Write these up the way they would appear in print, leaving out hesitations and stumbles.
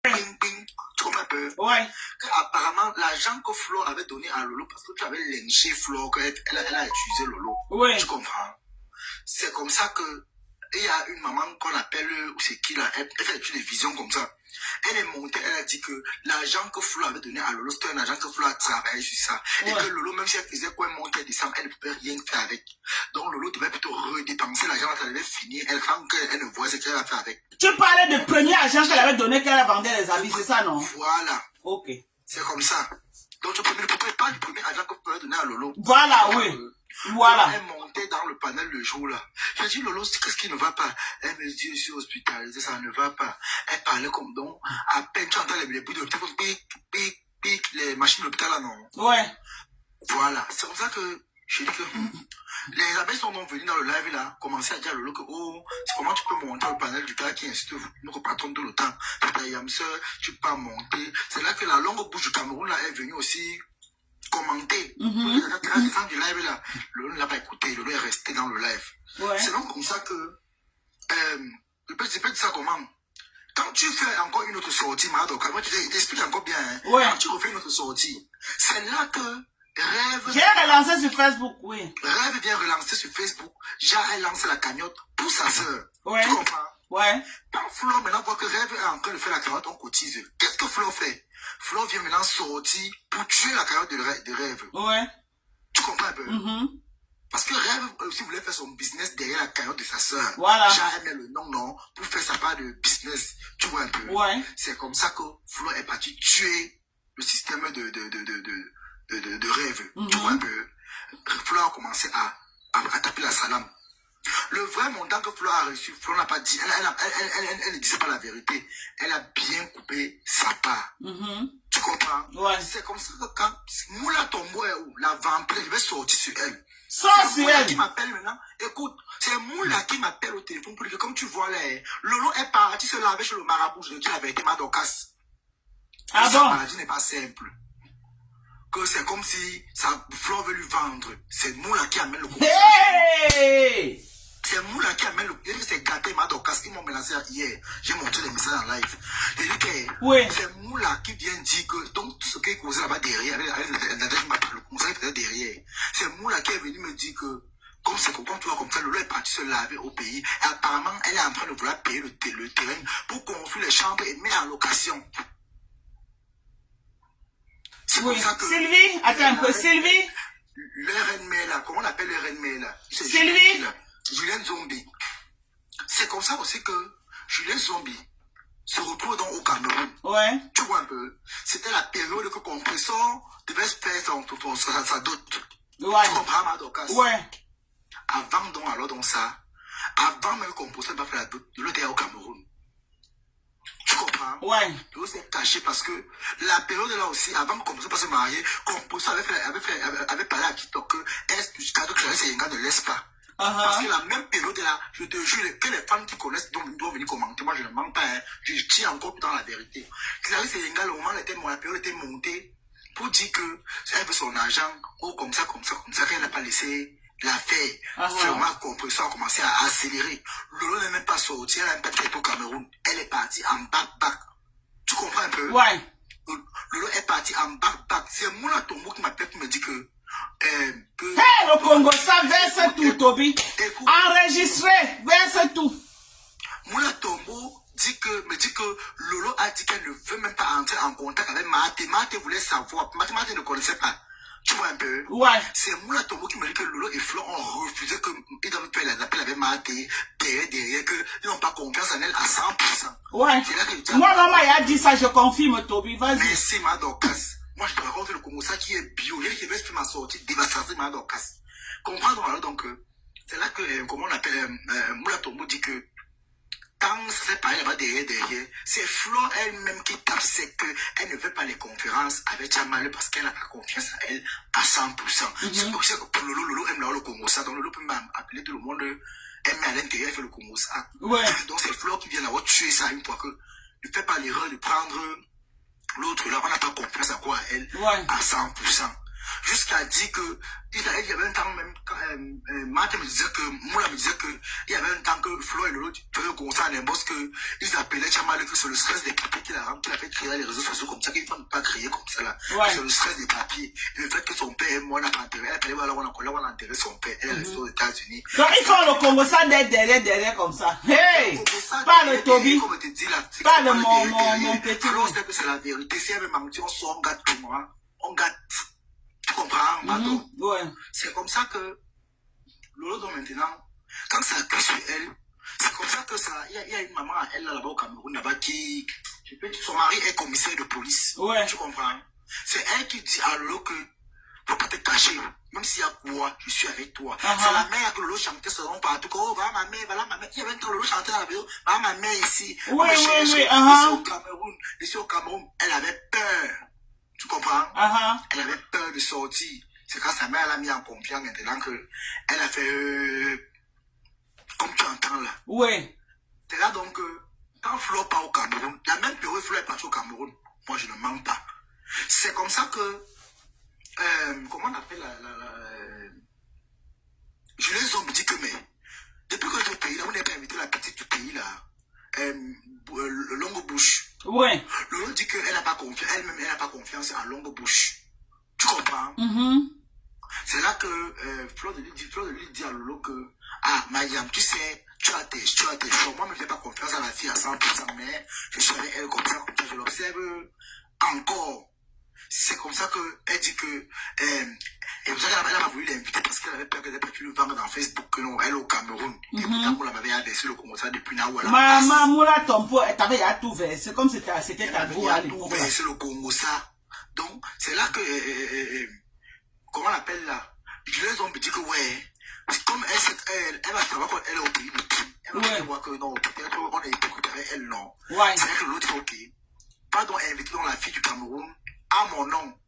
Ping, ping. Tu comprends un peu? Ouais. Apparemment, l'argent que Flo avait donné à Lolo, parce que tu avais lynché Flo, elle a utilisé Lolo. Ouais. Tu comprends? C'est comme ça que il y a une maman qu'on appelle, ou c'est qui là, elle fait des visions comme ça. Elle est montée, elle a dit que l'argent que Flo avait donné à Lolo, c'était un argent que Flo a travaillé sur ça. Ouais. Et que Lolo, même si elle faisait quoi, elle montait, descendre, elle ne pouvait rien faire avec. Donc Lolo devait plutôt redépenser l'argent quand elle avait fini. Elle femme qu'elle ne voit ce qu'elle a fait avec. Tu parlais de premier argent qu'elle avait donné, qu'elle vendait les habits, c'est ça, non? Voilà. Ok. C'est comme ça. Donc tu ne peux pas du premier argent que Flo a donné à Lolo. Voilà, oui. Voilà. Elle montait dans le panel le jour là. J'ai dit Lolo, qu'est-ce qui ne va pas? Elle me dit, je suis hospitalisée, ça ne va pas. Elle parlait comme donc, à peine tu entends les bruits de téléphone, pic, pic, pic, les machines de l'hôpital là, non? Ouais. Voilà. C'est comme ça que je dis que les abeilles sont donc venus dans le live là, commencer à dire à Lolo que oh, c'est comment tu peux monter au panel du gars qui insiste notre patron tout le temps. Tu es Yamseur, tu peux pas monter. C'est là que la longue bouche du Cameroun là est venue aussi commenter. La descente du live là, Lolo ne l'a pas écouté, Lolo est resté dans le live. Ouais. C'est donc comme ça que je peux dire ça comment? Quand tu fais encore une autre sortie, Madoka, moi tu t'expliques encore bien. Hein? Ouais. Quand tu refais une autre sortie, c'est là que Rêve. J'ai relancé sur Facebook, oui. Rêve vient relancer sur Facebook. J'ai lancé la cagnotte pour sa soeur. Ouais. Tu comprends? Ouais. Quand Flo maintenant voit que Rêve est en train de faire la cagnotte, on cotise. Qu'est-ce que Flo fait? Flo vient maintenant sortir pour tuer la cagnotte de Rêve. Ouais. Tu comprends un peu? Parce que Rêve aussi voulait faire son business derrière la cagnotte de sa soeur. Voilà. J'ai aimé le nom, non, pour faire sa part de business. Tu vois un peu? Ouais. C'est comme ça que Flo est parti tuer le système de Rêve. Tu vois un peu? Flo a commencé à taper la salame. Le vrai montant que Flo a reçu, Flo n'a pas dit. Elle ne disait pas la vérité. Elle a bien coupé sa part. Tu comprends? Ouais. C'est comme ça que quand Moula Tombo est où? La vampire, je vais sortir sur elle. C'est Moula qui m'appelle maintenant. Écoute, c'est Moula qui m'appelle au téléphone pour dire que comme tu vois là, Lolo est parti se laver chez le marabout. Je dis la vérité, Madokas. Ah bon? Sa maladie n'est pas simple. Que c'est comme si Flo veut lui vendre. C'est Moula qui amène le coup. Hey! C'est Moula qui amène le coup. C'est gâté Madokas. Ils m'ont menacé hier. J'ai montré les messages en live. J'ai dit que oui. C'est Moula qui vient dire que donc tout ce qui est causé là-bas derrière, avec le conseil peut-être derrière. C'est Moula qui est venu me dire que comme c'est comme tu vois comme ça, Lolo est parti se laver au pays. Et apparemment, elle est en train de vouloir payer le terrain pour construire les chambres et mettre en location. Oui. Que Sylvie, attends un peu, Sylvie. Le RNM là, comment on appelle le RNM là? Sylvie. Julien Zombie. C'est comme ça aussi que Julien Zombie se retrouve donc au Cameroun. Ouais. Tu vois un peu? C'était la période que Compressor devait faire sa dot. Ouais. Tu comprends, Madokas? Ouais. Avant donc, alors donc ça, avant même que Compressor va faire la dot, il était au Cameroun. Tu comprends? Ouais. L'eau s'est caché parce que la période là aussi, avant que Composo passe se marier, Composo avait parlé à TikTok que est-ce que Clarisse Yenga ne laisse pas. Parce que la même période là, je te jure que les femmes qui connaissent doivent venir commenter. Moi je ne mens pas, hein. Je tiens encore dans la vérité. Clarisse Yenga, le moment où la période était montée pour dire que elle veut son argent, oh comme ça, qu'elle n'a pas laissé la fait. Seulement Compressor a commencé à accélérer. Lolo n'est même pas sorti, elle n'a même pas été au Cameroun. Elle est partie en back. Tu comprends un peu? Ouais. Lolo est parti en back. C'est Moula Tombo qui m'appelle pour me dire que... le Congo, ça verse tout, Toby. Enregistré, verse tout. Moula Tombo me dit que Lolo a dit qu'elle ne veut même pas entrer en contact avec Maté. Maté voulait savoir. Maté ne connaissait pas. Tu vois un peu? Ouais. C'est Moula Tombo qui me dit que Lolo et Flo ont refusé qu'ils doivent faire les appels avec Maté, derrière, qu'ils n'ont pas confiance en elle à 100%. Ouais. Moi, maman, il a dit ça, je confirme, Toby. Vas-y. Merci, Madokas. Moi, je te raconte le Congo, ça qui est bio. Il va faire ma sortie dévastatrice, Madokas. Comprends alors donc, c'est là que, comment on appelle, Moula Tombo dit que quand ça s'est parlé là-bas derrière, c'est Flo elle-même qui tape, c'est qu'elle ne veut pas les conférences avec Jamal parce qu'elle n'a pas confiance à elle à 100%. C'est pour ça que pour Lolo aime le Congo, ça. Donc Lolo peut appeler tout le monde, aime à l'intérieur, elle fait le Congo, ça. Ouais. Donc c'est Flo qui vient d'avoir tué ça une fois que ne fait pas l'erreur de prendre l'autre là, on n'a pas confiance à quoi à elle à 100%. Jusqu'à dire que il y avait un temps même Martin me disait que Moula me disait que il y avait un temps que Flo et Lolo faisaient comme ça à l'embauche que ils appelaient Chamal que c'est le stress des papiers qu'il a créé les réseaux sociaux comme ça, qu'il ne faut pas créer comme ça là. Ouais. C'est le stress des papiers. Et le fait que son père est mort, n'a pas enterré. Elle a parlé, voilà, on a enterré son père. Elle est restée aux États-Unis. Donc, il faut le Congo ça derrière comme ça. Hey! Parle, Toby. Parle, mon petit. Alors, c'est que c'est la vérité. Si elle veut mentir, on sort, on gâte tout, hein. On gâte. Tu comprends, Mado? Ouais. C'est comme ça que Lolo, donc maintenant, quand ça a sur elle, c'est comme ça que ça. Il y a une maman à elle là-bas au Cameroun, là-bas, qui. Son mari est commissaire de police. Ouais. Tu comprends? C'est elle qui dit à Lolo que faut pas te cacher. Même s'il y a quoi, je suis avec toi. C'est la mère que Lolo chantait ce nom partout. Oh, voilà ma mère, voilà ma mère. Il y avait quand Lolo chantait dans la vidéo, voilà ma mère ici. Oui. Ici au Cameroun, elle avait peur. Tu comprends? Elle avait peur de sortir. C'est quand sa mère l'a mis en confiance maintenant que elle a fait comme tu entends là. Oui. C'est là donc quand Flo part au Cameroun, la même période Flo est parti au Cameroun, moi je ne mens pas. C'est comme ça que comment on appelle je les ai dit que mais depuis que j'étais au pays là, on n'est pas invité la petite du pays là, Longue Bouche. Ouais. Lolo dit qu'elle n'a pas confiance, elle-même elle n'a pas confiance en Longue Bouche. Tu comprends? C'est là que Flo de lui dit à Lolo que ah Mayam, tu sais, tu as tes choix. Moi, je ne fais pas confiance à la fille à 100%, mais je suis avec elle comme ça, je l'observe encore. C'est comme ça qu'elle dit que et vous savez, elle n'a pas voulu l'inviter parce qu'elle avait peur qu'elle n'ait pas pu le vendre dans Facebook, que non, elle est au Cameroun. Et pourtant, on l'avait adressé le Congo ça depuis là où elle a Maman, Moula, ton pot, t'avais déjà tout versé, comme c'était ta go à l'époque. C'est le Congo ça. Donc, c'est là que comment on l'appelle là? Je les ai dit que ouais. Comme elle va savoir qu'elle est au pays depuis. Elle va voir que non, peut-être qu'on est hypocrite avec elle, non. Ouais. C'est vrai que l'autre, ok. Pardon, inviter la fille du Cameroun à mon nom.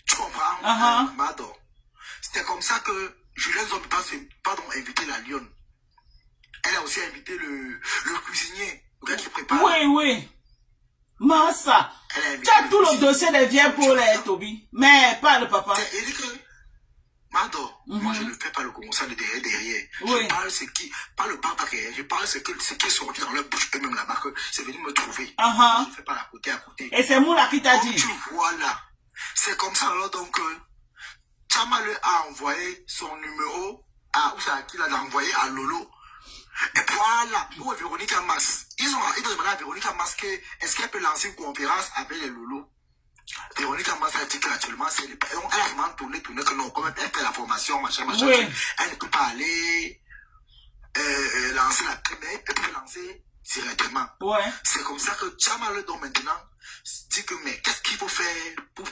Tu comprends? Mado. C'était comme ça que Julien Zombie pardon, invité la lionne. Elle a aussi invité le cuisinier, le gars qui prépare. Oui. Massa. Tu as tout le dossier des vieilles pour les Toby. Mais pas le papa. Il dit que Mado, moi je ne fais pas le Congo ça de derrière. Oui. Je parle ce qui, pas le papa derrière, je parle ce qui est sorti dans leur bouche eux-mêmes là-bas, que c'est venu me trouver. Moi, je ne fais pas la côté à côté. Et c'est Moula qui t'a dit. Tu vois là, c'est comme ça alors donc, Tchamale a envoyé son numéro à, où c'est à qui l'a envoyé à Lolo. Et voilà, où est Véronique Amas? Ils ont demandé à Véronique Amas est-ce qu'elle peut lancer une conférence avec les Lolo? Véronique Amas a dit qu'actuellement, donc elle a vraiment tourné que non, comme elle fait la formation, machin, oui. Elle ne peut pas aller lancer la première, elle peut lancer directement. Ouais. C'est comme ça que Tchamale donc maintenant dit que mais qu'est-ce qu'il faut faire pour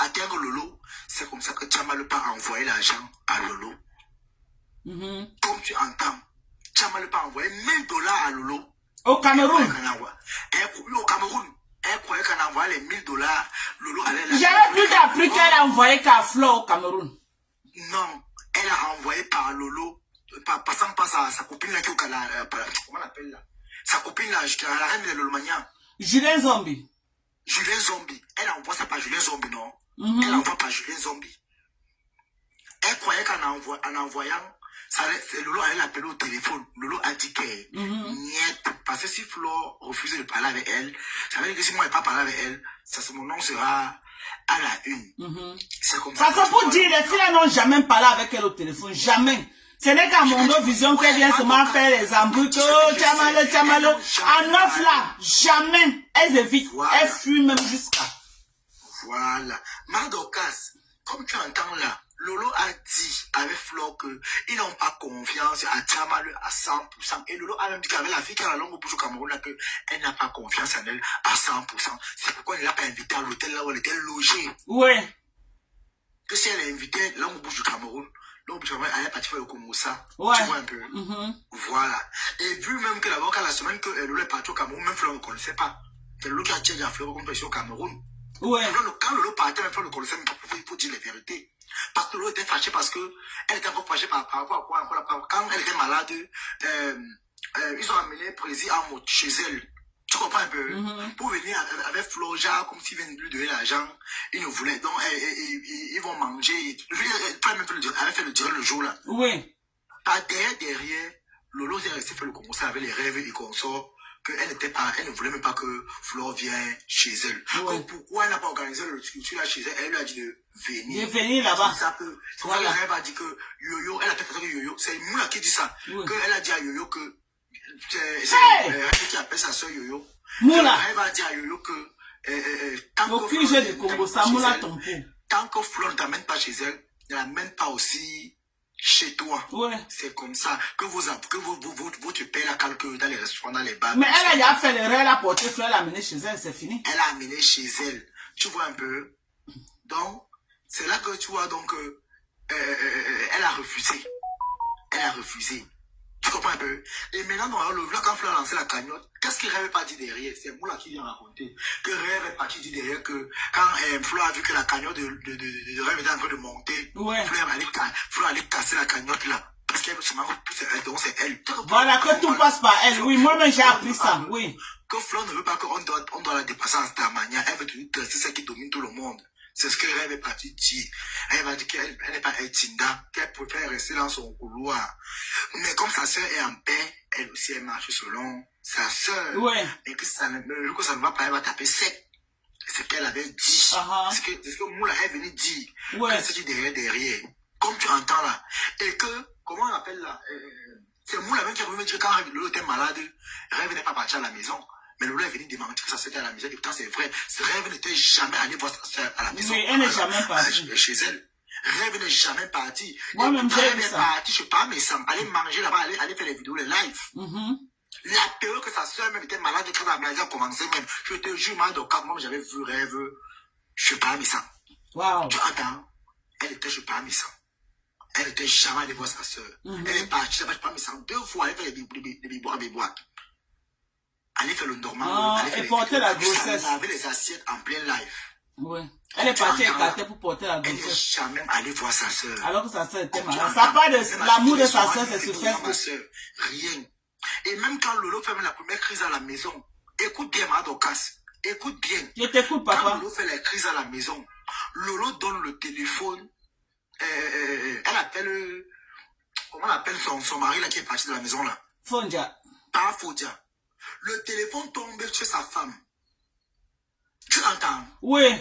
atteindre Lolo? C'est comme ça que Tchamale pas envoyer l'argent à Lolo. Comme tu entends, Tchamale pas envoyer $1000 à Lolo. Au Cameroun. Au Cameroun. Elle croyait qu'elle envoyait les $1000, Lolo allait la... J'avais plus appris qu'elle a envoyé qu'à Flo au Cameroun. Non, elle a envoyé par Lolo, passant par sa copine là qui est au Canada, comment on l'appelle là? Sa copine là, la reine de Lolomania. Julien Zombie. Julien Zombie. Elle envoie ça par Julien Zombie, non? Elle envoie par Julien Zombie. Elle croyait qu'en envoyant, Lolo allait l'appeler au téléphone. Lolo a dit que niet. Parce que si Flo refusait de parler avec elle, ça veut dire que si moi je n'ai pas parlé avec elle, mon nom sera à la une. C'est comme ça. Ça pour dire, les filles n'ont jamais parlé avec elle au téléphone. Jamais. Ce n'est qu'à Mondo Vision qu'elle vient seulement faire les embrouilles. Oh, Tchamalo. En off là, jamais. Elles évitent. Elles fuient même jusqu'à. Voilà. Mardokas, comme tu entends là, Lolo a dit avec Flo qu'ils n'ont pas confiance à Tchamale à 100%. Et Lolo a même dit qu'avec la fille qui a la longue bouche au Cameroun, qu'elle n'a pas confiance en elle à 100%. C'est pourquoi elle ne l'a pas invitée à l'hôtel là où elle était logée. Oui. Que si elle est invitée à la longue bouche du Cameroun, l'homme du Cameroun, elle est partie faire le Congo ça. Ouais. Tu vois un peu. Voilà. Et vu même que d'abord, quand la semaine que Lolo est parti au Cameroun, même Flo ne connaissait pas. C'est Lolo qui a tiré à Flo comme au Cameroun. Ouais. Quand Lolo partait, même Flo ne connaissait même pas. Il faut dire les vérités. Parce que Lolo était fâchée parce que elle était encore fâchée par rapport à quoi. Quand elle était malade, ils ont amené Prési chez elle. Tu comprends un peu? Pour venir avec Flo, genre, comme s'ils viennent lui donner l'argent, ils ne voulaient. Donc, ils vont manger. Elle a fait le direct le jour là. Oui. Derrière, Lolo est resté faire le Congo avec les rêves et consorts elle ne voulait même pas que Flore vienne chez elle. Ouais. Pourquoi elle n'a pas organisé le truc là chez elle? Elle lui a dit de venir. De venir là-bas. C'est ça que, voilà. Elle va dire que Yoyo, elle a peut-être que Yoyo, c'est Moula qui dit ça. Oui. Elle a dit à Yoyo que, c'est elle qui appelle sa soeur Yoyo. Moula. Elle va dire à Yoyo que, aucun jeu de Congo, ça Moula ton pot. Tant que Flore ne t'amène pas chez elle, ne l'amène pas aussi chez toi. Ouais. C'est comme ça que vous te payez la calcul dans les restaurants, dans les bars. Mais elle a déjà fait l'erreur, elle a porté Flore, elle a amené chez elle, c'est fini. Elle a amené chez elle. Tu vois un peu. Donc, c'est là que tu vois, donc, elle a refusé. Elle a refusé. Tu comprends un peu? Et maintenant, quand Flore a lancé la cagnotte, qu'est-ce qu'il rêve pas dit derrière? C'est moi là qui viens raconter. Que Rêve est parti dire derrière que quand Flore a vu que la cagnotte de Rêve était en train de monter, ouais. Flore allait casser la cagnotte là. Parce qu'elle donc c'est elle. Voilà, que tout passe par elle. Oui, moi-même j'ai appris ça. Oui. Que Flore ne veut pas qu'on doit la dépasser en cette manière. Elle veut toujours tester celle qui domine tout le monde. C'est ce que Rêve est parti dire. Elle va dire qu'elle n'est pas Tinda, qu'elle préfère rester dans son couloir. Mais comme sa sœur est en paix, elle aussi elle marche selon sa sœur. Ouais. Et que ça ne va pas, elle va taper sec. C'est ce qu'elle avait dit. C'est ce que Moula est venu dire. Ouais. C'est dit derrière. Comme tu entends là. Et que, comment on appelle là? C'est Moula même qui a voulu me dire que quand Lolo était malade, Rêve n'est pas parti à la maison. Mais Lolo est venu démentir que sa sœur était à la maison. Et pourtant, c'est vrai. Rêve n'était jamais allé voir sa sœur à la maison. Oui, elle n'est jamais partie. Chez elle. Rêve n'est jamais parti. Moi-même, j'ai vu ça. Parti, je sais pas, mais ça aller manger là-bas, aller faire les vidéos, les lives. La période que sa sœur même était malade, quand la maladie a commencé même, je te jure, moi, j'avais vu Rêve, je sais pas, mais ça. Wow. Tu attends, elle était, je sais pas, mais ça. Elle était jamais allée voir sa sœur. Elle est partie, je sais pas, mais ça. 2 fois, elle fait les bibois. Elle fait le normal. Elle portait la grossesse. Elle avait les assiettes en plein live. Ouais. Elle est partie écartée pour porter la grossesse. Elle n'est jamais allée voir sa sœur. Alors que sa sœur était malade. Ça part de l'amour de sa sœur, c'est sur Facebook. Rien. Et même quand Lolo fait la première crise à la maison, écoute bien, Madokas. Écoute bien. Je t'écoute, papa. Quand Lolo fait la crise à la maison, Lolo donne le téléphone. Elle appelle. Comment elle appelle son mari là qui est parti de la maison là? Fondia. Pas Fondia. Le téléphone tombe chez sa femme. Tu entends? Oui.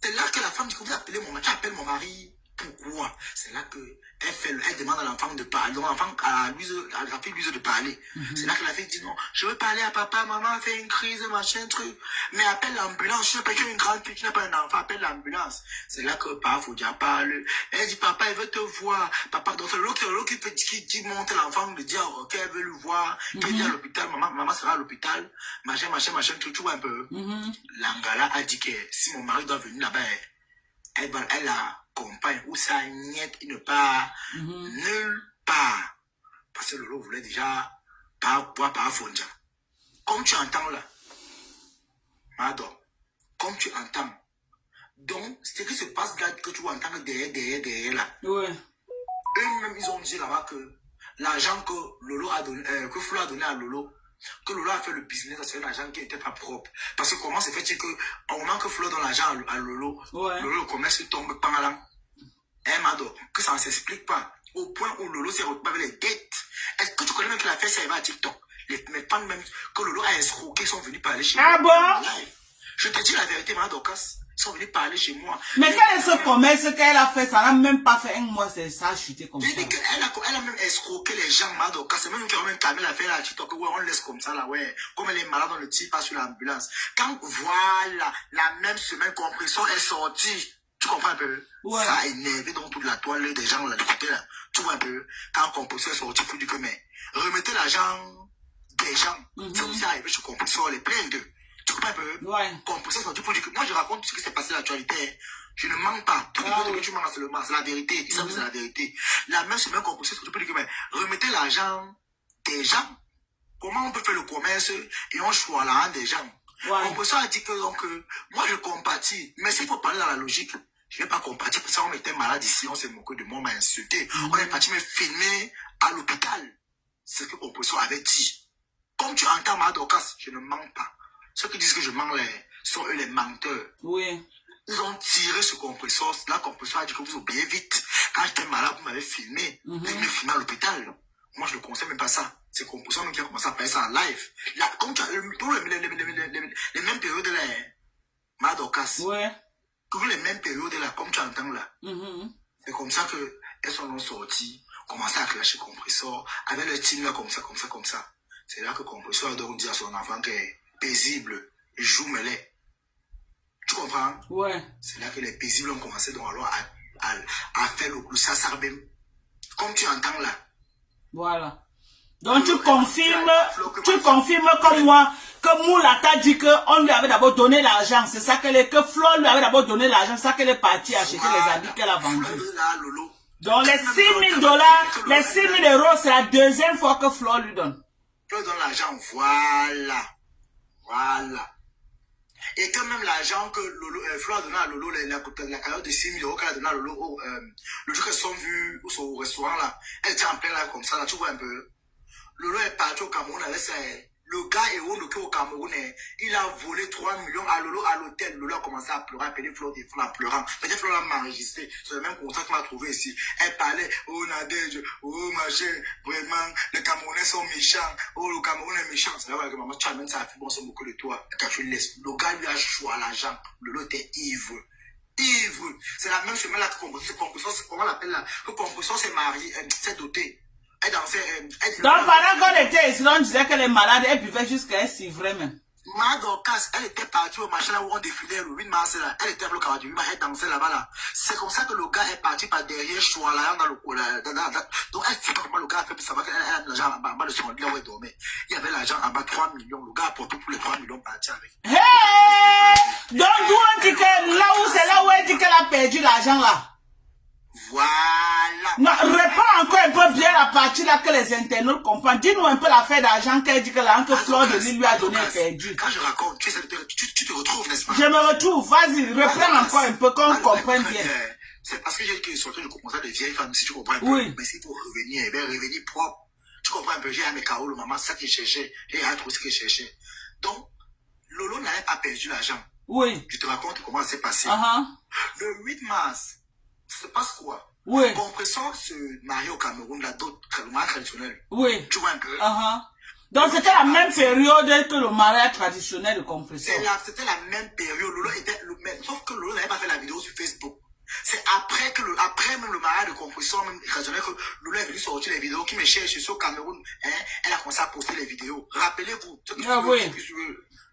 C'est là que la femme dit que vous appelez mon mari. Tu appelles mon mari. Pourquoi? C'est là que elle demande à l'enfant de parler. Donc l'enfant à la fille Louise de parler. C'est là que la fille dit non, je veux parler à papa, maman fait une crise, machin, truc. Mais appelle l'ambulance. Je ne sais pas qu'il y a une grande fille, tu n'as pas un enfant, appelle l'ambulance. C'est là que papa Foudia parle. Elle dit papa, elle veut te voir. Papa, donc c'est l'autre qui monte l'enfant, de dire qu'elle veut le voir, qu'elle est à l'hôpital, maman sera à l'hôpital, machin, truc, tu vois un peu. L'Angala a dit que si mon mari doit venir là-bas, elle a compagne ou sa niette, il ne part nulle part. Parce que Lolo voulait déjà pas voir par Fondia. Comme tu entends là, Mado, comme tu entends. Donc, ce qui se passe là, que tu entends derrière là. Ouais. Eux-mêmes, ils ont dit là-bas que l'argent que Lolo a donné, que Flo a donné à Lolo, que Lolo a fait le business, c'est un argent qui n'était pas propre. Parce que comment c'est fait que au moment que Flo donne l'argent à Lolo, ouais. Lolo, le commerce tombe pas mal. Mado, que ça ne s'explique pas. Au point où Lolo s'est retrouvé avec les dettes. Est-ce que tu connais même qu'il a fait ça à TikTok? Mes fans même que Lolo a escroqué sont venus parler chez moi. Ah bon? Je te dis la vérité, Madokas. Ils sont venus parler chez moi. Mais quel est ce commerce qu'elle a fait? Ça n'a même pas fait un mois, ça a chuté comme ça. Elle a même escroqué les gens, Madokas. C'est même qui a même calmé l'affaire à TikTok. Ouais, on laisse comme ça là, ouais. Comme elle est malade, on le tire pas sur l'ambulance. Quand voilà, la même semaine, Compressor est sorti. Tu comprends un peu? Ouais. Ça a énervé dans toute la toile des gens là de côté là. Tu vois un peu? Quand Compressor est sorti, il faut dire que mais remettez l'argent des gens. C'est aussi arrivé chez Compressor, les pleins d'eux. Tu comprends un peu? Ouais. Compressor est sorti, il faut dire que moi je raconte ce qui s'est passé dans l'actualité. Je ne mens pas. Tout le monde que tu mens, c'est la vérité. Ils savent que c'est la vérité. La même semaine Compressor est sorti, il faut dire que mais remettez l'argent des gens. Comment on peut faire le commerce et on choisit l'argent des gens? Ouais. Compressor a dit que donc, moi je compatis, mais s'il faut parler dans la logique, je ne vais pas compatir parce qu'on était malade ici, on s'est moqué de moi, on m'a insulté. On est parti me filmer à l'hôpital. C'est ce que Compressor avait dit. Comme tu entends Madokas, je ne mens pas. Ceux qui disent que je mens sont eux les menteurs. Oui. Ils ont tiré ce Compressor. Là, Compressor a dit que vous oubliez vite. Quand j'étais malade, vous m'avez filmé. Vous m'avez filmé à l'hôpital. Moi, je ne conseille même pas ça. C'est Compression qui a commencé à payer ça en live. Là, comme tu as toujours les mêmes périodes là, Madokas. Ouais. Toujours les mêmes périodes là, comme tu entends là. C'est comme ça que elles sont sorties, commencé à clasher Compressor, avec le team là, comme ça. C'est là que Compressor donc dit à son enfant qu'il est paisible, il joue mêlé. Tu comprends? Ouais. C'est là que les paisibles ont commencé donc alors à faire le coup, ça s'arbème. Comme tu entends là. Voilà. Donc tu confirmes comme moi que Moula t'a dit qu'on lui avait d'abord donné l'argent. C'est ça que Flo lui avait d'abord donné l'argent. C'est ça qu'elle est partie acheter les habits qu'elle a vendus. Donc les 6 000 $, les 6 000 €, c'est la deuxième fois que Flo lui donne. Flo donne l'argent, voilà. Et quand même l'argent que Flo a donné à Lolo, la cagnotte de 6 000 € qu'elle a donné à Lolo, le jour qu'elles sont vues au restaurant là, elle était en plein là comme ça, là, tu vois un peu. Lolo est parti au Cameroun avec ça. Le gars est au Cameroun, il a volé 3 millions à Lolo à l'hôtel. Lolo a commencé à pleurer, à appeler Flo en pleurant. Peut-être Flo l'a enregistré. C'est le même contrat qu'on a trouvé ici. Elle parlait, oh Nadège, oh machin, vraiment, les Camerounais sont méchants. Oh, le Cameroun est méchant. C'est là que maman, tu amènes ça à faire bon, c'est beaucoup de toi. Quand tu laisses, le gars lui a joué à l'argent. Lolo était ivre. C'est la même semaine là que Compression, comment on l'appelle là? Que Compression s'est marié, s'est doté. Elle dansait. Donc pendant qu'on était ici, on disait qu'elle est malade, elle buvait jusqu'à elle s'ivrait même. Madokas, elle était partie au machin là où on défilait le 8 mars là. Elle était avec le camarade du 8 mars, elle dansait là-bas là. C'est comme ça que le gars est parti par derrière Chouala dans le donc elle sait pas comment le gars a fait pour savoir qu'elle a l'argent en bas de son lit là où elle dormait. Il y avait l'argent en bas, 3 millions. Le gars a porté pour les 3 millions partis avec. Hey! Donc d'où on dit que c'est là où elle dit qu'elle a perdu l'argent là. Voilà. Non, réponds encore un peu bien la partie là que les internautes comprennent. Dis-nous un peu l'affaire d'argent qu'elle dit que là, que Fleur de Lille lui a donné perdu. Quand je raconte, tu te retrouves, n'est-ce pas? Je me retrouve, vas-y, reprends encore un peu qu'on comprenne bien. C'est parce que j'ai dit que surtout je comprends ça de vieilles femmes, si tu comprends un peu. Oui. Mais s'il faut revenir, eh bien, revenir propre. Tu comprends un peu, j'ai à mes carreaux, le maman, c'est ça qu'il cherchait. J'ai à trouver ce qu'il cherchait. Donc, Lolo n'avait pas perdu l'argent. Oui. Je te raconte comment ça s'est passé. Le 8 mars, ça se passe quoi? Oui. Compression se marie au Cameroun, la dot traditionnelle. Oui. Tu vois un peu? Donc c'était la même période que le mariage traditionnel de Compression. C'était la même période. Lolo était le même. Sauf que Lolo n'avait pas fait la vidéo sur Facebook. C'est après que après même le mariage de Compression, même traditionnel, que Lolo est venu sortir les vidéos qui me cherchent sur Cameroun. Elle a commencé à poster les vidéos. Rappelez-vous,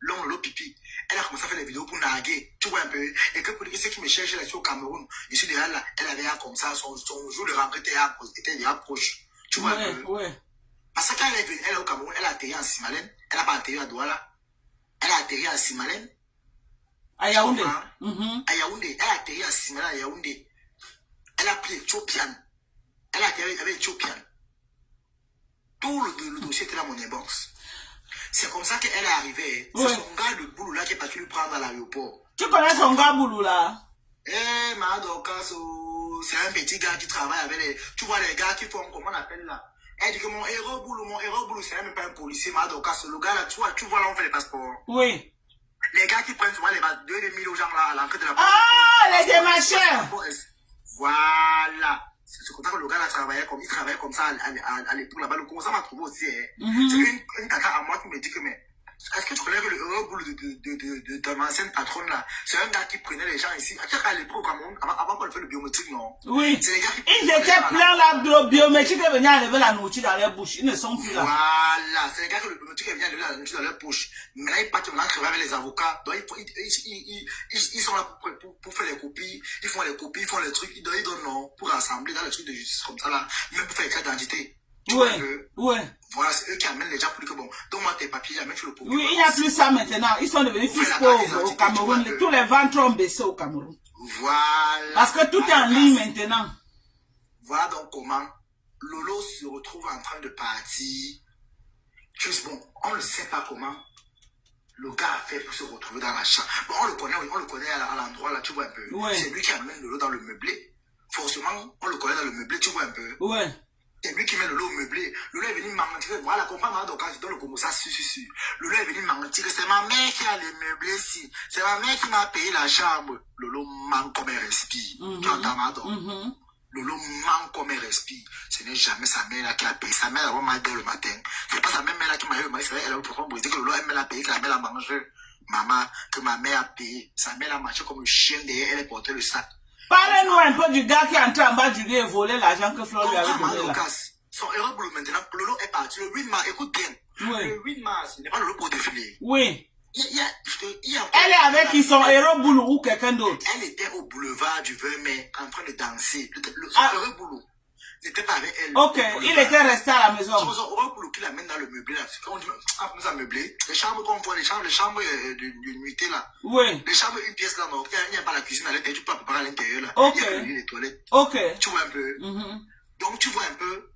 l'homme Lolo Pipi. Elle a commencé à faire les vidéos pour narguer, tu vois un peu. Et que pour dire ceux qui me cherchent là sur Cameroun, je suis déjà là, elle avait un comme ça, son jour de rentrée était déjà proche. Tu vois un peu. Parce que quand elle est venue, elle est au Cameroun, elle a atterri en Simalène, elle n'a pas atterri à Douala. Elle a atterri à Simalène. À Yaoundé. À Yaoundé. Elle a atterri à Simalène, à Yaoundé. Elle a pris Ethiopian. Elle a atterri avec Ethiopian. Tout le dossier était dans mon inbox. C'est comme ça qu'elle est arrivée. C'est son gars de boulot là qui est parti lui prendre à l'aéroport. Tu connais son gars boulot là? Madokas, c'est un petit gars qui travaille avec les... Tu vois les gars qui font, comment on appelle là? Elle dit que mon héros boulot, c'est même pas un policier, Madokas. Le gars là, tu vois là, on fait les passeports. Oui. Les gars qui prennent souvent les 2 000 aux gens là à l'entrée de la police. Ah, les démarcheurs. Voilà. C'est comme ça que le gars là travaillait comme ça à l'époque là-bas. Le conseil m'a trouvé aussi. C'est une tata à moi qui me dit que mais est-ce que tu connais que le héros boulot de ma ancienne patronne là, c'est un gars qui prenait les gens ici. À l'époque au Cameroun, avant qu'on fasse le biométrique, non? Oui. Ils étaient pleins là, le biométrique est venu enlever la nourriture dans leur bouche. Ils ne sont plus là. Voilà. C'est les gars que le biométrique est venu enlever la nourriture dans leur bouche. Mais là, ils partent maintenant travailler avec les avocats. Donc, ils sont là pour faire les copies. Ils font les copies, ils font les trucs. Ils donnent non pour rassembler dans les trucs de justice comme ça là. Même pour faire les cartes d'identité. Voilà, c'est eux qui amènent les gens pour dire que bon, donne-moi tes papiers, amène sur le papier. Oui, il n'y a plus ça maintenant. Ils sont devenus tous pauvres au Cameroun. Tous les ventres ont baissé au Cameroun. Voilà. Parce que tout est en ligne maintenant. Voilà donc comment Lolo se retrouve en train de partir. Juste bon, on ne sait pas comment le gars a fait pour se retrouver dans la chambre. Bon, on le connaît à l'endroit là, tu vois un peu. C'est lui qui amène Lolo dans le meublé. Forcément, on le connaît dans le meublé, tu vois un peu. C'est lui qui met le lot meublé. Le lot est venu mentir. Voilà, comprends, donc quand je donne le comme ça, si. Le lot est venu mentir. C'est ma mère qui a les meublés ici. C'est ma mère qui m'a payé la chambre. Le lot manque comme un respire. Tu entends, donc? Lolo manque comme elle respire. Ce n'est jamais sa mère là qui a payé. Sa mère a mal le matin. C'est pas sa mère là qui m'a eu le matin. Elle a eu pour briser que Lolo elle a payé, que la mère a mangé. Maman, que ma mère a payé. Sa mère a marché comme le chien derrière, elle a porté le sac. Parlez-nous un peu du gars qui est entré en bas du lit et volé l'argent que Flo lui avait donné là. Son héros boulot maintenant, Lolo est parti. Le 8 mars, écoute bien. Oui. Le 8 mars, ce n'est pas Lolo pour défiler. Oui. Elle est avec qui son héros boulot ou quelqu'un d'autre. Elle était au boulevard du 20 mai en train de danser. Son héros boulot n'était pas avec elle. Ok, il était resté à la maison. Son héros boulot qui l'amène dans le meublé là. On dit, ça meublé. Les chambres qu'on voit, les chambres de nuitée là. Oui. Les chambres, une pièce là, non. Il n'y a pas la cuisine à l'intérieur, tu peux préparer à l'intérieur là. Ok. Il y a le lit, les toilettes. Ok. Tu vois un peu. Donc tu vois un peu.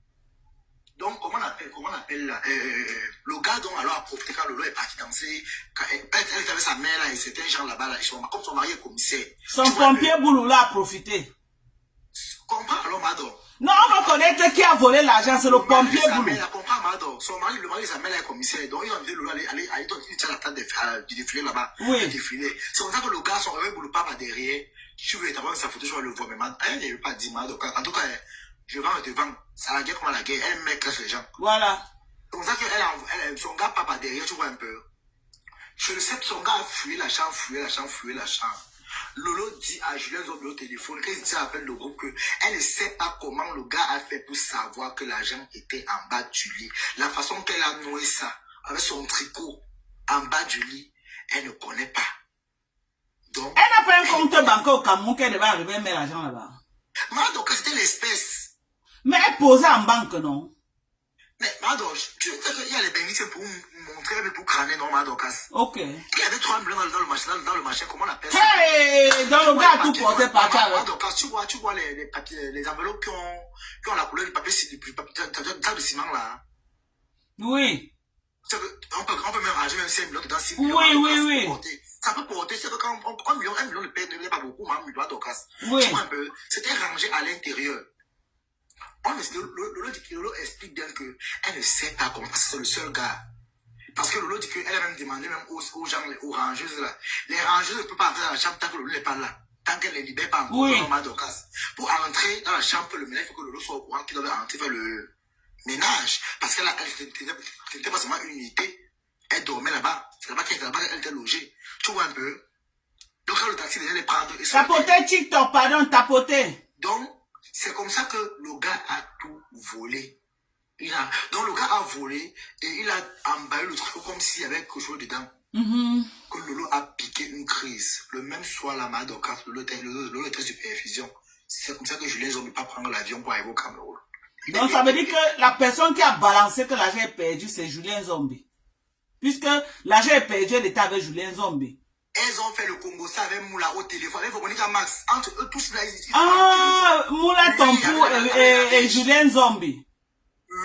Donc, comment on appelle là, le gars dont alors a profité quand Lolo est parti danser, elle était avec sa mère là, et c'était un genre là-bas, là, comme son mari est commissaire. Son pompier boulot là a profité. Comprends alors, Mado? Non, on va connaître qui a volé l'argent, c'est le pompier boulot. Comprends, Mado? Son mari, le mari de sa mère là est commissaire, donc ils ont invité Lolo aller il tient la table du défilé là-bas. Oui. Défilé. C'est comme ça que le gars, son réveil boulot pas derrière. Je veux t'avoir sa photo, je vais le voir, mais elle ne veut pas dire, Mado. En tout cas, je vends devant. C'est la guerre comme la guerre. Elle met cache les gens. Voilà. C'est comme ça que son gars papa derrière, tu vois un peu. Je le sais que son gars a fouillé la chambre. Lolo dit à Julien Zombie au téléphone, quand il appelle le groupe, qu'elle ne sait pas comment le gars a fait pour savoir que l'argent était en bas du lit. La façon qu'elle a noué ça, avec son tricot en bas du lit, elle ne connaît pas. Donc, elle n'a pas un compte bancaire au Cameroun qu'elle devait arriver à mettre l'argent là-bas. Donc c'était l'espèce. Mais elle posait en banque, non? Mais Mado, tu sais qu'il y a les bénéficiaires pour montrer, pour crâner, non, Mado, casse. Ok. Il y avait 3 millions dans le machin, comment on appelle ça? Hey, dans le gars, tout porté par terre. Mado, casse, tu vois les papiers, les enveloppes qui ont la couleur du papier, de ciment là. Oui. On peut même ranger même 5 millions dedans, 6 millions. Oui. Ça peut porter, c'est que quand 1 million de paie ne pas beaucoup, mais Mado, casse. Oui. Tu vois un peu, c'était rangé à l'intérieur. Lolo explique bien qu'elle ne sait pas comment, parce que c'est le seul gars. Parce que Lolo dit qu'elle a même demandé même aux gens, aux rangeuses là. Les rangeuses ne peuvent pas entrer dans la chambre tant que Lolo n'est pas là. Tant qu'elle ne libère pas encore pour entrer dans la chambre, le ménage, il faut que Lolo soit au courant qu'il doit entrer faire le ménage. Parce qu'elle n'était pas seulement une unité. Elle dormait là-bas. C'est là-bas qu'elle était logée. Tu vois un peu. Donc quand le taxi déjà les prendre. Tapoter TikTok, pardon, tapoter. Donc, c'est comme ça que le gars a tout volé. Donc le gars a volé et il a emballé le truc comme s'il y avait quelque chose dedans. Que Lolo a piqué une crise. Le même soir, la Madoka, Lolo était sur perfusion. C'est comme ça que Julien Zombie ne peut pas prendre l'avion pour arriver au Cameroun. Donc ça veut dire que la personne qui a balancé que l'argent est perdu, c'est Julien Zombie. Puisque l'argent est perdu, elle était avec Julien Zombie. Elles ont fait le Congo ça avec Moula au téléphone, avec Monica Max. Entre eux tous là, ils Moula Tompou et Julien Zombie.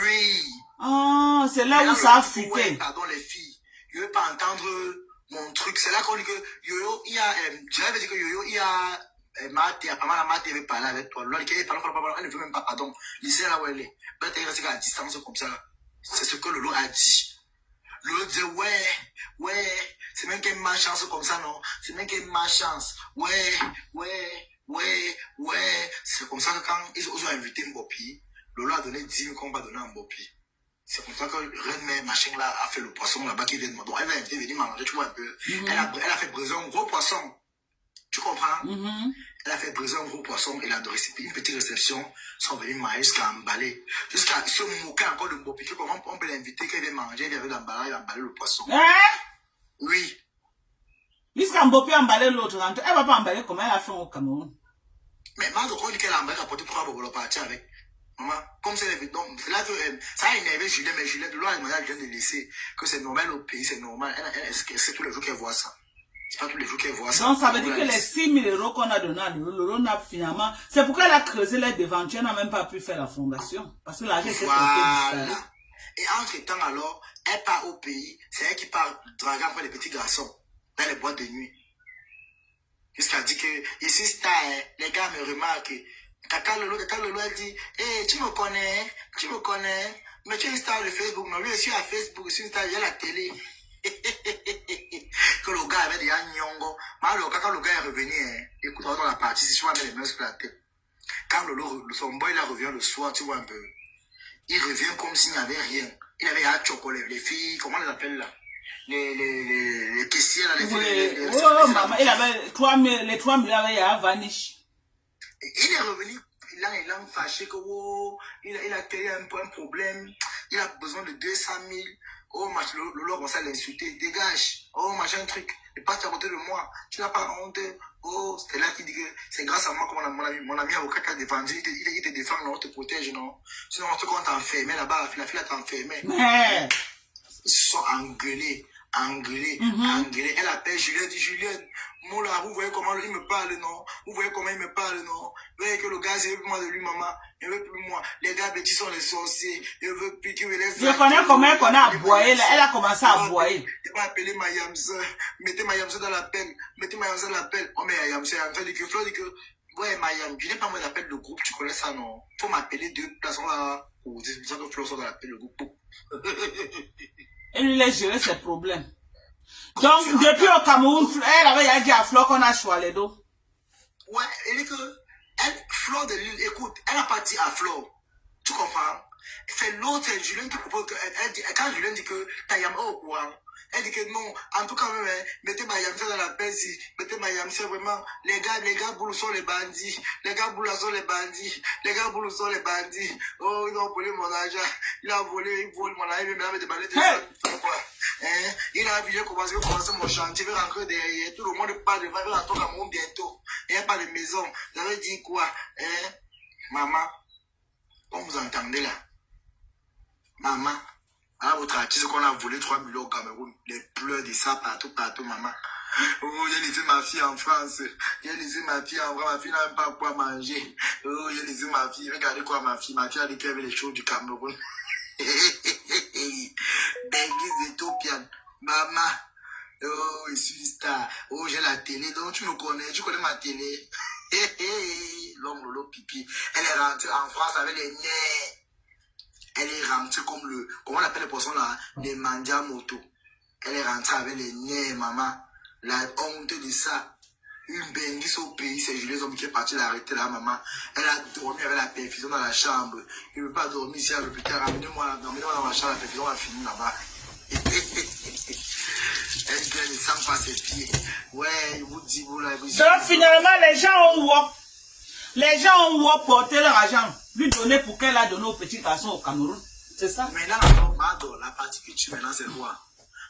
Oui. Ah, c'est là où ça a fuité. Ouais, pardon les filles. Je ne veux pas entendre mon truc. C'est là qu'on dit que Yoyo, il y a, j'avais dit que Yoyo, il y a Maté, apparemment Maté avait parlé avec toi. Elle ne veut même pas pardon. Il sait là où elle est. Elle est restée à distance comme ça. C'est ce que Lolo a dit. Lolo disait ouais, c'est même qu'il y a une malchance comme ça, non? C'est même qu'il y a une malchance. Ouais. C'est comme ça que quand ils ont invité Mbopi, Lolo a donné 10 000 qu'on va donner à Mbopi. C'est comme ça que Reine machin là a fait le poisson là-bas qui vient de donc elle va venir manger, tu vois un peu. Elle a fait briser un gros poisson. Tu comprends? Elle a fait briser un gros poisson et une petite réception sont venus manger jusqu'à emballer. Jusqu'à se moquer encore de Mbopi. Comment on peut l'inviter qu'elle vienne manger, elle vient d'emballer le poisson. Oui. Jusqu'à Mbopi emballer l'autre, elle ne va pas emballer comme elle a fait au Cameroun. Mais Mado, quand on dit qu'elle a emballé, elle a porté pour avoir partir avec. Maman, comme c'est là que ça a énervé Julien, mais Julien, de loi, elle vient de laisser que c'est normal au pays, c'est normal. C'est tous les jours qu'elle voit ça. C'est pas tous les jours qu'elle voit ça. Donc ça veut dire que les 6 000 € qu'on a donné à Lolo n'a finalement. C'est pourquoi elle a creusé les devantures, elle n'a même pas pu faire la fondation. Parce que l'argent était voilà. Et entre-temps, alors, elle part au pays, c'est elle qui part draguer après les petits garçons dans les boîtes de nuit. Jusqu'à dire que ici, les gars me remarquent. Quand Lolo, elle dit, hey, tu me connais, mais tu es une star de Facebook, non, lui aussi à Facebook, c'est une star, il y a la télé. Que le gars avait déjà nyongo, mais alors quand le gars est revenu, écoute, on la partie, si je vois les meufs sur la tête. Quand son boy là revient le soir, tu vois un peu, il revient comme s'il n'y avait rien. Il avait un chocolat, les filles, comment on les appelle là? Les caissiers là, les filles. Maman, il avait les 3 000 à vanish. Il est revenu, il a fâché que il a créé un problème, il a besoin de 200 000. Oh, Lolo commence à l'insulter, dégage. Oh, machin truc, ne passe à côté de moi, tu n'as pas honte. Oh, c'était là qui dit que c'est grâce à moi que mon ami avocat t'a défendu, il te défend, non, on te protège, non. Sinon, on te compte enfermé là-bas, la fille t'a enfermé. Ils se sont engueulés. Elle appelle Julien, elle dit Julien, mon là, vous voyez comment il me parle, non? Vous voyez comment il me parle, non? Vous voyez que le gars, il veut plus moi de lui, maman. Il veut plus moi. Les gars petits sont les sorciers. Il veut plus qu'il me laisse. Je connais comment elle a aboyé, là. Elle a commencé à aboyer. Il va appeler ma Yamsa. Mettez ma Yamsa dans l'appel. Mettez ma Yamsa dans l'appel. Oh, mais Yamsa dit que Flo dit que, ouais, Mayam, je n'ai pas moi d'appel de groupe, tu connais ça, non? Faut m'appeler 2 places, on va, c'est pour ça que Flo sort dans l'appel de groupe. Elle lui laisse gérer ses problèmes. Donc, depuis au Cameroun, elle avait dit à Flo qu'on a choisi les dos. Ouais, elle dit que, Flo de l'île, écoute, elle a parti à Flo. Tu comprends? C'est l'autre, Julien qui propose que, quand Julien dit que, t'as Yam au courant. Elle dit que non, en tout cas, mettez ma Yamsa dans la pèse, mettez ma Yamsa vraiment. Les gars boulous sont les bandits. Les gars boulous sont les bandits. Les gars boulous sont les bandits. Oh, ils ont volé mon argent. Il vole mon argent, mais il m'a demandé de ça. Hein? Il a vu commencer mon chantier, il va rentrer derrière. Tout le monde parle devant, il va rentrer au Cameroun bientôt. Il n'y a pas de maison. Vous avez dit quoi? Hein? Maman, comme vous entendez là, maman, à votre artiste qu'on a volé 3 millions au Cameroun, les pleurs de ça partout, maman. Oh, j'ai laissé ma fille en France. J'ai laissé ma fille en France. Ma fille n'a même pas quoi manger. Oh, j'ai laissé ma fille. Regardez quoi, ma fille. Ma fille a dit qu'elle avait les choses du Cameroun. Benguise éthiopienne. Maman. Oh, je suis star. Oh, j'ai la télé. Donc, tu me connais. Tu connais ma télé. L'homme Lolo Pipi. Elle est rentrée en France avec les nez. Elle est rentrée comme comment on appelle les poissons là? Les mandia moto. Elle est rentrée avec les nez, maman. La honte de ça. Une benguise au pays, c'est Julien Zombi qui est parti l'arrêter là, maman. Elle a dormi avec la perfusion dans la chambre. Il ne veut pas dormir ici à l'hôpital. Ramenez-moi dans ma chambre, la perfusion va finir là-bas. Elle vient ne sent pas ses pieds. Ouais, il vous dit, vous là, vous dit. Donc finalement, les gens ont porté leur argent, lui donner pour qu'elle a donné au petit garçon au Cameroun. C'est ça? Maintenant, la partie que tu maintenant, c'est quoi?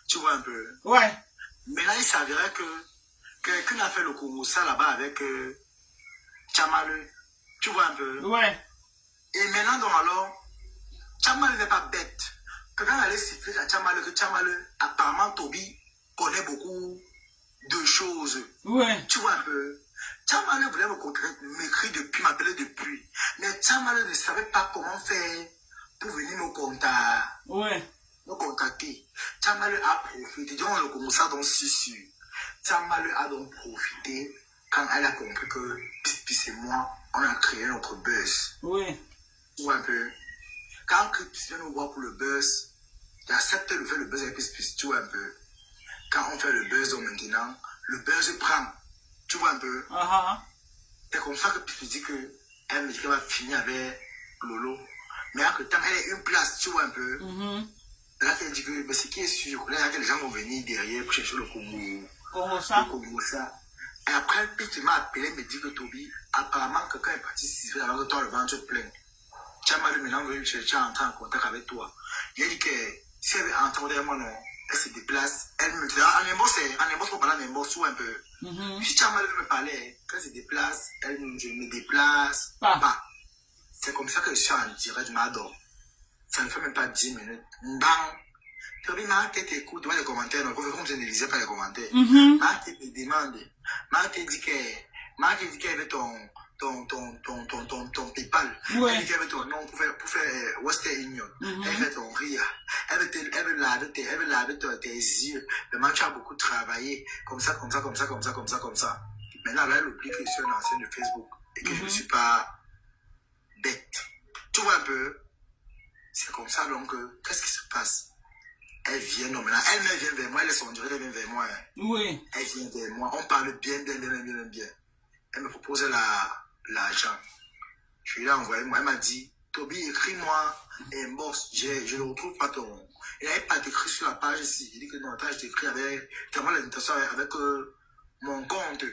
Tu vois un peu? Ouais. Maintenant, il s'avérait que quelqu'un a fait le Congo ça là-bas avec Tchamaleu. Tu vois un peu? Ouais. Et maintenant, donc alors, Tchamaleu n'est pas bête. Que quand elle allait siffler à Tchamaleu, que Tchamaleu, apparemment, Toby connaît beaucoup de choses. Ouais. Tu vois un peu? Tchamaleu voulait m'écrire depuis, m'appeler depuis. Mais Tchamaleu ne savait pas comment faire pour venir me contacter. Ouais. Me contacter. Tchamaleu a profité. Disons le Congo ça donc si sûr. Tchamaleu a donc profité quand elle a compris que Pis et moi, on a créé notre buzz. Oui. Tu vois un peu? Quand Pis vient nous voir pour le buzz, j'accepte de faire le buzz avec Pis, tu vois un peu? Quand on fait le buzz donc maintenant, le buzz prend. Tu vois un peu? C'est comme ça que Pis dit que elle me dit qu'elle va finir avec Lolo. Mais après, tant elle est une place, tu vois un peu? Là, elle dit que ce qui est sûr, là, les gens vont venir derrière pour chercher le Congo. Congo ça. Et après, Pete m'a appelé, me dit que Toby, apparemment, quelqu'un est parti siffler alors que toi, le ventre plein. Tchamaleu maintenant veut chercher à entrer en contact avec toi. Il a dit que si elle veut entrer derrière moi, non, elle se déplace. Elle me dit, en émotion, on parle en émotion un peu. Si Tchamaleu veut me parler, quand elle se déplace, je me déplace pas. C'est comme ça que je suis en direct, je m'adore. Ça ne fait même pas 10 minutes. Bang! Toby, Marc t'écoute devant les commentaires, donc comme je ne lisais pas les commentaires. Marc te demande, Marc dit qu'elle veut ton PayPal. Elle dit qu'elle veut ton nom pour faire Western Union. Elle veut ton RIA. Elle veut laver tes yeux. Le match a beaucoup travaillé. Comme ça. Maintenant, là, elle oublie que je suis un ancien de Facebook et que je ne suis pas bête. Tu vois un peu? C'est comme ça, donc, qu'est-ce qui se passe? Elle vient, non, maintenant, elle vient vers moi, elle est son direct, elle vient vers moi. Oui. Elle vient vers moi, on parle bien. Elle me propose l'argent. Je lui ai envoyé, moi, elle m'a dit, Toby, écris-moi un boss. Je ne retrouve pas ton. Il n'avait pas écrit sur la page ici. Il dit que non, attends, je t'écris avec, tellement l'invitation avec mon compte.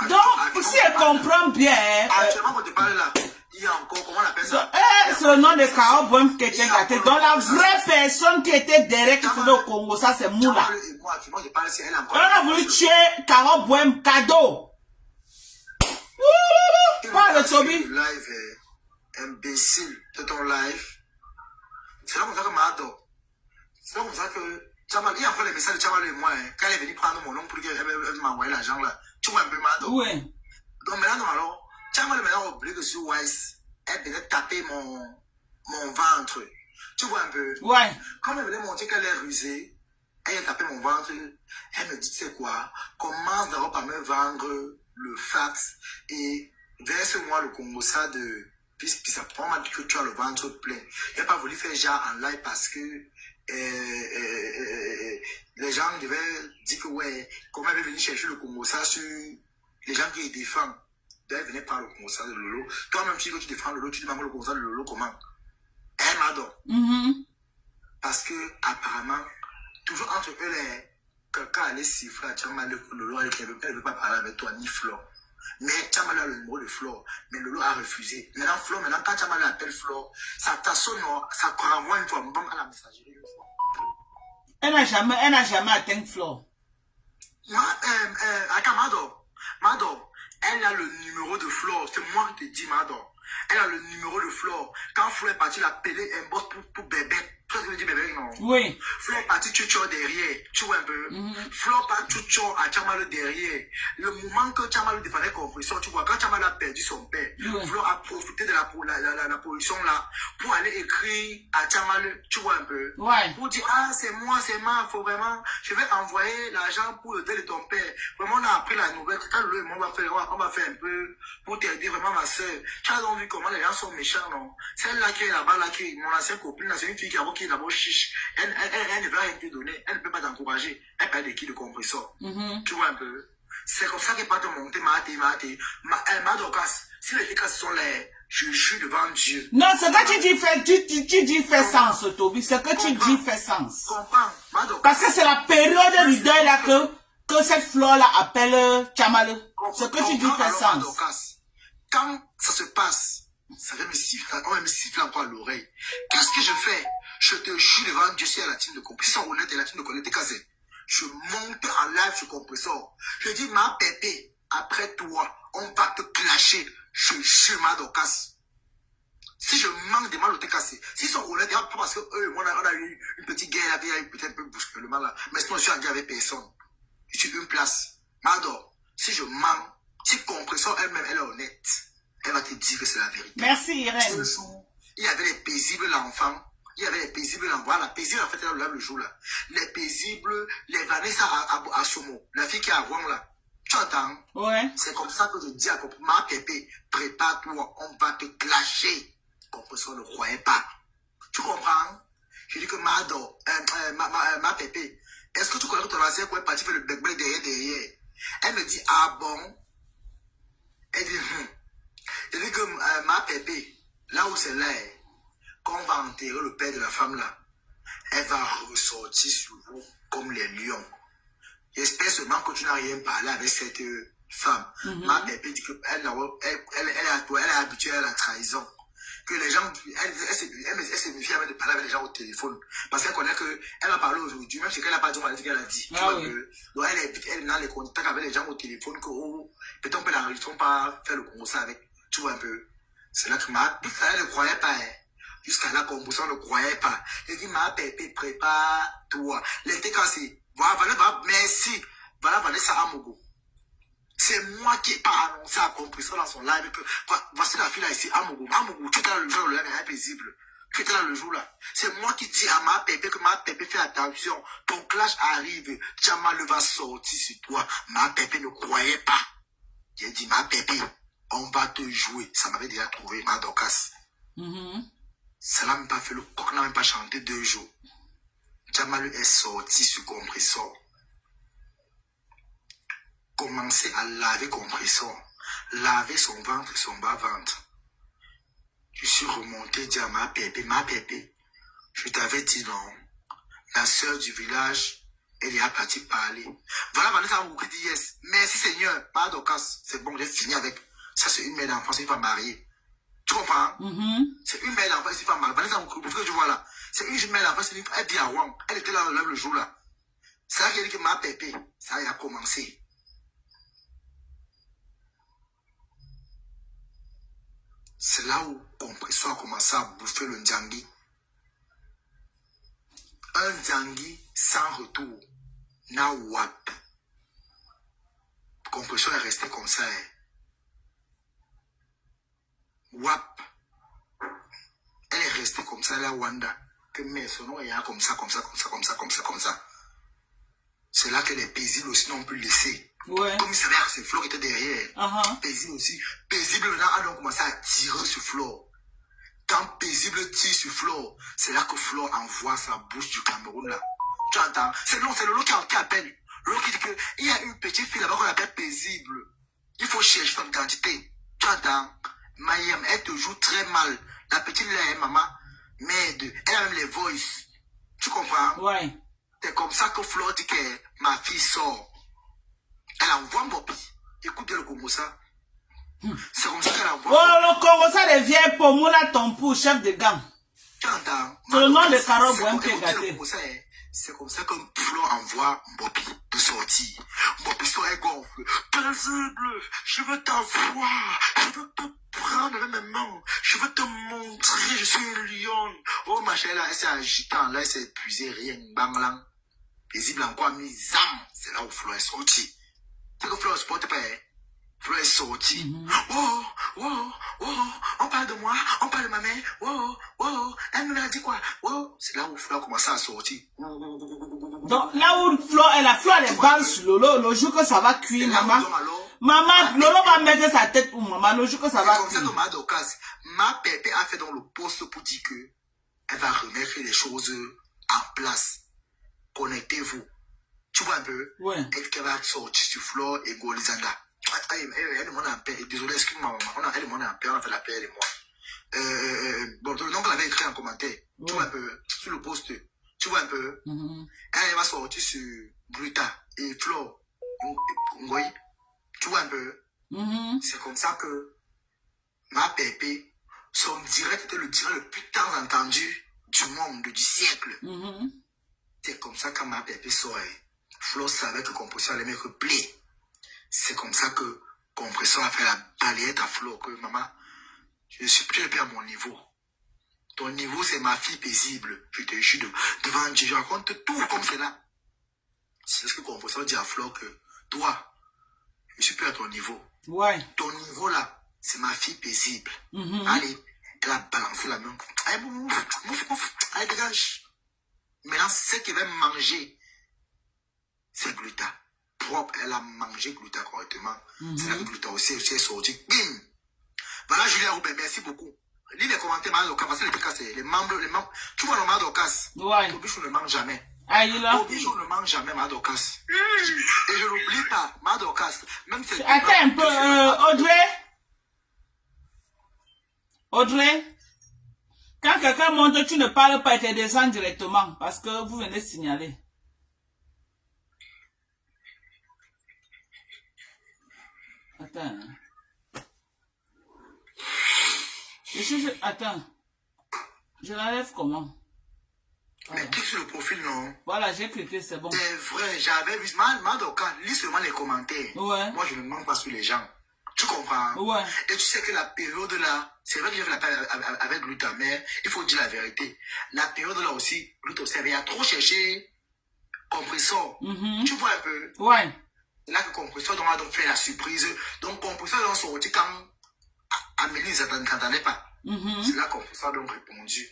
Donc, si elle comprend bien. Actuellement, quand tu parles là, il y a encore, comment on appelle ça? C'est le nom de Carole Boem qui était gâté. Donc, la vraie personne qui était derrière qui faisait au Congo, ça c'est Moula. Moi, actuellement, je parle si elle a encore. On a voulu tuer Carole Boem cadeau. Parle de Toby. Le live est imbécile de ton live. C'est là comme ça que m'adore. C'est là comme ça que. Il y a encore les messages de Tchamal et moi. Quand elle est venue prendre mon nom pour qu'elle m'envoie l'argent là. Tu vois un peu m'adore. Oui. Donc maintenant, alors, Tchamal est maintenant oublié que sur Wise, elle venait taper mon ventre. Tu vois un peu. Ouais. Quand elle venait montrer qu'elle est rusée, elle a tapé mon ventre. Elle me dit, tu sais quoi, commence d'abord par me vendre le fax et verse-moi le Congo ça de. Puis ça prend mal que tu as le ventre plein. Il n'a pas voulu faire genre en live parce que les gens devaient dire que ouais, comment elle est venue chercher le Congo ça sur les gens qui les défendent. Elle venait par le Congo ça de Lolo. Toi-même, tu dis que tu défends Lolo, tu demandes le Congo ça de Lolo comment? Elle m'adore. Parce que apparemment, toujours entre eux, quelqu'un allait siffler à Tchamal Lolo, elle ne veut pas parler avec toi ni Flo. Mais Tchamal a le numéro de Flo, mais Lolo a refusé. Maintenant, Flo, quand Tchamal appelle Flo, ça sonne, ça renvoie une fois, bon, à la messagerie. Elle n'a jamais atteint Flo. Mado, elle a le numéro de Flo, c'est moi qui te dis, Mado. Elle a le numéro de Flo. Quand Flo est parti l'appeler un boss pour bébé. Tu vois ce que je dis bébé, non? Oui. Flo est parti chucho derrière. Tu vois un peu? Flo part chucho à Tchamal derrière. Le moment que Tchamal défendait compression, tu vois, quand Tchamal a perdu son père, Flo a profité de la position là pour aller écrire à Tchamal, tu vois un peu? Ouais. Pour dire, ah, c'est moi, faut vraiment, je vais envoyer l'argent pour le deuil de ton père. Vraiment, on a appris la nouvelle. Quand le monde on va faire un peu pour t'aider vraiment, ma soeur. Tu as donc vu comment les gens sont méchants, non? Celle-là qui est là-bas, là, qui est mon ancienne copine, c'est une fille qui est d'abord chiche. Elle ne va rien te donner. Elle ne peut pas t'encourager. Elle parle de qui de compresseur. Tu vois un peu? C'est comme ça qu'elle part te monter, Madocas. Si les cas sont les, je jure devant Dieu. Non, ce que tu dis fait sens, Toby. Ce que tu dis fait sens. Comprends, parce que c'est la période du deuil là que cette fleur-là appelle Tchamal. Ce que tu dis fait sens. Quand ça se passe, ça va me siffler, on va me siffler encore à l'oreille. Qu'est-ce que je fais? Je te jure devant Dieu, c'est à la team de compresseur, honnête et la team de connaître casé. Je monte en live sur compresseur. Je dis, ma pépé, après toi, on va te clasher. Je jure, Madocas. Si je manque de mal au cassé, s'ils sont honnêtes, pas parce que eux, on a eu une petite guerre, il y a eu peut-être un peu bousculement là. Mais sinon, je suis en guerre avec personne. Je suis une place. Mado, si je manque, si compresseur elle-même, elle est honnête, elle va te dire que c'est la vérité. Merci, Irène. Il y avait les paisibles l'enfant. Il y avait les paisibles l'enfant. La paisible, en fait, elle a le jour là. Les paisibles, les Vanessa à Somo. La fille qui est à Rouen là. Tu entends? Ouais. C'est comme ça que je dis à ma pépé, prépare-toi, on va te clasher. Compresseur ne croyait pas. Tu comprends? Je dis que ma pépé, est-ce que tu connais que ton ancien est parti faire le bec-bec derrière? Elle me dit, ah bon? Elle dit, Je dis que ma pépé, là où c'est là, quand on va enterrer le père de la femme là, elle va ressortir sur vous comme les lions. J'espère seulement que tu n'as rien parlé avec cette femme. Ma pépé dit qu'elle est habituée à la trahison. Que les gens, elle se méfie de parler avec les gens au téléphone. Parce qu'elle connaît qu'elle a parlé aujourd'hui, même si elle n'a pas dit, on a dit qu'elle a dit. Donc elle est dans les contacts avec les gens au téléphone, que peut-être on peut l'enregistrer, on pas faire le conseil avec. Tu vois un peu. C'est là que elle ne croyait pas. Jusqu'à là, on ne croyait pas. Elle dit, ma pépé, prépare-toi. L'été cassé. Voilà, merci. Voilà, Vanessa Amogo. C'est moi qui n'ai pas annoncé à compresseur dans son live que voici la fille là ici, Amogo. Amogo, tu étais là le jour où le live est paisible. Tu étais là le jour là. C'est moi qui dis à ma pépé que ma pépé fait attention. Ton clash arrive. Tchamal va sortir sur toi. Ma pépé ne croyait pas. J'ai dit, ma pépé, on va te jouer. Ça m'avait déjà trouvé, ma Docas. Ça n'a même pas fait le coq, n'a même pas chanté 2 jours. Tchamal est sorti sur compresseur. Commencer à laver compresseur. Laver son ventre et son bas-ventre. Je suis remonté, dire à ma pépé, je t'avais dit non. La sœur du village, elle est partie parler. Voilà, Vanessa vous dit yes. Merci Seigneur, pas d'occasion. C'est bon, j'ai fini avec. Ça, c'est une mère d'enfant, c'est une femme mariée. Tu comprends? C'est une mère d'enfant, c'est une femme mariée. Vanessa vous que je vois là. C'est une mère d'enfant, c'est une femme. Elle dit à Wang. Elle était là le jour là. C'est là qu'elle dit que ma pépé, ça a commencé. C'est là où Compressor a commencé à bouffer le Ndjangi. Un Ndjangi sans retour. Na wap. Compressor est resté comme ça. Wap. Elle est restée comme ça, la Wanda. Que mais son nom est comme ça. C'est là que les paisibles aussi n'ont pu laisser. Ouais. Comme il savait que c'est Flo qui était derrière. Paisible aussi. Paisible maintenant a donc commencé à tirer sur Flo. Quand Paisible tire sur Flo, c'est là que Flo envoie sa bouche du Cameroun là. Tu entends? C'est le lot qui appelle. Le lot qui dit qu'il y a une petite fille là-bas qu'on appelle Paisible. Il faut chercher son identité. Tu entends? Mayem, elle te joue très mal. La petite là, maman, merde. Elle a même les voices. Tu comprends? Ouais. C'est comme ça que Flo dit que ma fille sort. Elle envoie Mbopi. Écoutez le Congo ça. C'est comme ça qu'elle envoie. Oh, le Congo ça devient Pomola Tompu, chef de gang. Tu entends? C'est le nom de Carole Bouen qui est gâté. C'est comme ça que Flo envoie Mbopi de sortir. Mbopi sort et gonfle. Paisible, je veux t'avoir. Je veux te prendre avec mes mains. Je veux te montrer, je suis une lionne. Oh, ma chérie, là, elle s'est agitant. Là, elle s'est épuisée, rien. Bang, lang. Paisible encore mis zam. C'est là où Flo est sorti. C'est que Flo ne supporte pas. Flo est sorti. Oh, on parle de moi, on parle de ma mère. Elle me l'a dit quoi? C'est là où Flo a commencé à sortir. Donc là où Flo elle est balle sur Lolo, le jour que ça va cuire, maman. Maman, Lolo va mettre sa tête pour maman, le jour que ça va cuire. C'est comme ça que ma pépé a fait dans le poste pour dire que elle va remettre les choses en place. Connectez-vous. Tu vois un peu? Ouais. Elle va sortir sur Flo et Golizanda. Elle demande un paix. Désolé, excuse-moi, maman. Elle demande un paix, on a fait la paix, elle et moi. Bon, donc elle avait écrit un commentaire. Ouais. Tu vois un peu? Sur le poste. Tu vois un peu? Elle va sortir sur Bruta et Flo. Ngoy. Tu vois un peu? C'est comme ça que ma pépé, son direct était le direct le plus tant entendu du monde, du siècle. C'est comme ça que ma pépé sort. Flo savait que Compressor allait me replier. C'est comme ça que Compressor a fait la balayette à Flo. Que maman, je suis plus à mon niveau. Ton niveau, c'est ma fille paisible. Je te jure devant Dieu. Je raconte tout comme c'est là. C'est ce que Compressor dit à Flo que toi, je suis plus à ton niveau. Ouais. Ton niveau là, c'est ma fille paisible. Allez, elle a balancé la main. Allez, allez, dégage. Maintenant, ce qu'elle va manger, c'est Gluta. Propre, elle a mangé Gluta correctement. C'est là que Gluta aussi est sorti. Bim! Voilà, Julien Rouben, merci beaucoup. Lis les commentaires, Madokas, parce que les membres, tu vois le Madokas. Ouais. Tobichou ne mange jamais. Tobichou ne mange jamais Madokas. Et je n'oublie pas, Madokas. Même si attends un peu, Audrey, quand quelqu'un monte, tu ne parles pas et tu descends directement parce que vous venez signaler. Attends. Attends. Je l'enlève comment? Mais clique sur le profil, non? Voilà, j'ai cliqué, c'est bon. C'est vrai, j'avais vu. Madoka, lis seulement les commentaires. Ouais. Moi, je ne mens pas sur les gens. Tu comprends? Ouais. Et tu sais que la période là, c'est vrai que j'ai fait la période avec Gluta, mais il faut dire la vérité. La période là aussi, Gluta aussi avait trop cherché Compressor. Tu vois un peu? Ouais. C'est là que Compressor a donc fait la surprise. Donc Compressor a sorti quand Amélie ne s'entendait pas. C'est là que Compressor a donc répondu.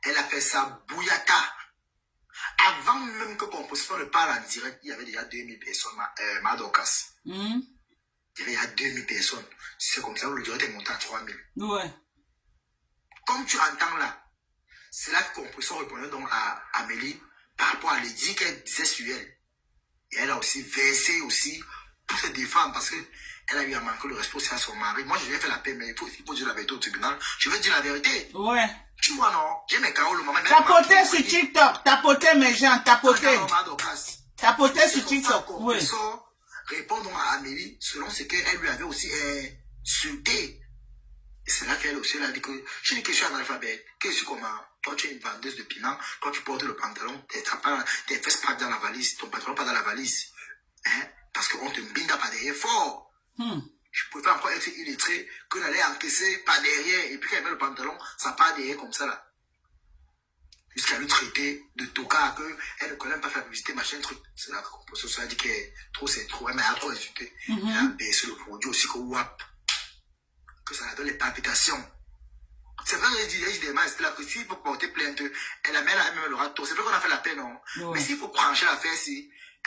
Elle a fait sa bouillata. Avant même que Compressor ne parle en direct, il y avait déjà 2000 personnes, Madokas. Il y avait déjà 2000 personnes. C'est comme ça que le direct est monté à 3000. Ouais. Comme tu entends là, c'est là que Compressor répondait donc à Amélie par rapport à l'édit qu'elle disait sur elle. Et elle a aussi versé aussi pour se défendre parce qu'elle a eu à manquer le respect aussi à son mari. Moi, je lui ai fait la paix, mais il faut dire la vérité au tribunal. Je veux dire la vérité. Ouais. Tu vois, non? J'ai mes carreaux, le moment. Tapoter sur TikTok. Tapoter mes gens. Tapoter. Tapoter sur TikTok. Oui. Répondre à Amélie selon ce qu'elle lui avait aussi insulté. Et c'est là qu'elle aussi elle a dit que je dis que je suis analphabète. Que je suis comment? Toi, tu es une vendeuse de piment. Toi, tu portes le pantalon. Tes fesses pas dans la valise. Ton pantalon pas dans la valise. Hein? Parce qu'on te binde pas derrière fort. Je pouvais encore être illettré que d'aller encaisser par derrière. Et puis quand elle met le pantalon, ça part derrière comme ça là. Jusqu'à lui traiter de tocard, qu'elle ne connaît pas faire publicité, machin, truc. C'est là que la composition a dit que trop c'est trop, mais elle a trop insulté. Elle a baissé le produit aussi que WAP. Que ça donne les palpitations. C'est vrai que j'ai dit des masses là que s'il faut porter plainte, elle amène elle-même, elle aura tort. C'est vrai qu'on a fait la peine, non? Ouais. Mais s'il faut brancher l'affaire,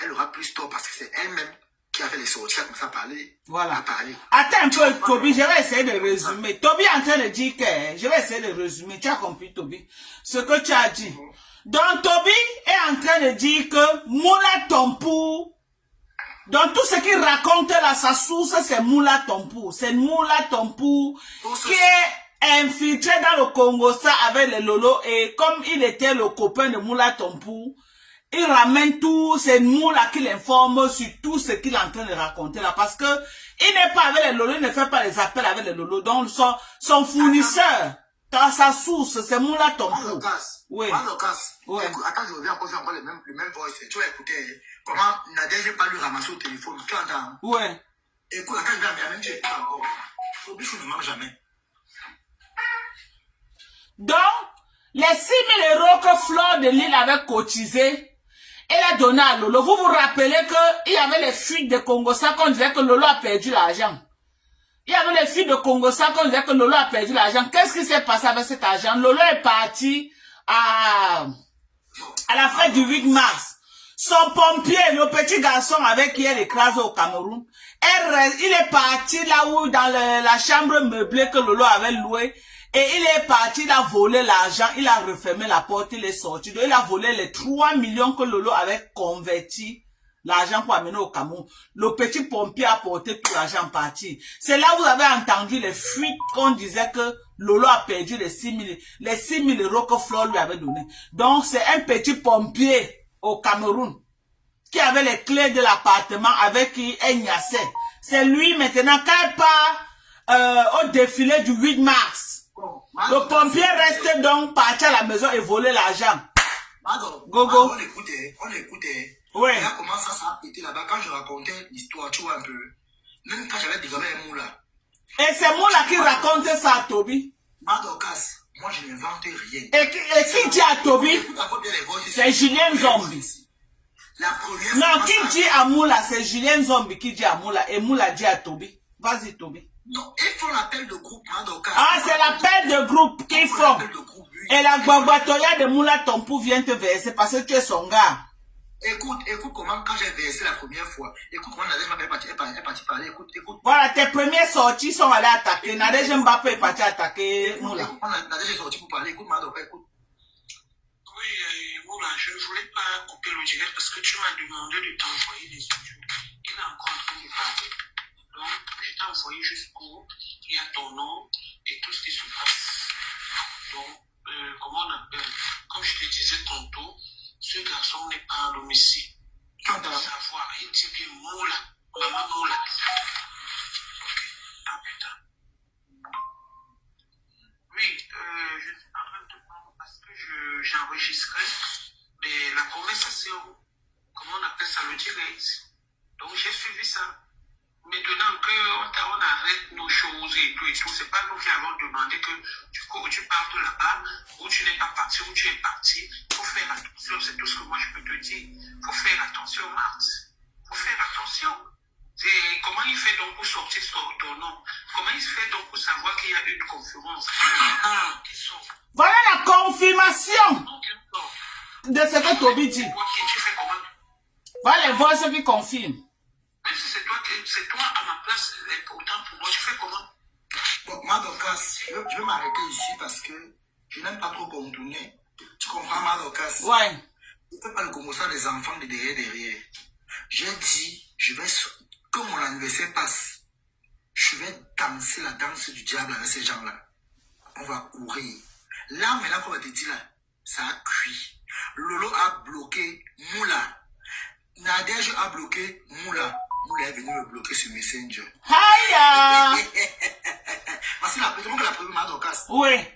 elle aura plus tort parce que c'est elle-même qui a fait les sorties, qui a commencé à parler. Voilà. À parler. Attends un peu, Toby, je vais essayer de résumer. Toby est en train de dire que, je vais essayer de résumer. Tu as compris, Toby, ce que tu as dit. Donc, Toby est en train de dire que Moula Tompou, donc tout ce qu'il raconte là, sa source, c'est Moula Tompou. C'est Moula Tompou qui est infiltré dans le Congo, ça, avec les Lolo. Et comme il était le copain de Moula Tompou, il ramène tout, c'est nous là qui l'informe sur tout ce qu'il est en train de raconter là. Parce que il n'est pas avec les Lolo, il ne fait pas les appels avec les Lolo. Donc son fournisseur, dans sa source, c'est Moula Tompou. Oui. Oui. Attends, je reviens encore, j'ai encore le même voice. Tu vas écouter comment Nadège n'a pas lui ramasser au téléphone. Tu entends? Oui. Écoute, attends, je vais même tu encore. Obichou ne mange jamais. Donc, les 6 000 € que Fleur de Lille avait cotisé, elle a donné à Lolo. Vous vous rappelez qu'il y avait les fuites de Congossa qu'on disait que Lolo a perdu l'argent. Il y avait les fuites de Congossa qu'on disait que Lolo a perdu l'argent. Qu'est-ce qui s'est passé avec cet argent? Lolo est parti à la fête du 8 mars. Son pompier, le petit garçon avec qui elle écrase au Cameroun, il est parti là où, dans la chambre meublée que Lolo avait louée. Et il est parti, il a volé l'argent, il a refermé la porte, il est sorti. Donc, il a volé les 3 millions que Lolo avait converti l'argent pour amener au Cameroun. Le petit pompier a porté tout l'argent parti. C'est là où vous avez entendu les fuites qu'on disait que Lolo a perdu les 6 000 € que Flore lui avait donné. Donc, c'est un petit pompier au Cameroun qui avait les clés de l'appartement avec qui elle niassait. C'est lui maintenant, quand elle part au défilé du 8 mars. Le pompier reste donc parti à la maison et voler l'argent. Gogo. On écoutait. Oui. Et là, comment ça a pété là-bas quand je racontais l'histoire, tu vois un peu. Même quand j'avais découvert un Moula. Et c'est Moula qui raconte ça à Toby. Madokas, moi je n'invente rien. Et qui dit à Toby? C'est Julien Zombie. Non, qui dit à Moula? C'est Julien Zombie qui dit à Moula. Et Moula dit à Toby. Vas-y, Toby. Non, ils font l'appel de groupe, Madokas. Ah, c'est l'appel de groupe qu'ils font. Et la Gbagbotoya de Moula Tompou vient te verser parce que tu es son gars. Écoute comment, quand j'ai versé la première fois, écoute comment Nadège Mbappé est parti parler, écoute. Voilà, tes premières sorties sont allées attaquer. Nadège Mbappé est parti attaquer Moula. Écoute, Nadège est sorti pour parler, écoute Madokas, écoute. Oui, Moula, je ne voulais pas couper le direct parce que tu m'as demandé de t'envoyer des audios. Il est encore en train de parler. Donc, je t'ai envoyé jusqu'où il y a ton nom et tout ce qui se passe. Donc, comment on appelle? Comme je te disais tantôt, ce garçon n'est pas à domicile. Quand on va savoir, il dit bien Moula. Maman Moula. Ok. Ah putain. Oui, je suis en train de te prendre parce que j'enregistrais la conversation. Comment on appelle ça, le direct. Donc j'ai suivi ça. Maintenant qu'on arrête nos choses et tout, c'est pas nous qui avons demandé que tu partes là-bas, ou tu n'es pas parti, ou tu es parti. Il faut faire attention, c'est tout ce que moi je peux te dire. Il faut faire attention, Marthe. Il faut faire attention. Comment il fait donc pour sortir ton nom? Comment il fait donc pour savoir qu'il y a une conférence? Voilà la confirmation de ce que Toby dit. Tu fais comment? Voilà les voix qui confirment. Même si c'est toi à ma place, autant pour moi, tu fais comment? Bon, Madokas, je vais m'arrêter ici parce que je n'aime pas trop contourner. Tu comprends, Madokas? Ouais. Je ne peux pas le commencer des enfants de derrière. J'ai dit, je vais que mon anniversaire passe, je vais danser la danse du diable avec ces gens-là. On va courir. Là, maintenant, comme on te dit là, ça a cuit. Lolo a bloqué Moula. Nadège a bloqué Moula. Moula est venu me bloquer sur Messenger. Aïe! Parce que la présidente qu'elle a prévu Madocas. Oui.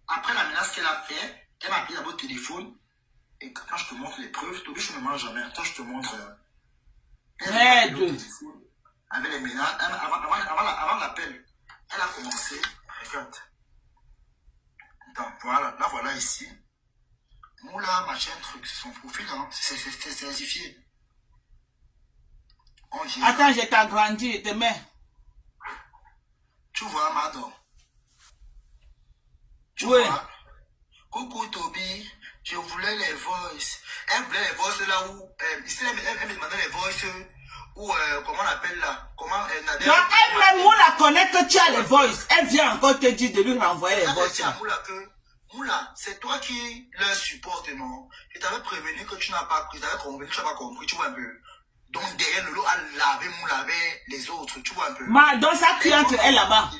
Après la menace qu'elle a fait, elle m'a appelé à votre téléphone. Et quand je te montre les preuves, Toby, je ne mange jamais. Quand je te montre. Merde. Avec les menaces, avant l'appel, elle a commencé. Regarde. Donc, voilà, là, voilà ici. Moula, machin, truc, c'est son profil, hein. C'est certifié. Attends, je t'agrandis demain. Tu vois, Mado. Tu oui. vois. Coucou Toby, je voulais les voices. Elle voulait les voices là où. Elle me demandait les voices où. Comment on appelle là? Comment non, elle-même, Moula connaît que tu as les voices. Elle vient encore te dire de lui renvoyer les voices. Moula, c'est toi qui leur supporte, non? Je t'avais prévenu que tu n'as pas pris, t'avais convenu que tu n'as pas compris, tu vois un peu. Donc derrière Lolo a lavé Moula avec les autres, tu vois un peu. Donc sa cliente est là-bas.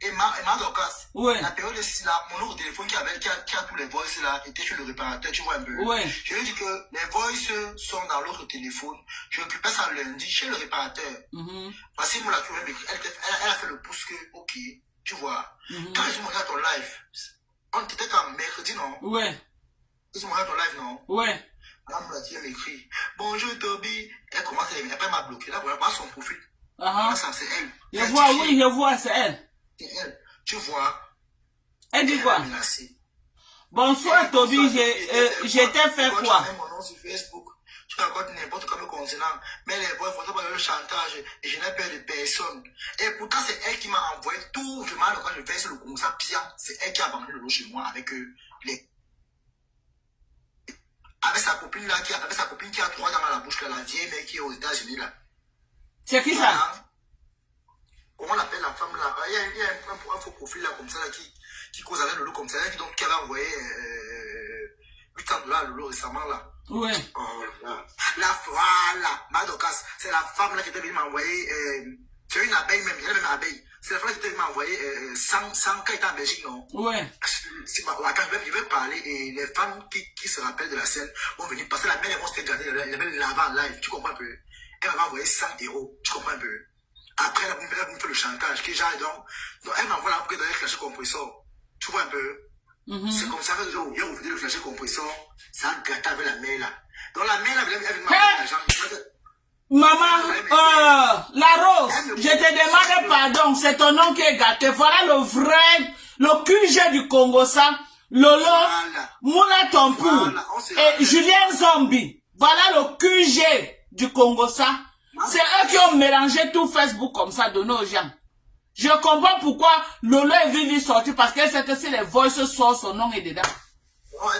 Et Madocas, oui. La période de là, mon autre téléphone qui a tous les voices là, était chez le réparateur, tu vois un peu. Oui. Je lui ai dit que les voices sont dans l'autre téléphone. Je récupère ça lundi chez le réparateur. Parce que Moula, elle a fait le pouce que, ok, tu vois. Quand ils ont regardé ton live, on était comme mercredi, non? Oui. Ils ont regardé ton live, non? Oui. Madame Moulati, elle m'écrit, bonjour Toby. Elle commence à m'écrire, après elle m'a bloqué. Là, voilà, son profil. Là, ça, c'est elle. Je vois, oui, je vois, c'est elle. C'est elle. Tu vois. Elle dit quoi? Bonsoir Toby, j'étais fait quoi? Mon nom sur Facebook. Tu racontes n'importe quel continent. Mais les voix, il faut pas le chantage. Et je n'ai peur de personne. Et pourtant, c'est elle qui m'a envoyé tout. Je m'en quand je fais sur le Congo, pire. C'est elle qui a vendu le lot chez moi avec les. Avec sa copine là, avec sa copine qui a 3 dents dans la bouche, là, la vieille mec qui est aux États-Unis là. C'est qui ça? Comment on appelle la femme là? Il y a un faux profil là comme ça là, qui cause avec le lot comme ça, qui avait envoyé 8 ans de là, le lot récemment là. Oui. Oh là. Voilà, Madocas, c'est la femme là qui était venue m'envoyer. C'est une abeille même, elle est même abeille. C'est la femme qui était venue m'envoyer 100 cas en Belgique, non? Oui. Attends, je vais parler et les femmes qui se rappellent de la scène vont venir parce que la mère, elles vont se regarder, elle avait l'avant live, tu comprends un peu? Elle m'a envoyé 100 €, tu comprends un peu? Après, elle me fait le chantage, qui genre, donc elle m'envoie là pour que dans le flasher compresseur, tu vois un peu? C'est comme ça que j'ai ouvert le flasher compresseur, ça a gâté avec la mère là. Donc la mère là, elle m'a envoyé l'argent. Maman, la Rose, je te demande pardon, c'est ton nom qui est gâté. Voilà le vrai, le QG du Congo, ça. Lolo, Moula Tompou et Julien Zombie. Voilà le QG du Congo, ça. C'est eux qui ont mélangé tout Facebook comme ça, donné aux gens. Je comprends pourquoi Lolo est venu sortir, parce qu'elle sait que si les voices sortent, son nom est dedans. Ouais.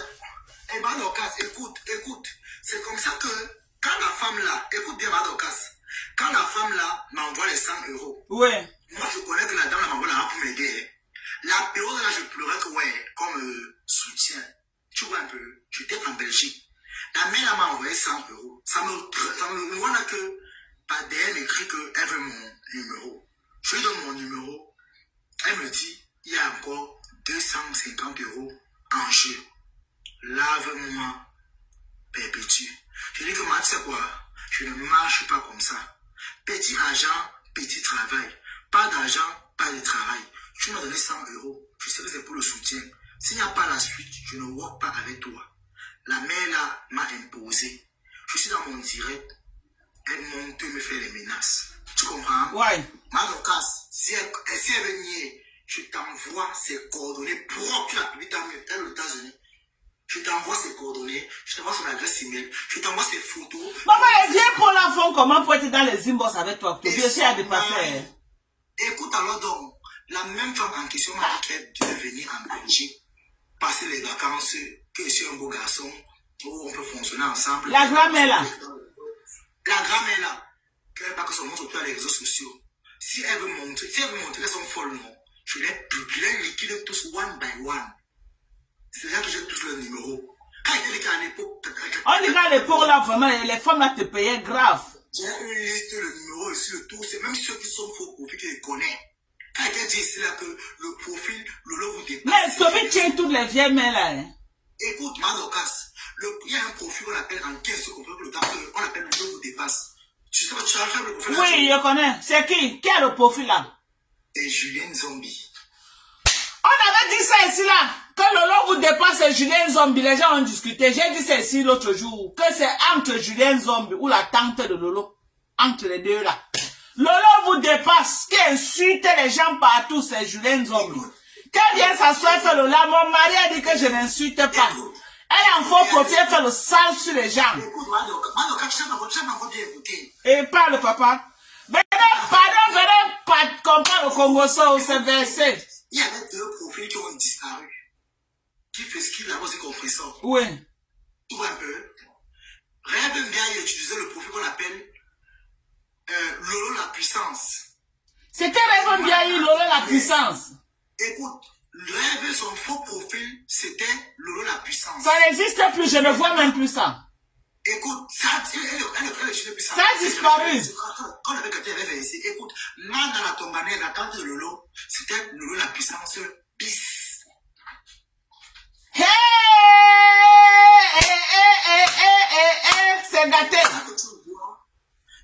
Eh ben, Madocas, écoute. C'est comme ça que, quand la femme là, écoute bien Madocas, quand la femme là m'envoie les 100 €. Ouais. Moi, je connais que la dame là m'envoie là pour m'aider. La période là, je pleurais que, ouais, comme soutien. Tu vois un peu, j'étais en Belgique. La mère là m'a envoyé 100 €. Ça me voit là que, par derrière, elle m'écrit qu'elle veut mon numéro. Je lui donne mon numéro. Elle me dit, il y a encore 250 € en jeu. Lave-moi, perpétue. Je dis que moi, tu sais quoi, je ne marche pas comme ça. Petit argent, petit travail. Pas d'argent, pas de travail. Tu m'as donné 100 €. Je sais que c'est pour le soutien. S'il n'y a pas la suite, je ne work pas avec toi. La mère là m'a imposé. Je suis dans mon direct. Elle monte me fait les menaces. Tu comprends? Ouais. Madocas, si elle veut nier, je t'envoie ses coordonnées propres. Tu l'as publié dans les États-Unis. Je t'envoie ses coordonnées, je t'envoie son adresse email, je t'envoie ses photos. Maman, elle vient pour la fond, comment pour être dans les inbox avec toi? Bien sûr, à dépasser. Écoute alors donc, la même femme en question m'a dit qu'elle devait venir en Belgique, passer les vacances, que je suis un beau garçon, où on peut fonctionner ensemble. La grand-mère là. La grand-mère là, qu'elle n'a pas que son nom sur les réseaux sociaux. Si elle veut montrer qu'elles sont folles, non, je les liquide tous one by one. C'est là que j'ai tous leurs numéros. Quand il était à l'époque. On dit qu'à l'époque là, vraiment, les femmes là te payaient grave. J'ai une liste, le numéro ici, le tout. C'est même ceux qui sont faux profils qui les connaissent. Quand il dit ici là que le profil, Lolo vous dépasse. Mais Toby tient toutes les vieilles mains là. Hein. Écoute, Madokas, il y a un profil qu'on appelle en caisse, on appelle Lolo vous dépasse. Tu sais pas, tu as fait le profil. Oui, je connais. C'est qui? Qui a le profil là? C'est Julien Zombie. On avait dit ça ici là. Quand Lolo vous dépasse, c'est Julien Zombie. Les gens ont discuté. J'ai dit ça ici l'autre jour. Que c'est entre Julien Zombie ou la tante de Lolo. Entre les deux là. Lolo vous dépasse. Qui insulte les gens partout, c'est Julien Zombie. Quand vient s'asseoir faire le là, mon mari a dit que je n'insulte pas. Elle en faut profiter faire le sale sur les gens. Écoute, Madokas, tu sais pas bien écouter. Et parle papa. Venez comprendre le Congo ça, c'est versé. Il y avait deux profils qui ont disparu. Qui fait ce qu'il a aussi compris ça. Oui. Tu vois un peu. Rêve bien utiliser le profil qu'on appelle Lolo la puissance. C'était Rêve bien Lolo la puissance. Écoute, Rêve son faux profil, c'était Lolo la puissance. Ça n'existe plus, je ne vois même plus ça. Écoute, ça, ça a disparu. Quand on avait quelqu'un avait ici, écoute, là dans la tombanée, la tante de Lolo, c'était Lolo la puissance bis. Hey, c'est gâté.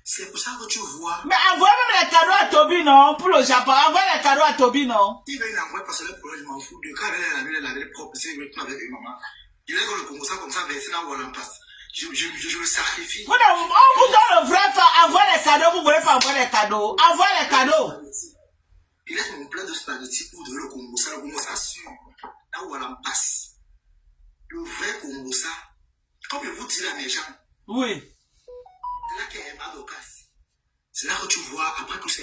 C'est pour ça que tu vois. Mais envoie même les cadeaux à Toby, non? Pour le Japon, envoie les cadeaux à Toby, non? Il va y envoyer parce que le problème, je m'en fous. De quand elle avait propre, c'est avec maman. Il est dans le Congo, ça comme ça, mais c'est là où on en passe. Je le sacrifie. On vous donne le vrai fa, envoie les cadeaux, vous voulez pas envoyer les cadeaux. Envoie les cadeaux. Il laisse mon plat de spaghetti pour de le Congo, ça, le Congo, ça sûr. Là où on en passe. Le vrai Congo, ça. Comme je vous dis là, mes gens. Oui. C'est là qu'il y a un Madokas. C'est là que tu vois, après tout ça,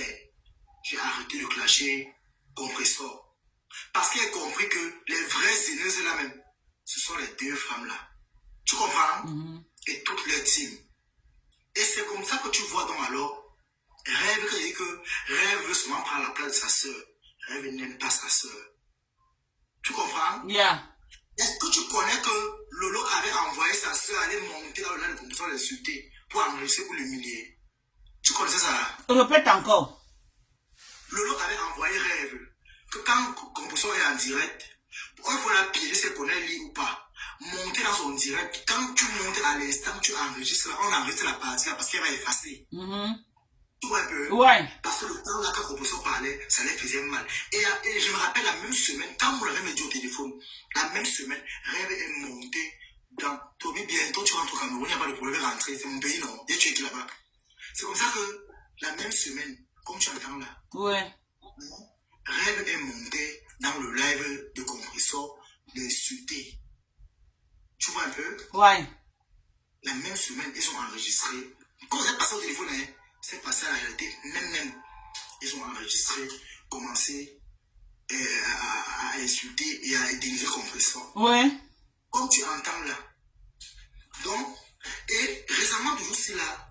j'ai arrêté de clasher compressor. Parce qu'il a compris que les vraies aîneuses là même, ce sont les deux femmes là. Tu comprends? Et toutes les teams. Et c'est comme ça que tu vois donc alors, Rêve qui dit que Rêve veut seulement prendre la place de sa soeur. Rêve n'aime pas sa soeur. Tu comprends? Yeah. Est-ce que tu connais que Lolo avait envoyé sa soeur aller monter dans le land de compressor, l'insulter pour enregistrer, pour l'humilier? Tu connaissais ça? Répète encore. Lolo avait envoyé Rêve que quand compressor est en direct, il faut la piéger si elle connaît lui ou pas. Monter dans son direct, quand tu montes à l'instant, tu enregistres, on enregistre la partie là parce qu'elle va effacer. Tu vois un peu? Ouais. Parce que le temps là, quand le professeur parlait, ça les faisait mal. Et je me rappelle la même semaine, quand vous l'avez me dit au téléphone, la même semaine, Rêve est monté dans Toby, bientôt tu rentres au Cameroun, il n'y a pas de problème de rentrer, c'est mon pays, non? Et tu es qui là-bas? C'est comme ça que la même semaine, comme tu entends là, ouais. Rêve est monté dans le live de compressor, d'insulter. Tu vois un peu? Ouais. La même semaine, ils ont enregistré. Quand vous êtes passé au téléphone, hein, c'est passé à la réalité. Même, ils ont enregistré, commencé à insulter et à dénigrer compressor. Ouais. Comme tu entends là. Donc, et récemment, toujours c'est là.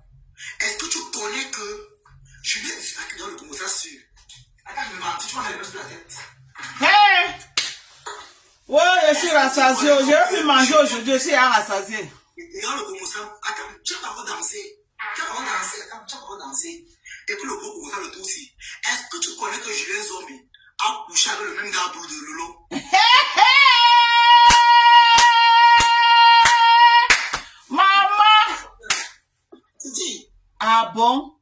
Est-ce que tu connais que Julien est dans le Congo, ça sûr? Attends, je me mentis, tu vas aller sur la tête. Hey! Ouais, je suis rassasié. J'ai pu manger aujourd'hui, je suis rassasié. Et dans le Congo, ça, attends, tu vas pas danser. Tu vas pas danser. Et puis le gros Congo, ça le tout aussi. Est-ce que tu connais que Julien Zombie a couché avec le même gars boule de Lolo? Maman! Tu dis? Ah bon?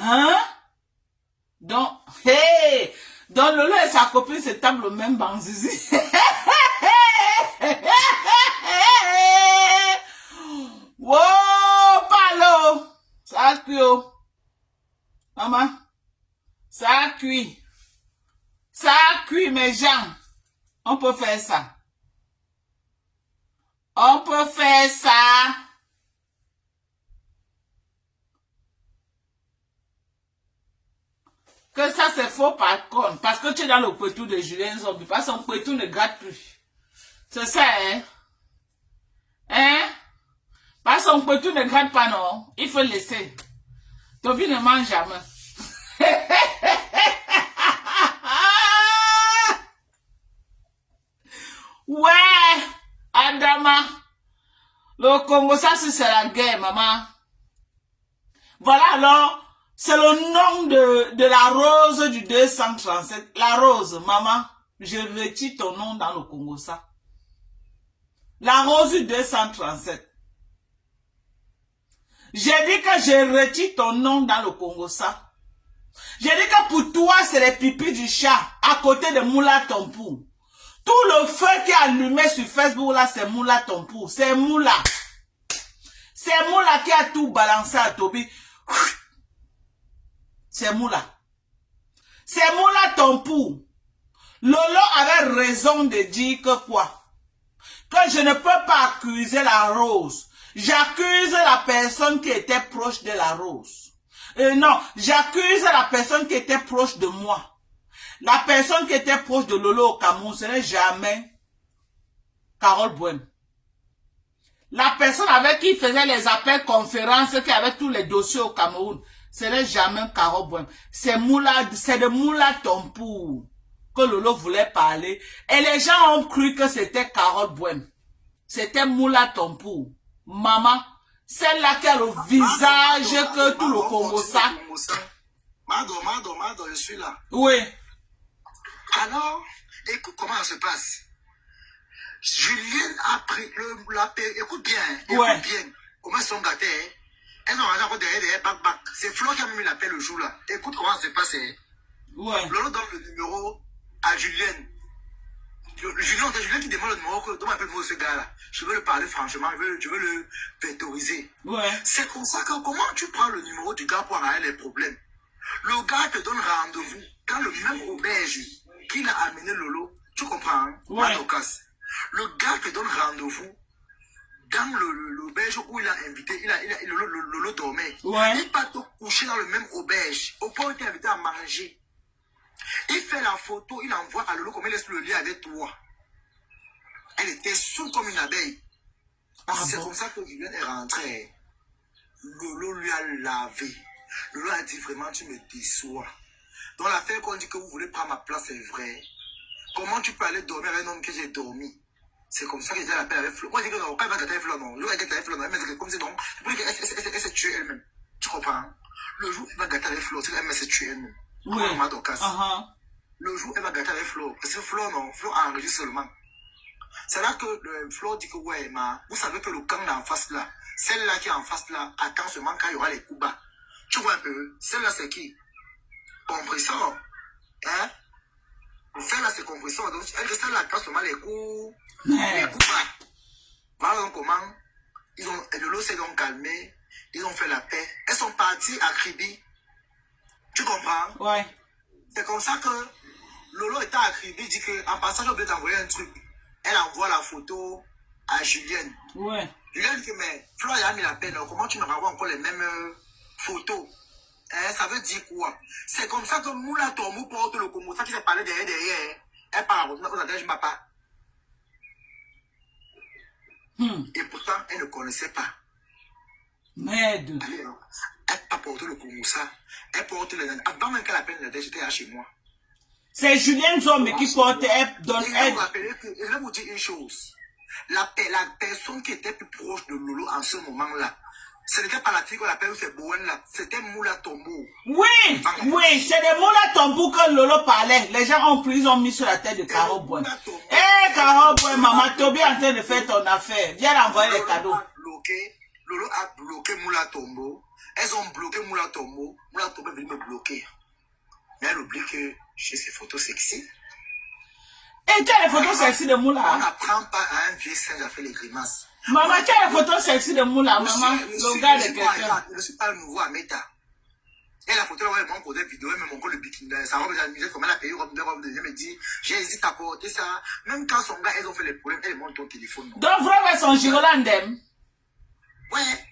Hein? Donc, hey! Donc, Lolo et sa copine se tapent le même banzizi. Wow! Palo! Ça cuit, oh. Maman? Ça cuit. Ça cuit, mes gens. On peut faire ça. On peut faire ça. Que ça c'est faux par contre. Parce que tu es dans le pétou de Julien Zombie. Parce que son pétou ne gratte plus. C'est ça, hein? Hein? Parce que son pétou ne gratte pas, non? Il faut le laisser. Toby ne mange jamais. Ouais! Le Congo, ça, c'est la guerre, maman. Voilà, alors, c'est le nom de la rose du 237. La rose, maman, je retire ton nom dans le Congo, ça. La rose du 237. J'ai dit que je retire ton nom dans le Congo, ça. J'ai dit que pour toi, c'est les pipis du chat, à côté de Moula Tompou. Tout le feu qui est allumé sur Facebook, là, c'est Moula Tompou. C'est Moula. C'est Moula qui a tout balancé à Tobi. C'est Moula. C'est Moula Tompou. Lolo avait raison de dire que quoi? Que je ne peux pas accuser la rose. J'accuse la personne qui était proche de la rose. Non, j'accuse la personne qui était proche de moi. La personne qui était proche de Lolo au Cameroun, ce n'est jamais Carole Bouem. La personne avec qui il faisait les appels conférences, qui avait tous les dossiers au Cameroun, ce n'est jamais Carole Bouem. C'est de Moula Tompou que Lolo voulait parler. Et les gens ont cru que c'était Carole Bouem. C'était Moula Tompou. Maman, celle-là qui a le visage que tout le Congo ça. Mado, je suis là. Oui. Alors, écoute comment ça se passe. Julien a pris écoute bien, Ouais. bien. Comment ils sont gâtés. Elles ont encore derrière, back. C'est Flo qui a mis l'appel le jour là. Écoute comment ça se passe. Ouais. Lolo donne le numéro à Julien. Julien qui demande le numéro, donne un peu le numéro de ce gars-là. Je veux le parler franchement, je veux le vectoriser. Ouais. C'est comme ça que comment tu prends le numéro du gars pour arrêter les problèmes. Le gars te donne rendez-vous dans le même auberge qu'il a amené Lolo. Tu comprends, hein? Ouais. Le gars te donne rendez-vous dans l'auberge où il a invité, Lolo dormait. Ouais. Il va te coucher dans le même auberge, au point où il est invité à manger. Il fait la photo, il envoie à Lolo comment il laisse le lien avec toi. Elle était saoule comme une abeille. C'est comme ça que Julien est rentré. Lolo lui a lavé. Lolo a dit vraiment, tu me déçois. Dans l'affaire qu'on dit que vous voulez prendre ma place, c'est vrai. Comment tu peux aller dormir avec un homme que j'ai dormi? C'est comme ça qu'ils ont l'appel avec Flo. Moi, je dis que non, quand il va gâter avec Flo, non. Lolo va gâter avec Flo, non. Mais c'est comme si non. Tu peux dire qu'elle s'est tuée elle-même. Tu comprends? Le jour où il va gâter avec Flo, c'est qu'elle s'est tuée elle-même. Oui. Le jour où elle va gâter avec Flo, parce que Flo, non, Flo enregistre seulement. C'est là que Flo dit que, ouais, vous savez que le camp là en face là, celle-là qui est en face là, attend seulement quand il y aura les coups bas. Tu vois un peu, celle-là c'est qui? Compresseur. Hein? Celle-là c'est compresseur. Donc elle reste là, attend seulement les coups bas. Voilà donc comment Lolo s'est donc calmé, ils ont fait la paix. Elles sont parties à Kribi. Tu comprends? Ouais. C'est comme ça que Lolo était à Kribi, dit qu'en passant, j'ai oublié d'envoyer un truc. Elle envoie la photo à Julienne. Ouais. Julienne dit que, mais Flo a mis la peine, comment tu me renvoies encore les mêmes photos? Hein, ça veut dire quoi? C'est comme ça que Moula Tombou porte le Congo, ça qui s'est parlé derrière. Elle parle à je papa. Et pourtant, elle ne connaissait pas. Merde. Elle n'a pas porté le Congo, ça. Elle porte les... Avant même qu'elle appelle les j'étais là chez moi. C'est Julien Zombe qui porte, elle donne aide. Je vais vous dire une chose. La personne qui était plus proche de Lolo en ce moment-là, ce n'était pas la fille qu'on appelle c'est Bowen là, c'était Moula Tombo. Oui, c'est de Moula Tombo que Lolo parlait. Les gens ont pris, ils ont mis sur la tête de Carole Bouem. Eh, Carole Bouem, maman, Tobi est en train de faire ton affaire. Viens envoyer les cadeaux. Lolo a bloqué Moula Tombo. Elles ont bloqué Moula Tombo. Moula Tombo est venu me bloquer. Mais elle oublie que j'ai ces photos sexy. Et tu as les photos sexy de Moula? On n'apprend pas à un vieux singe à faire les grimaces. Maman, tu as les photos sexy de Moula, maman? Le gars de quelqu'un. Je ne suis pas nouveau à Meta. Et la photo, elle m'a posé vidéo, elle me montre le bikini. Ça va me dire comment elle a payé robe de elle me dit, j'ai hésité à porter ça. Même quand son gars, elles ont fait les problèmes, elle montre ton téléphone. Donc, vraiment, son gigolandem. Ouais.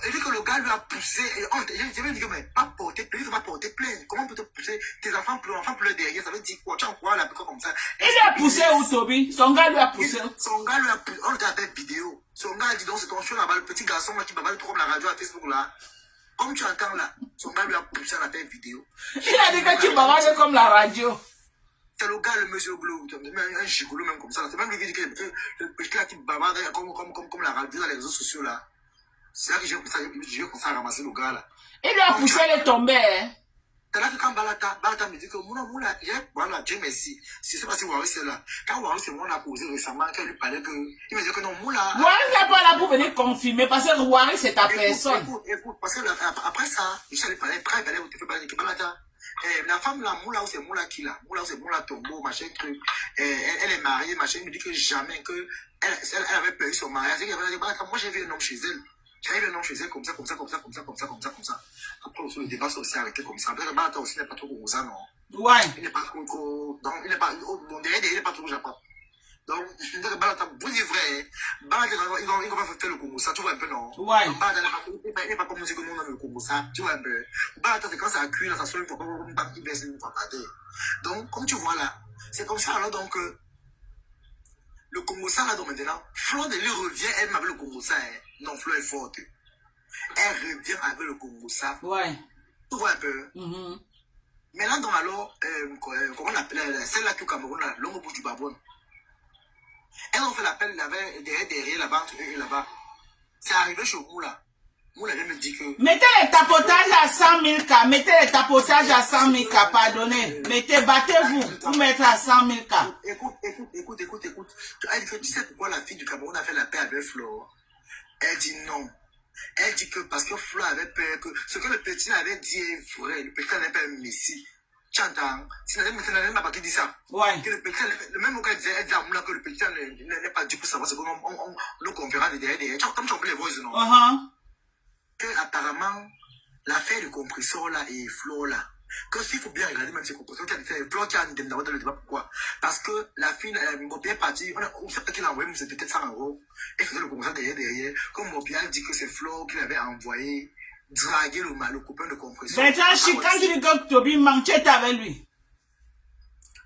Elle dit que le gars lui a poussé. Je lui ai dit que mais pas porter, il va porter plainte. Comment peut-te pousser? Tes enfants pleurent derrière. Ça veut dire quoi? Tu en crois la comme ça? Il lui a poussé où, Tobi? Son gars lui a poussé. Son gars lui a poussé. On regarde la vidéo. Son gars dit donc c'est ton chien là-bas, le petit garçon là qui babale trop comme la radio à Facebook là. Comme tu entends là, son gars lui a poussé à la telle vidéo. Il a dit que tu babales comme la radio. C'est le gars, le monsieur Glou, un gigolo même comme ça. C'est même lui qui dit que le petit là qui bavarde comme la radio dans les réseaux sociaux là. C'est là que j'ai commencé à ramasser le gars là. Il lui a poussé les tomber. C'est là que quand Balata me dit que Moula, voilà, Dieu merci. Je sais pas si Waris est là. Quand Waris est là, on a posé récemment, qu'elle lui parlait que. Il me dit que non, Moula. Waris n'est pas là pour venir confirmer parce que Waris c'est ta personne. Écoute, parce que après ça, il s'est parlé, après, il allait au parler que Balata. La femme là, Moula, c'est Moula qui là. Moula, c'est Moula Tombo, machin truc. Elle est mariée, machin. Il me dit que jamais, que elle avait payé son mariage. Moi, j'ai vu un homme chez elle. J'avais vu un homme chez elle comme ça. Après, aussi, le débat s'est aussi arrêté comme ça. Peut-être que Balata aussi n'est pas trop comme ça, non? Ouais. Il n'est pas trop. Donc, il n'est pas. Bon, derrière, il n'est pas trop Japon. Donc, Balata, vous dites vrai. Balata, il va faire le Congo, ça, tu vois un peu, non? Ouais. Balata, il n'est pas comme musique que nous, on a le Congo, ça, tu vois un peu. Balata, c'est quand ça cuit, là, ça sonne pour qu'on pas qu'il baisse une fois par terre. Donc, comme tu vois là, c'est comme ça, alors, donc, le Congo, ça, là, donc maintenant, Flo de lui revient, elle m'avait le Congo, ça, hein. Non, Flo est forte. Elle revient avec le Congo, ça. Ouais. Tu vois un peu. Maintenant, donc, alors, comment on appelle, celle-là qui est au Cameroun, là, l'homme au bout du babon. Elles ont fait l'appel, il y avait derrière là-bas, entre eux et là-bas. C'est arrivé chez Moula. Moula, elle me dit que. Mettez les tapotages à 100 000 cas. Mettez les tapotages à 100 000 cas, pardonnez. Mettez, battez-vous pour mettre à 100 000 cas. Écoute. Elle dit que tu sais pourquoi la fille du Cameroun a fait la paix avec Flo? Elle dit non. Elle dit que parce que Flo avait peur que ce que le petit avait dit est vrai. Le petit n'avait pas un messie. Tu entends? C'est la même qui dit ça. Ouais. Que le même mot qu'elle disait, elle dit à Moula que le petit n'est pas dû pour savoir ce qu'on le conférence de derrière. Comme tu appelles les voix, non? Que apparemment, l'affaire du compresseur là et Flo là, que s'il faut bien regarder même ces compresseurs, Flo qui a un débat dans le débat, pourquoi? Parce que la fille, Mopia est partie, on sait pas qu'il a envoyé, mais c'est peut-être 100 €. Elle faisait le compresseur derrière. Comme Mopia dit que c'est Flo qui l'avait envoyé draguer le copain de compresseur. Mais quand tu dis que Toby manque, tu étais avec lui.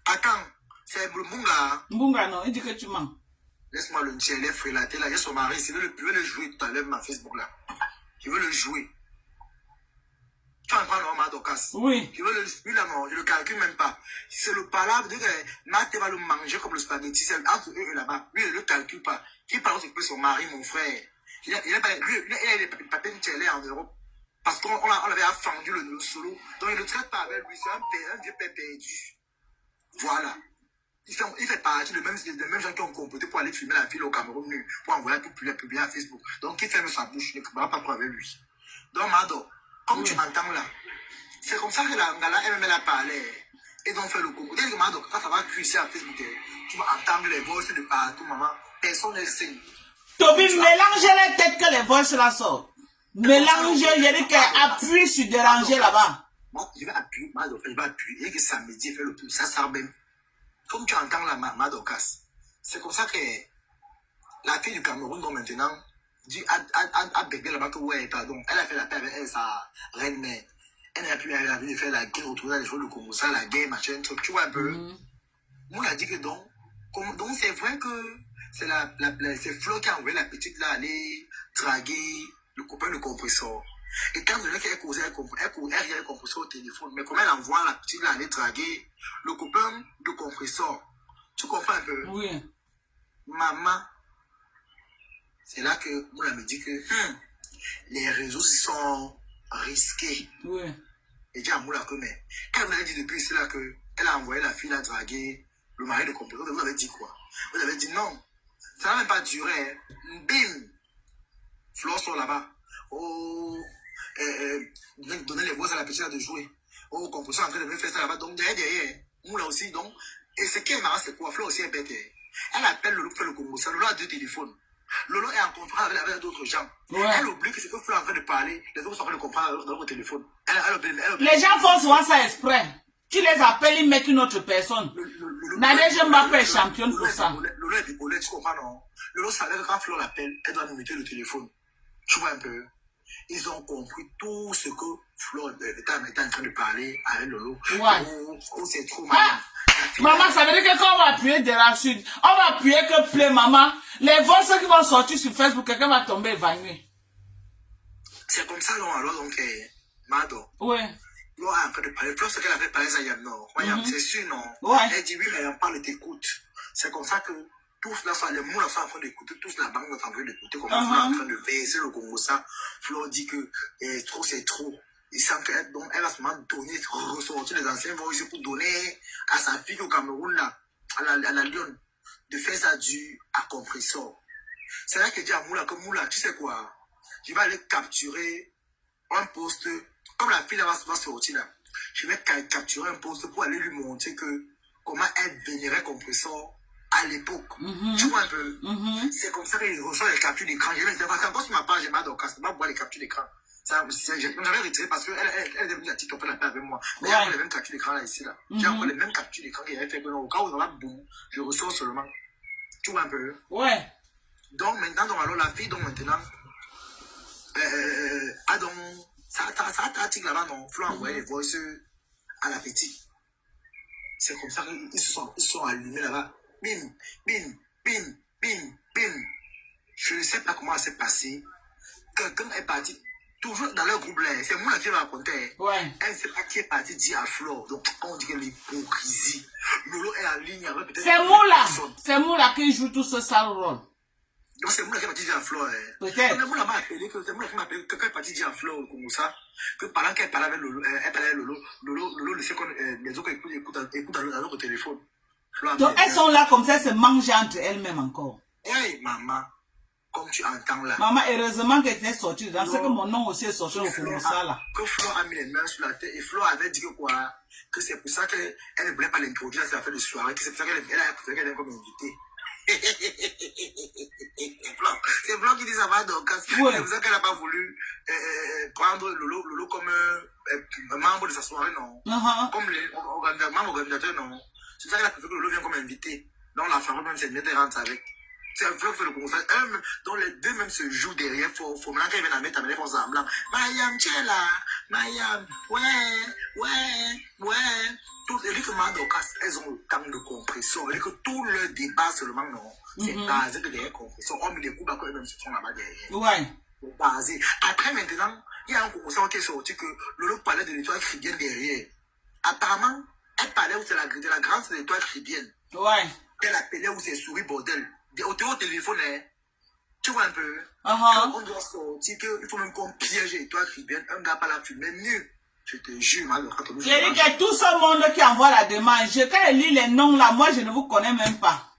Attends, c'est Mbunga. Mbunga, non, il dit que tu mens. Laisse-moi le dire, elle est frélatée là, il y a son mari, il veut le jouer tout à l'heure, ma Facebook là. Il veut le jouer. Tu en prends normal d'occasion. Oui. Il veut le jouer là, non, je le calcule même pas. C'est le palabre de Matt va le manger comme le spaghetti, c'est entre eux et là-bas. Lui, il ne le calcule pas. Il parle aussi de son mari, mon frère. Il a des papiers de télé en Europe. Parce qu'on avait affandu le solo. Donc il ne traite pas avec lui, c'est un vieux père perdu. Voilà. Il fait partie des mêmes gens qui ont comploté pour aller filmer la fille au Cameroun, pour envoyer pour publier à Facebook. Donc il ferme sa bouche, il ne parle pas trop avec lui. Donc Mado, comme tu m'entends là, c'est comme ça que la Ngala elle a parlé. Et donc fait le coup. Dès que Mado, quand ça va cuire à Facebook, tu vas entendre les voix de partout, maman. Personne ne sait. Toby, mélangez les têtes que les voix là sortent. Mélangez, il y a des qui appuient sur déranger là-bas. Moi, je vais appuyer, je vais appuyer. Et que samedi, fait le tout. Ça sert bien. Comme tu entends la Madokas, c'est comme ça que la fille du Cameroun, donc maintenant, dit à bébé là-bas que ouais, pardon, elle a fait la paix avec elle, sa reine-mère. Elle n'a plus envie de faire la guerre autour des choses de Congo, ça, la guerre, machin, truc, tu vois un peu. Moi, on a dit que donc c'est vrai que c'est Flo qui a envoyé la petite là aller draguer le copain de compresseur. Et quand donné qu'elle causait elle le compresseur au téléphone, mais comment elle envoie la petite là aller draguer le copain de compresseur? Tu comprends un peu? Oui. Maman, c'est là que Moula me dit que les réseaux sont risqués. Oui. Et dit à Moula que mais quand vous avez dit depuis c'est là que elle a envoyé la fille à draguer le mari de compresseur, vous avez dit quoi? Vous avez dit non. Ça n'a même pas duré. Bim! Flore sort là-bas. Oh, donner les voix à la petite de jouer. Oh, compresseur en train de faire ça là-bas. Donc derrière, Moula aussi, donc. Et ce qui est marrant, c'est quoi? Flore aussi est bête. Elle appelle Lolo pour faire le Congo. Ça, Lolo a 2 téléphones. Lolo est en contrat avec d'autres gens. Ouais. Elle oublie que c'est que Flore est en train de parler. Les autres sont en train de comprendre dans leur téléphone. Elle oublie. Les gens font souvent ça exprès. Tu les appelles, ils mettent une autre personne. Nadège Mbappé est championne pour ça. Lolo est bipolaire, tu comprends, non? Lolo savait que quand Flore l'appelle, elle doit nous mettre le téléphone. Tu vois un peu? Ils ont compris tout ce que Flore était en train de parler avec Lolo. Ouais. Oh, c'est trop mal. Maman, ça veut dire que quand on va appuyer de la chute, on va appuyer que play, maman. Les voix qui vont sortir sur Facebook, quelqu'un va tomber évanoui. C'est comme ça, non? Alors, donc, Mado. Ouais. Flo est en train de parler. Flo, ce qu'elle avait parlé à Yam, non. C'est sûr, non. Ouais. Elle dit, oui, mais Yam parle, t'écoute. C'est comme ça que tous là, les moules sont en train d'écouter, tous la banque est en train d'écouter, comme Flo est en train de verser le Congo, ça. Flo dit que trop, c'est trop. Il sent qu'elle va seulement donner, ressortir les anciens vont ici pour donner à sa fille au Cameroun, là, à la Lyon, de faire ça du à compressor. C'est là que dit à Moula, comme Moula, tu sais quoi, je vais aller capturer un poste, comme la fille là va sortir là, je vais capturer un poste pour aller lui montrer que comment elle vénérait compressor à l'époque. Tu vois un peu, c'est comme ça qu'il reçoit les captures d'écran. Je vais dire, quand sur ma page, j'ai mal d'occasion, je ne vais pas voir les captures d'écran. J'avais retiré parce qu'elle est devenue la TikTok, elle a fait avec moi. Mais il y a encore les mêmes captures d'écran là, ici là. J'ai encore les mêmes captures d'écran qu'il avait fait. Au cas où on va boum, je ressors seulement. Tu vois un peu. Ouais. Donc maintenant, alors la fille, donc maintenant, a donc, ça article là-bas, non, Flo a envoyé les voices à la petite. C'est comme ça qu'ils se sont allumés là-bas. Bim, bim, bim, bim, bim. Je ne sais pas comment ça s'est passé. Quelqu'un est parti. Toujours dans leur groupe là, c'est moi qui va raconter. Ouais. Elle ne sait pas qui est parti dire à Flo. Donc on dit que l'hypocrisie. Lolo est en ligne avec peut-être. C'est Moula. C'est Moula qui joue tout ce sale rôle. Donc c'est Moula qui est parti dire à Flo. Peut-être. Mais Moula m'a appelé, c'est Moula qui m'a appelé, quelqu'un est parti dire à Flo comme ça. Que pendant qu'elle parlait avec Lolo, elle parlait avec Lolo laissait les autres écoutent dans notre téléphone. Donc elles sont là comme ça, elles se mangent entre elles-mêmes encore. Hey maman. Comme tu entends là. Maman, heureusement qu'elle était sortie dedans. C'est que mon nom aussi est sorti au fond de ça là. Que Flo a mis les mains sur la tête et Flo avait dit que quoi? Que c'est pour ça qu'elle ne voulait pas l'introduire à sa fête de soirée. Que c'est pour ça qu'elle a préféré qu'elle ait comme invitée. C'est Flo qui dit ça va donc. C'est pour ça qu'elle n'a pas voulu prendre Lolo comme membre de sa soirée, non. Comme les membres organisateurs, non. C'est pour ça qu'elle a préféré que Lolo vienne comme invité. Donc la famille même s'est mise à rentrer avec. C'est un flot qui fait le concert. Donc les deux même se jouent derrière. Faut maintenant qu'ils viennent à mettre les forces ensemble. Mayam, tu es là. Mayam, ouais. Tout, et que Madocas, elles ont le temps de compression. Et que tout le débat seulement, non. C'est basé derrière compression. On met des coups quand eux-mêmes se font là-bas derrière. Ouais. C'est basé. Après maintenant, il y a un concert qui est sorti que Lolo parlait de l'étoile chrétienne derrière. Apparemment, elle parlait de la grande étoile chrétienne. Ouais. Elle appelait où c'est souris bordel. Au téléphone, tu vois un peu. On doit sortir, il faut même qu'on piège l'étoile chrétienne. Un gars pas la fumer nu. Je te jure, j'ai dit que tout ce monde qui envoie la demande, quand je lis les noms là, moi je ne vous connais même pas.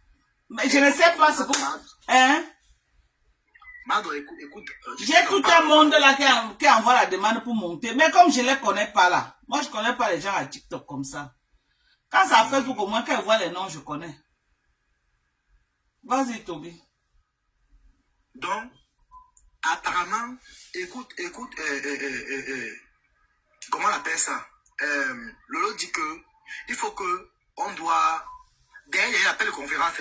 Mais je ne sais pas ce que. Hein? Écoute. J'ai tout un monde là qui envoie la demande pour monter. Mais comme je ne les connais pas là, moi je ne connais pas les gens à TikTok comme ça. Quand ça fait pour que moi, quand je vois les noms, je connais. Vas-y, Toby. Donc, apparemment, écoute, comment on appelle ça? Lolo dit que il faut que on doit, derrière il appelle les conférences,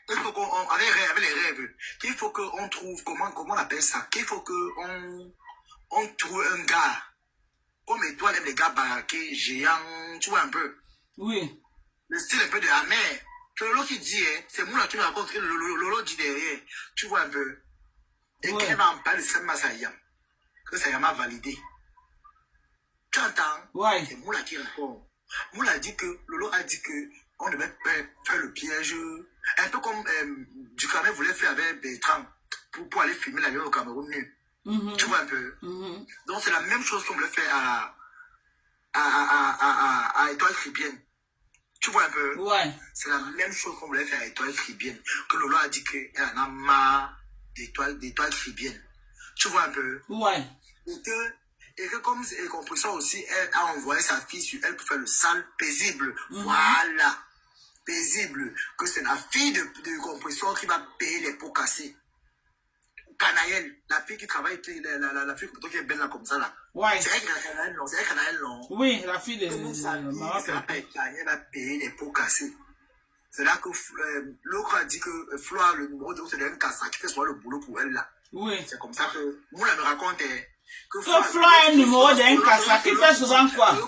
il faut qu'on, avec les rêves, qu'il faut qu'on trouve, comment on appelle ça? Qu'il faut qu'on trouve un gars, comme Étoile aime les gars baraqués, géants, tu vois un peu? Oui. Le style un peu de la mer. C'est Lolo qui dit, c'est moi qui me raconte que Lolo dit derrière, tu vois un peu? Et qu'elle va en parler de Sema Sayam, que Sayam a validé. Tu entends? Ouais. C'est Moula qui répond. Moula dit que, Lolo a dit que on devait faire le piège, un peu comme Ducamel voulait faire avec Bertrand, pour aller filmer l'avion au Cameroun nu. Tu vois un peu? Donc c'est la même chose qu'on voulait faire à Étoile Chrétienne. Tu vois un peu? Ouais. C'est la même chose qu'on voulait faire à Étoile Chrétienne. Que Lolo a dit qu'elle en a marre d'étoile chrétienne. Tu vois un peu? Ouais. Et que comme Compression aussi, elle a envoyé sa fille sur elle pour faire le sale paisible. Voilà. Paisible. Que c'est la fille de Compression qui va payer les pots cassés. Canaël, la fille qui travaille, la fille qui est belle là comme ça là. Ouais. C'est elle qui est Canaël, non? C'est elle Canaël, non? Oui, la fille de elle va payer les pots cassés. C'est là que l'autre a dit que Flo a le numéro de c'est un cassa qui fait soit le boulot pour elle là. Oui. C'est comme ça que Moula me raconte que Flo a un numéro d'un cassa qui fait souvent quoi?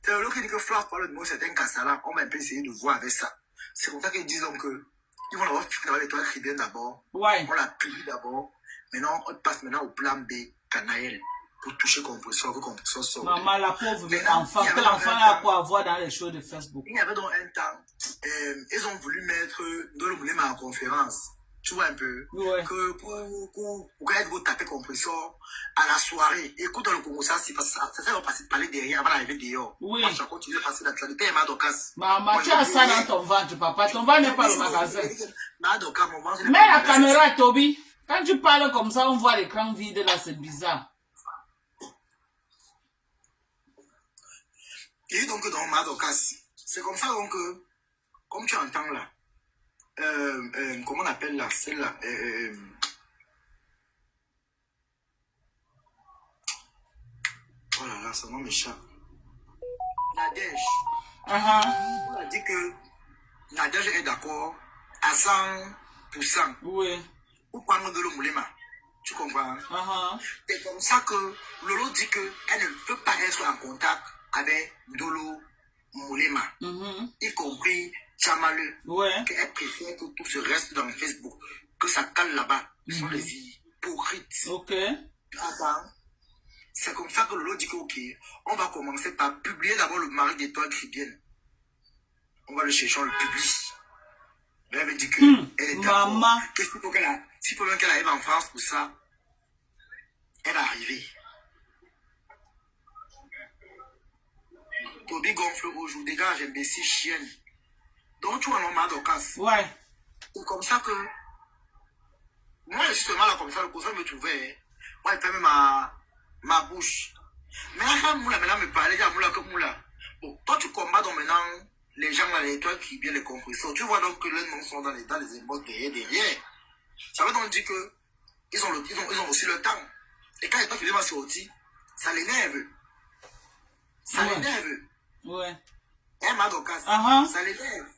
C'est l'autre qui dit que Flo a le numéro c'est un cassa là. On va un peu essayer de voir avec ça. C'est comme ça qu'ils disent donc que ils vont avoir fini avec l'étoile chrétienne d'abord. Ouais. On l'a pris d'abord. Maintenant, on passe maintenant au plan B, Canaël. pour toucher compresseur, que compresseur sort. Maman, la pauvre enfant, que l'enfant a quoi avoir dans les shows de Facebook. Il y avait donc un temps, ils ont voulu mettre Ndolo Moulema en conférence. Tu vois un peu, que pour vous taper compresseur à la soirée. Écoute, dans le Congo, ça, c'est ça va passer par les derrière avant d'arriver dehors. Oui. Moi, je continue de passer dans le pays, Maman, tu as ça dans ton ventre, papa. Ton ventre n'est pas le magasin. Mets la caméra, Toby. Quand tu parles comme ça, on voit l'écran vide là, c'est bizarre. Et donc, dans Madokas, c'est comme ça, donc, comme tu entends là, comment on appelle là, celle-là, oh là là, son nom m'échappe. Nadège. On a dit que Nadège est d'accord à 100%. Oui. Pour prendre de l'eau moulema. Tu comprends? C'est comme ça que Lolo dit qu'elle ne peut pas être en contact avec Ndolo Moulema, y compris Chamale, qu'elle préfère que tout se reste dans Facebook, que ça cale là-bas. Ce sont les hypocrites. Attends. C'est comme ça que Lolo dit que, ok, on va commencer par publier d'abord le mari d'Étoile Chrétienne. On va le chercher, on le publie. Elle veut dire qu'elle est d'accord. Qu'est-ce qu'il faut qu'elle a? S'il faut même qu'elle arrive en France pour ça, elle va arriver. Toby gonfle aujourd'hui, dégage, imbécile, chienne. Donc tu vois, non, Madokas. Ouais. C'est comme ça que. Moi, je suis seulement là comme ça, le cousin me trouvait. Moi, il ferme ma bouche. Mais là, Moula, maintenant, me parlait, il y a Moula que Moula. Bon, toi, tu combats donc maintenant les gens là, les toits qui viennent les compresseurs. Tu vois donc que les noms sont dans les inbox derrière. Ça veut donc dire que ils ont aussi le temps. Et quand les toits qui viennent sortir, ça l'énerve. Ça l'énerve. Ouais. Hein, Madokas? Ça l'énerve.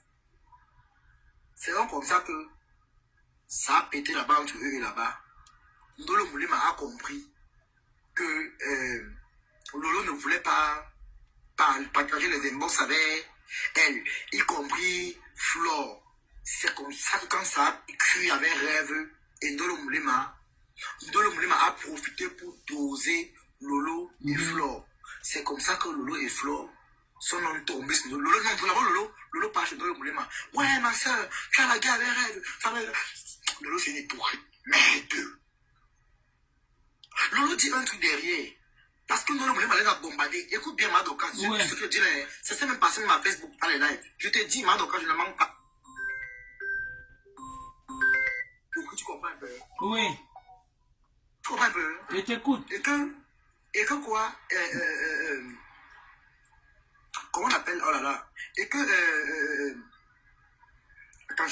C'est donc comme ça que ça a pété là-bas entre eux et là-bas. Ndolo Moulema a compris que Lolo ne voulait pas partager les inbox avec elle, y compris Flore. C'est comme ça que quand ça a écrit avec Rêve et Ndolo Moulema a profité pour doser Lolo et Flore. C'est comme ça que Lolo et Flore sont tombés. Lolo part chez Ndolo Moulema. Ouais, ma soeur, tu as la guerre avec Rêve. Lolo, c'est une hypocrite. Merde. Lolo dit un truc derrière. Parce que Ndolo Moulema les a bombardés. Écoute bien, Madoka. Ce que je dis là, ça s'est même passé sur Facebook dans les lives. Je te dis, Madoka, je ne manque pas. Tu comprends un peu? Oui. Tu comprends un peu? Je t'écoute. Et que quoi? Comment on appelle? Oh là là. Et que. Attends,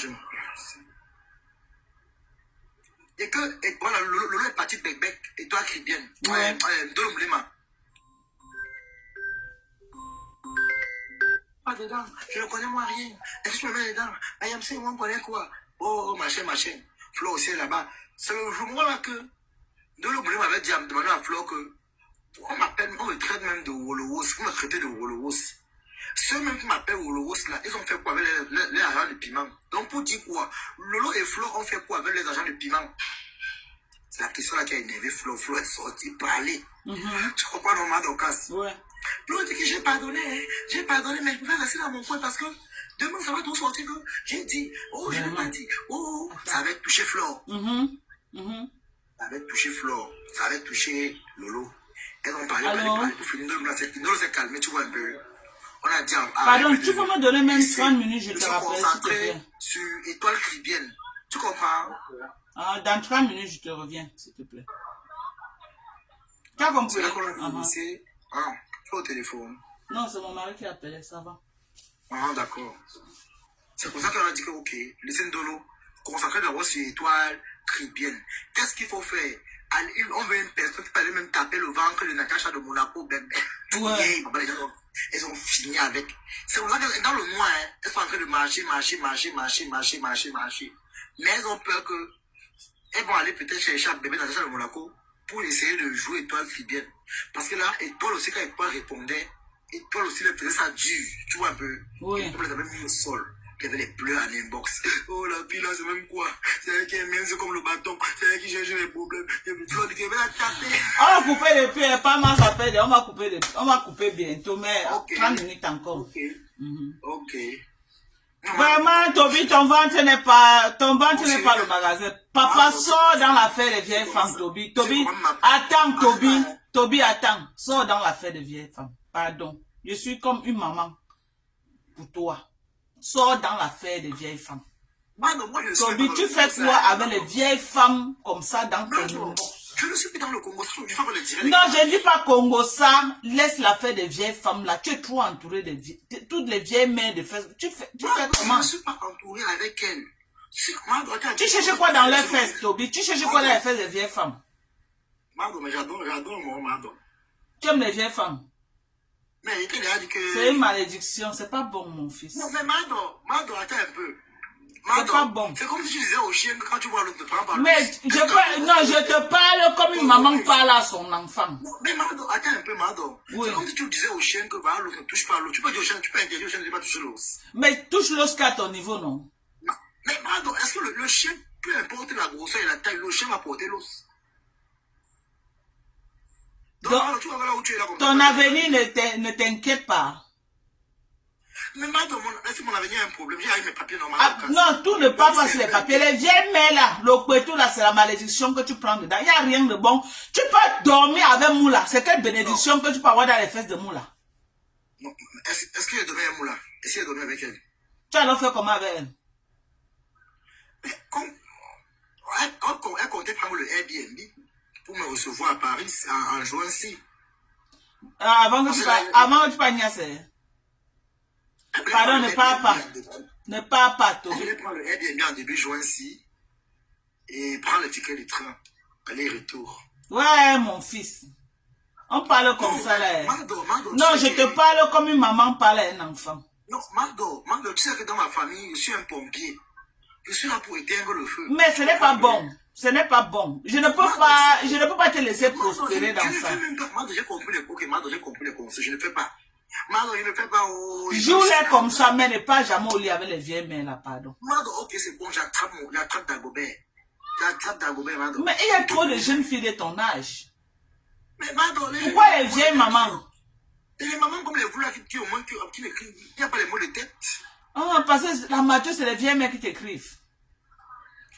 et que, voilà, Lolo est parti bec et toi qui viens. Ndolo Moulema. Pas dedans, je ne connais moi rien. Est-ce que tu me mets dedans? IMC, moi, on connaît quoi? Oh, machin. Flo aussi est là-bas. C'est le jour-là que Ndolo Moulema avait demandé à Flo que on me traite même de Wolowos, on m'a traité de Wolowos. Ceux même qui m'appellent Wolowos là, ils ont fait quoi avec les agents de piment? Donc pour dire quoi, Lolo et Flo ont fait quoi avec les agents de piment? C'est la question là qui a énervé Flo. Flo est sorti parler. Tu comprends normal Dokas? Flo dit que j'ai pardonné, mais je vais rester dans mon coin parce que demain ça va tout sortir. J'ai dit, oh je n'ai pas dit, oh ça avait touché Flo. Ça avait touché Flo, ça avait touché Lolo. Elles ont parlé pour finir. Ndolo s'est calmé, tu vois un peu. On a dit pardon, tu peux me donner même 30 minutes, je te rappelle, s'il te plaît. Sur Étoile Chrétienne. Tu comprends? Dans 30 minutes, je te reviens, s'il te plaît. Tu as compris? C'est là qu'on a commencé. Tu es au téléphone. Non, c'est mon mari qui appelait, ça va. D'accord. C'est pour ça qu'on a dit que, ok, laissez Ndolo consacrer d'abord sur Étoile Chrétienne. Qu'est-ce qu'il faut faire? On veut une personne qui peut aller même taper le ventre de Natacha de Monaco, Elles ont fini avec. C'est pour ça que dans le mois, elles sont en train de marcher. Mais elles ont peur que elles vont aller peut-être chercher un bébé Natacha de Monaco pour essayer de jouer Étoile Chrétienne. Parce que là, Étoile aussi, quand Étoile répondait, Étoile aussi le faisait ça dur. Tu vois un peu? Étoile les avait mis au sol. Il y avait les pleurs en inbox. Oh la fille là, c'est même quoi? C'est elle qui est mince comme le bâton. C'est elle qui cherche les problèmes. Il y avait Flo qui avait la taper. couper depuis, pas mal ça perd, on va couper bientôt, mais 30 minutes encore. Ok. Ok. Vraiment, Toby, ton ventre n'est pas le magasin. Papa sort dans l'affaire des vieilles femmes, Toby. Toby, attends, Toby. Toby, attends. Sors dans l'affaire des vieilles femmes. Pardon. Je suis comme une maman pour toi. Sors dans l'affaire des vieilles femmes. Toby, tu fais quoi avec les vieilles femmes comme ça dans ton monde? Je ne suis plus dans le Congo, je vais le dire. Non, je ne dis pas Congo ça. Laisse l'affaire des vieilles femmes là. Tu es trop entouré de toutes les vieilles mères de fesses. Tu fais comment? Je ne suis pas entouré avec elles. Tu cherches quoi dans leurs fesses, Toby? Tu cherches quoi dans les fesses des vieilles femmes? Mado, mais j'adore mon Mado. Tu aimes les vieilles femmes? Mais il t'a dit que... C'est une malédiction, c'est pas bon, mon fils. Non, mais Mado, attends un peu. C'est pas bon. C'est comme si tu disais au chien que quand tu vois l'autre te prendre par Mais je te parle comme une maman parle à son enfant. Non, mais Mado, attends un peu, Mado. Oui. C'est comme si tu disais au chien que bah, l'autre ne touche pas l'autre. Tu peux dire au chien, tu peux interdire au chien de ne pas toucher l'os. Mais touche l'os qu'à ton niveau, non? Mais Mado, est-ce que le chien, peu importe la grosseur et la taille, le chien va porter l'os? Donc, Mado, tu vas voir là où tu es là comme ton avenir ne t'inquiète pas. Mais Mado, est-ce que mon avenir a un problème? J'ai eu mes papiers normaux. Non, tout ne part pas sur les papiers. Les vieilles mères là, le couteau là, c'est la malédiction que tu prends dedans. Il n'y a rien de bon. Tu peux dormir avec Moula. C'est quelle bénédiction que tu peux avoir dans les fesses de Moula? Est-ce qu'il est dormi avec Moula? Est-ce qu'il est dormi avec elle? Tu as alors fait comment avec elle? Mais elle comptait prendre le Airbnb pour me recevoir à Paris en juin-ci. Avant que tu pagnes. Pardon, ne parle pas. Ne parle pas, Toby. Je vais prendre le Airbnb en début juin-ci et prendre le ticket de train. Aller-retour. Ouais, mon fils. On parle comme ça là. Mado, non, je te parle comme une maman parle à un enfant. Non, Mado, tu sais que dans ma famille, je suis un pompier. Je suis là pour éteindre le feu. Mais ce n'est pas bon. Ce n'est pas bon. Je ne peux pas te laisser prospérer dans ça. Mado, j'ai compris les cours, Mado, j'ai compris les conseils. Je ne fais pas. Mado, je ne fais pas. Joue-les comme ça, mais ne pas jamais au lit avec les vieilles mères là, pardon. Mado, ok, c'est bon, j'attrape Dagobert. J'attrape Dagobert, Mado. Mais il y a trop de jeunes filles de ton âge. Mais Mado, pourquoi les vieilles mamans? Et les mamans comme les vous là qui au moins qui il n'y a pas les mots de tête. Ah, parce que la mature, c'est les vieilles mères qui t'écrivent.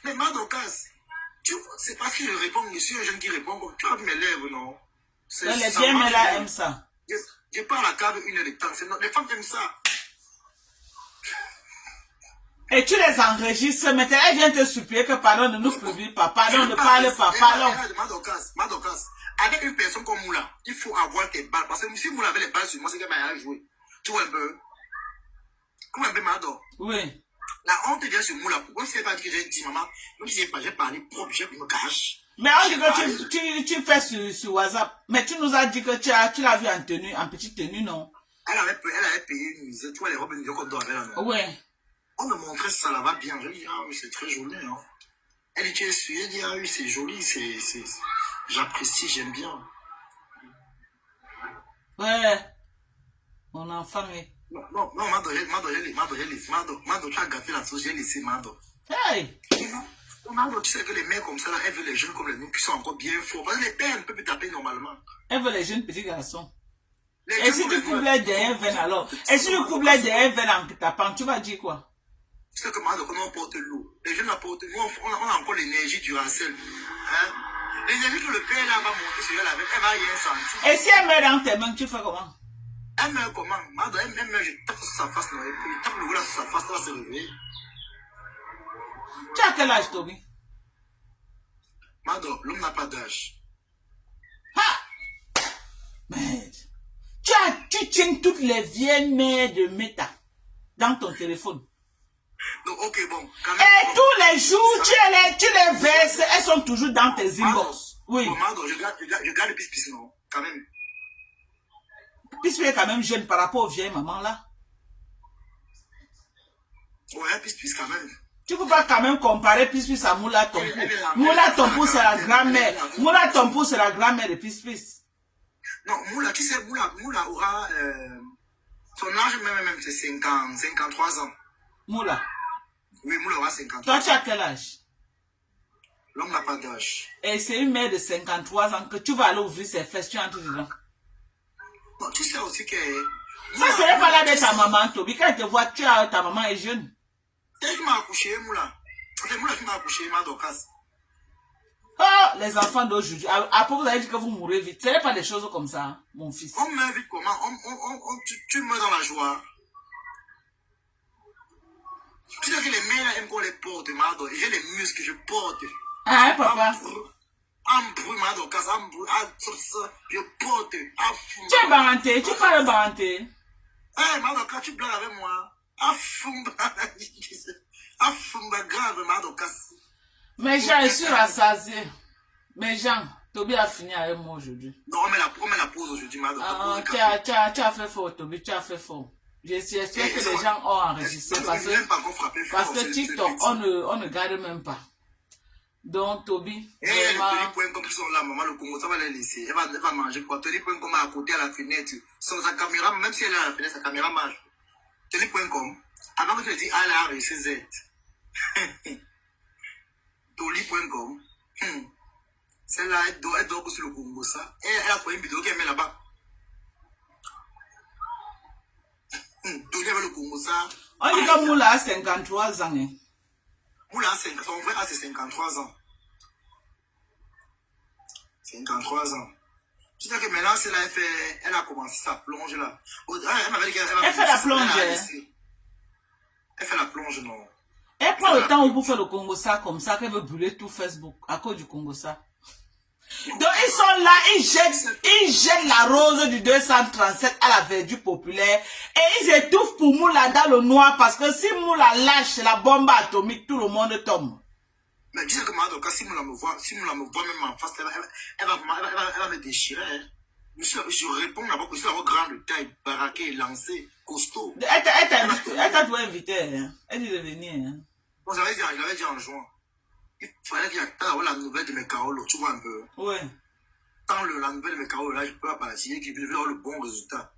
Mais Mado, casse. C'est parce que je réponds, je suis un jeune qui répond comme tu as vu mes lèvres, non? Les vieilles mères là aiment ça. Je parle à la cave 1 heure de temps. Les femmes aiment ça. Et tu les enregistres, mais elle vient te supplier que pardon, ne nous publie pas, pardon, ne parle pas, pardon. Madokas, avec une personne comme Moula, il faut avoir tes balles. Parce que si Moula avait les balles sur moi, c'est qu'elle m'a joué. Tu vois un peu? Comme un peu Mado. Oui. La honte vient sur Moula. Pourquoi si elle pas dit que j'ai dit, maman, même si j'ai parlé propre, j'ai me cache. Mais on dit que tu fais sur WhatsApp. Mais tu nous as dit que tu l'as vu en tenue, en petite tenue, non? Elle avait payé une mise. Tu vois les robes de qu'on doit avec là, non? Oui. On me montrait ça, là va bien. Je dis, ah oui, c'est très joli, hein. Elle dit, tu es essuyé, elle dit, ah oui, c'est joli, j'apprécie, j'aime bien. Ouais. Mon enfant, oui. Non, Mado, tu as gâté la sauce, j'ai laissé Mado. Hey! Mado, tu sais que les mères comme ça, là, elles veulent les jeunes comme les nous qui sont encore bien forts. Parce que les pères ne peuvent plus taper normalement. Elles veulent les jeunes petits garçons. Et si tu coupes les derrière veines alors? Et si tu coupes les derrière veines en tapant, tu vas dire quoi? Tu sais que Mado, quand on porte l'eau, les jeunes apportent, nous, on a encore l'énergie du Racel. Hein? L'énergie que le père là va monter sur elle avec, elle va rien sentir. Et si elle meurt dans tes mains, tu fais comment? Elle meurt comment? Mado, elle meurt, je tape sur sa face, non, et puis je tape le gars sur sa face, elle va se réveiller. Tu as quel âge, Toby? Mado, l'homme n'a pas d'âge. Ah! Mais tu tiens toutes les vieilles mères de Meta dans ton téléphone. Donc, ok, bon. Quand même, et bon, tous les jours, tu les verses, elles sont toujours dans tes inbox. Oui. Bon, Mado, je garde le pis-pis, non? Quand même. Pis-pis est quand même jeune par rapport aux vieilles mamans là. Ouais, pis-pis quand même. Tu peux pas quand même comparer Pis-Pis à Moula Tompou. Moula Tompou c'est la grand-mère. Moula Tompou c'est la grand-mère de Pis-Pis. Non, Moula, tu sais, Moula aura son âge même c'est 53 ans. Moula. Oui, Moula aura 53 ans. Toi tu as quel âge? L'homme n'a pas d'âge. Et c'est une mère de 53 ans que tu vas aller ouvrir ses fesses, tu entres dedans. Non, tu sais aussi que... Ça serait pas là de ta maman, Toby. Quand elle te voit, ta maman est jeune. C'est qui m'a accouché, Moula. C'est Moula qui m'a accouché, ma Dorcas. Oh, les enfants d'aujourd'hui. Après, vous avez dit que vous mourrez vite. Ce n'est pas des choses comme ça, hein, mon fils. On meurt vite comment? Tu meurs dans la joie. Tu sais que les mères aiment qu'on les porte, Mado. J'ai les muscles que je porte. Ah, papa. Embrouille, Mado, casse, embrouille, je porte. Tu es baranté, tu parles baranté. Eh, Mado, quand tu blagues avec moi, Afumba grave, Mado, casse. Mes gens, je suis rassasié. Mes gens, Toby a fini avec moi aujourd'hui. Non, on met la pause aujourd'hui, Mado. Tu as fait fort, Toby, tu as fait fort. J'espère que les gens ont enregistré parce que TikTok, on ne garde même pas. Donc, Toby, vraiment... Tony.com qui sont là, maman, le Congo, ça va les laisser. Elle va manger quoi? Tony.com à côté à la fenêtre. Sa caméra, même si elle est à la fenêtre, sa caméra marche. Tony.com, avant que tu le dis A, R, C, Z. Tony.com, celle-là, elle dort sur le Congo, ça. Elle a trouvé une vidéo qu'elle met là-bas. Tony avec le Congo, ça. On dit que Moula a 53 ans. Hein. Moula a 53 ans. 53 ans. Tu sais que maintenant, c'est là, elle a commencé sa plonge là. Elle m'avait dit qu'elle fait la plonge. Elle fait la plonge, non. Elle prend le temps pour faire le Congo ça comme ça, qu'elle veut brûler tout Facebook à cause du Congo ça. Donc ils sont là, ils jettent la rose du 237 à la verdure populaire et ils étouffent pour Moula dans le noir parce que si Moula lâche la bombe atomique, tout le monde tombe. Mais tu sais que Madoka, si Moula me voit même en face, elle va me déchirer. Hein. Je réponds d'abord que je suis en grande taille, baraqué, lancé, costaud. Elle t'a tout invité, hein. Elle dit de venir. Hein. Bon, je l'avais dit en juin. Il fallait qu'il y ait la nouvelle de mes Carolo, tu vois un peu. Oui. Tant la nouvelle de mes Carolo, là, je peux pas partir, qu'il peut avoir le bon résultat.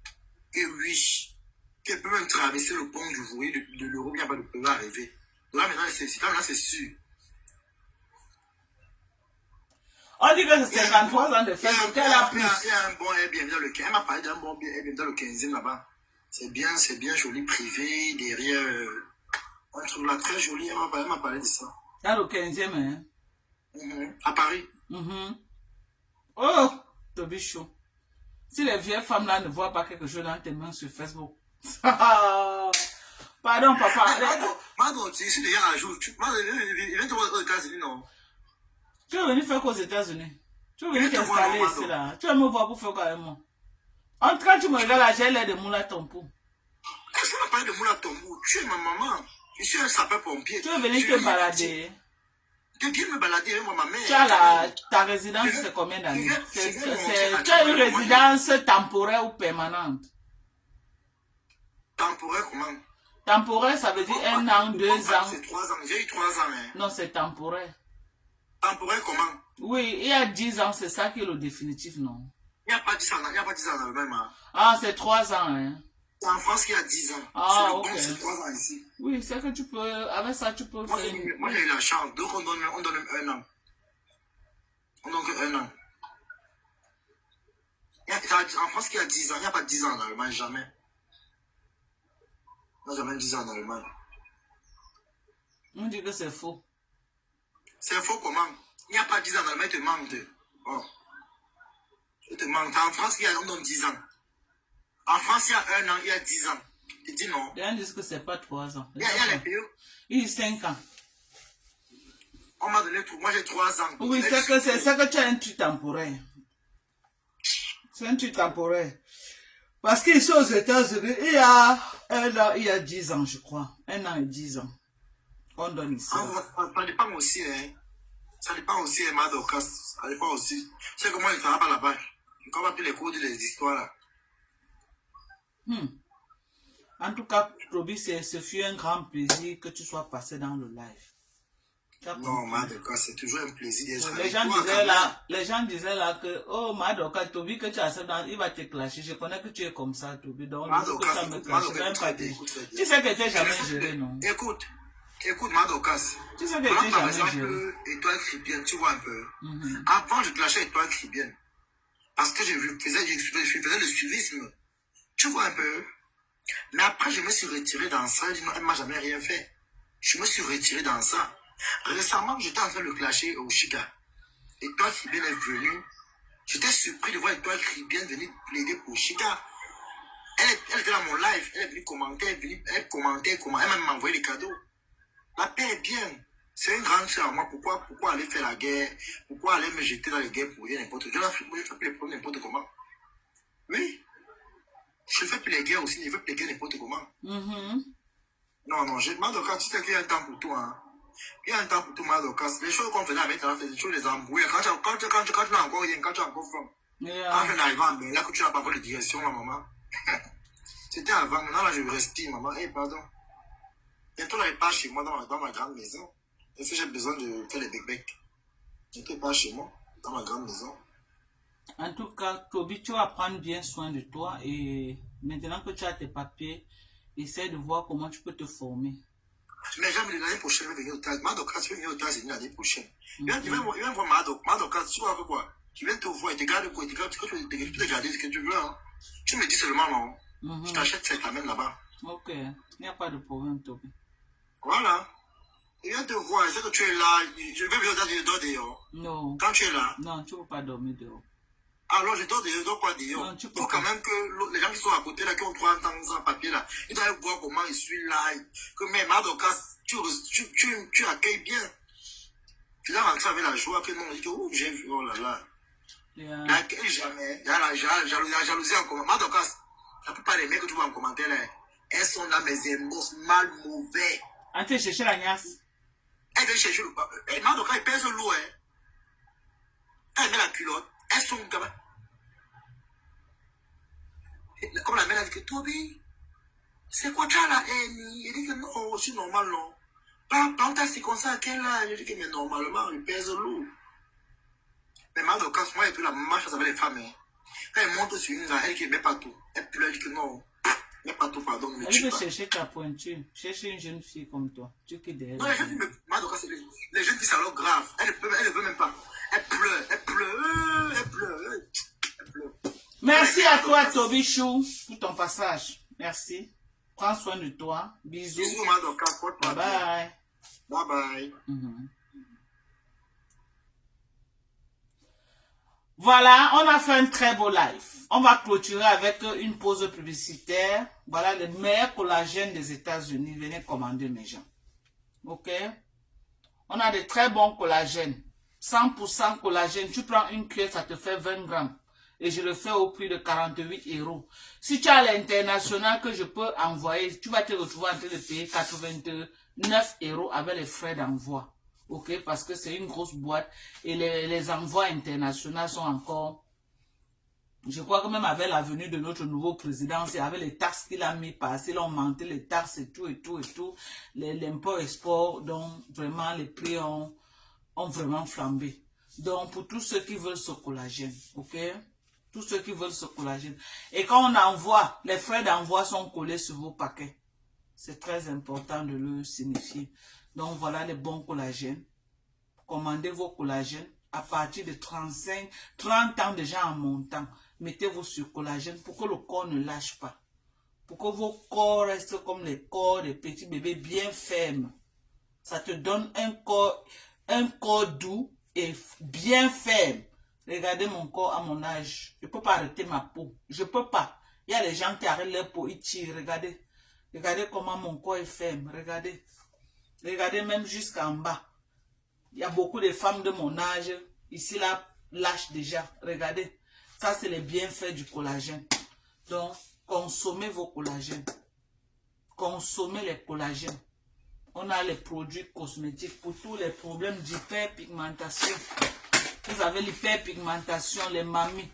Et oui, qu'elle peut même traverser le pont du Voué, de l'Europe, il n'y a pas de problème à arriver. Là, maintenant, c'est sûr. On dit que c'est 53 ans de fête, donc elle a plus. Il y a un bon Airbnb dans le 15e. Elle m'a parlé d'un bon Airbnb dans le 15e là-bas. C'est bien joli, privé, derrière. Un truc là très joli, elle m'a parlé de ça. Dans le 15e, hein? À Paris. Oh, Toby chaud. Si les vieilles femmes là ne voient pas quelque chose dans tes mains sur Facebook. Pardon, papa. Pardon, je suis déjà à jour. Il vient de voir aux États-Unis, non? Tu veux venir faire quoi aux États-Unis? Tu veux venir t'installer ici là? Tu veux me voir pour faire quoi avec moi? En tout cas, tu me regardes là, j'ai l'air de Moula Tompou. Est-ce qu'on a parlé de Moula Tompou? Tu es ma maman. Je suis un sapeur-pompier. Tu veux venir te balader? Tu viens me balader avec moi, ma mère. Tu as ta résidence, c'est combien d'années? Tu as une résidence temporaire ou permanente? Temporaire comment? Temporaire, ça veut dire 1 an, 2 ans. C'est 3 ans. J'ai eu 3 ans. Hein. Non, c'est temporaire. Temporaire comment? Oui, il y a 10 ans, c'est ça qui est le définitif, non? Il n'y a pas 10 ans, il n'y a pas 10 ans dans le même. Hein. Ah, c'est 3 ans, hein? C'est en France qu'il y a 10 ans. Ah, ok. C'est 3 ans ici. Oui, c'est que tu peux, avec ça, tu peux faire une... Moi, j'ai eu la chance, donc on donne 1 an. On donne que 1 an. En France, il y a 10 ans, il n'y a pas 10 ans en Allemagne, jamais. Il n'y a jamais 10 ans en Allemagne. On dit que c'est faux. C'est faux comment? Il n'y a pas 10 ans en Allemagne, il te manque. Oh. Il te manque. En France, on donne 10 ans. En France, il y a 1 an, il y a 10 ans. Tu dis non. Les gens disent que c'est pas 3 ans. Il y a les pays. Il y a 5 ans. On m'a donné tout. Moi, j'ai 3 ans. Oui, c'est que tu as un truc temporaire. C'est un truc temporaire. Parce qu'ici aux États-Unis, il y a 1 an, il y a 10 ans, je crois. 1 an et 10 ans. On donne ici. Ça dépend aussi, hein. Ça dépend aussi, hein, Madoka. Ça dépend aussi. Tu sais comment ils travaillent pas là-bas. Je comprends plus les cours des histoires là. En tout cas, Toby, ce fut un grand plaisir que tu sois passé dans le live. Non, Madoka, c'est toujours un plaisir. Les gens disaient là que, oh, Madoka, Toby, que tu as ça, il va te clasher. Je connais que tu es comme ça, Toby. Donc, Madoka, tu sais que tu n'es jamais géré, non? Écoute, Écoute, Madokas. Tu sais que tu par exemple, Étoile Chrétienne, tu vois un peu. Avant, je clashais Étoile Chrétienne. Parce que je faisais le suivisme. Tu vois un peu. Mais après, je me suis retiré dans ça. Elle ne m'a jamais rien fait. Je me suis retiré dans ça. Récemment, j'étais en train de clasher au Chica. Étoile Chrétienne est venue. J'étais surpris de voir Étoile Chrétienne venir plaider pour Chica. Elle était dans mon live. Elle est venue commenter. Elle commentait. Elle m'a envoyé des cadeaux. La paix est bien. C'est une grande sœur à moi. Pourquoi aller faire la guerre? Pourquoi aller me jeter dans les guerres pour rien n'importe quoi? Je ne fais plus les problèmes n'importe comment. Oui. Je ne fais plus les guerres aussi. Je ne fais plus les guerres n'importe comment. Non, je demande au cas, tu sais qu'il y a un temps pour tout. Hein. Il y a un temps pour tout, Madokas. Les choses qu'on faisait avec les choses, les embrouilles. Quand tu n'as encore rien, quand tu as encore faim. Quand je n'arrive pas, mais là que tu n'as pas encore de direction, là, maman. C'était avant. Maintenant, là, je respire, maman. Eh, pardon. Bientôt, là, je pars chez moi dans ma grande maison. Est-ce que j'ai besoin de faire les bec-bec? Bientôt, je pars chez moi, dans ma grande maison. En tout cas, Toby, tu vas prendre bien soin de toi et maintenant que tu as tes papiers, essaie de voir comment tu peux te former. Mais jamais l'année prochaine, je vais venir au Taz. Madokas, tu vas venir au Taz l'année prochaine. Il vient voir Madokas, tu vois quoi? Tu viens te voir, il te garde quoi? Tu peux te garder ce que tu veux. Hein. Tu me dis seulement non. Je t'achète cette amène là-bas. Ok, il n'y a pas de problème, Toby. Voilà. Il vient te voir, c'est que tu es là. Je vais venir dehors. Non. Quand tu es là. Non, tu ne peux pas dormir dehors. Alors je dors dehors, dors quoi dehors? Il faut quand même que les gens qui sont à côté là, qui ont 30 ans sans papier là, ils doivent voir comment je suis là. Que même Madokas, tu accueilles bien. Tu dois rentrer avec la joie que non, je dis que j'ai vu, oh là là. N'accueille jamais. Il y a la jalousie en commentaire. Madokas, la plupart des mecs que tu vois en commentaire là, elles sont là, mes émotions mal mauvais. En train de chercher la niasse. Elle vient chercher le papier. Madokas, il pèse lourd, hein. Elle met la culotte. Elles sont comme... Comme la mère a dit que Toby, c'est quoi tu as la haine? Il dit que non, c'est normal, non. Par c'est comme ça qu'elle a. Je dis que mais normalement, il pèse lourd. Mais Madokas, moi, et puis la marche avec les femmes. Hein. Quand elle monte sur une, elle qui ne met pas tout. Elle pleure, elle dit que non. Mais pas tout, pardon. Elle veut chercher ta pointure. Chercher une jeune fille comme toi. Tu qui derrière. Non, les jeunes filles, Madokas, les jeunes filles, ça leur grave. Elle ne veut même pas. Elle pleure, elle pleure, elle pleure, elle pleure. Merci à toi, Toby Chou, pour ton passage. Merci. Prends soin de toi. Bisous. Bisous, Madokas. Bye bye. Bye bye. Voilà, on a fait un très beau live. On va clôturer avec une pause publicitaire. Voilà le meilleur collagène des États-Unis. Venez commander mes gens. Ok? On a de très bons collagènes. 100% collagène. Tu prends une cuillère, ça te fait 20 grammes. Et je le fais au prix de 48 €. Si tu as l'international que je peux envoyer, tu vas te retrouver en train de payer 89 € avec les frais d'envoi. Ok, parce que c'est une grosse boîte et les envois internationaux sont encore... Je crois que même avec la venue de notre nouveau président, c'est avec les taxes qu'il a mis passer, ils ont augmenté les taxes et tout. L'import-export, donc vraiment les prix ont vraiment flambé. Donc pour tous ceux qui veulent ce collagène, ok? Tous ceux qui veulent ce collagène. Et quand on envoie, les frais d'envoi sont collés sur vos paquets. C'est très important de le signifier. Donc voilà les bons collagènes. Commandez vos collagènes à partir de 30 ans déjà en montant. Mettez-vous sur collagène pour que le corps ne lâche pas. Pour que vos corps restent comme les corps des petits bébés bien fermes. Ça te donne un corps doux et bien ferme. Regardez mon corps à mon âge. Je ne peux pas arrêter ma peau. Je ne peux pas. Il y a des gens qui arrêtent leur peau, ils tirent. Regardez. Regardez comment mon corps est ferme. Regardez. Regardez même jusqu'en bas. Il y a beaucoup de femmes de mon âge. Ici, là, lâchent déjà. Regardez. Ça, c'est les bienfaits du collagène. Donc, consommez vos collagènes. Consommez les collagènes. On a les produits cosmétiques pour tous les problèmes d'hyperpigmentation. Vous avez l'hyperpigmentation, les mamies.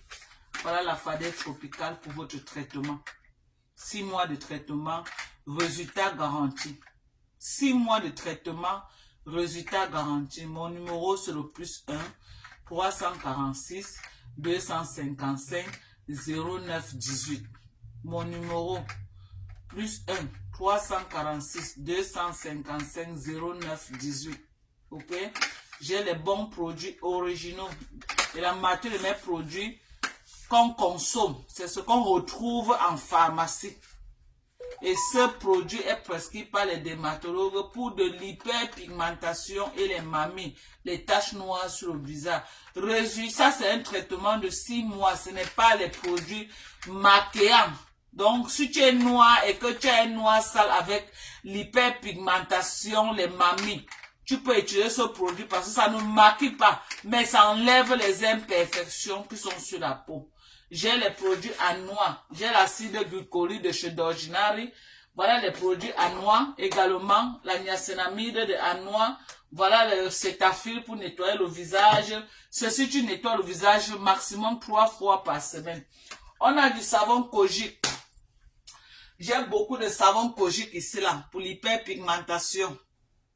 Voilà la fadette tropicale pour votre traitement. 6 mois de traitement, résultat garanti. 6 mois de traitement, résultat garanti. Mon numéro, c'est le +1 346 255 09 18. Mon numéro plus 1, 346, 255, 09, 18. Ok? J'ai les bons produits originaux. Et la moitié de mes produits qu'on consomme, c'est ce qu'on retrouve en pharmacie. Et ce produit est prescrit par les dermatologues pour de l'hyperpigmentation et les mamies, les taches noires sur le visage. Ça, c'est un traitement de 6 mois. Ce n'est pas les produits maquillants. Donc, si tu es noir et que tu as un noir sale avec l'hyperpigmentation, les mamies, tu peux utiliser ce produit parce que ça ne maquille pas, mais ça enlève les imperfections qui sont sur la peau. J'ai les produits à noix. J'ai l'acide glycolique de chez D'Ordinary. Voilà les produits à noix. Également, la niacinamide de à noix. Voilà le Cetaphil pour nettoyer le visage. Ceci, tu nettoies le visage maximum 3 fois par semaine. On a du savon Kojic. J'ai beaucoup de savon Kojic ici là pour l'hyperpigmentation.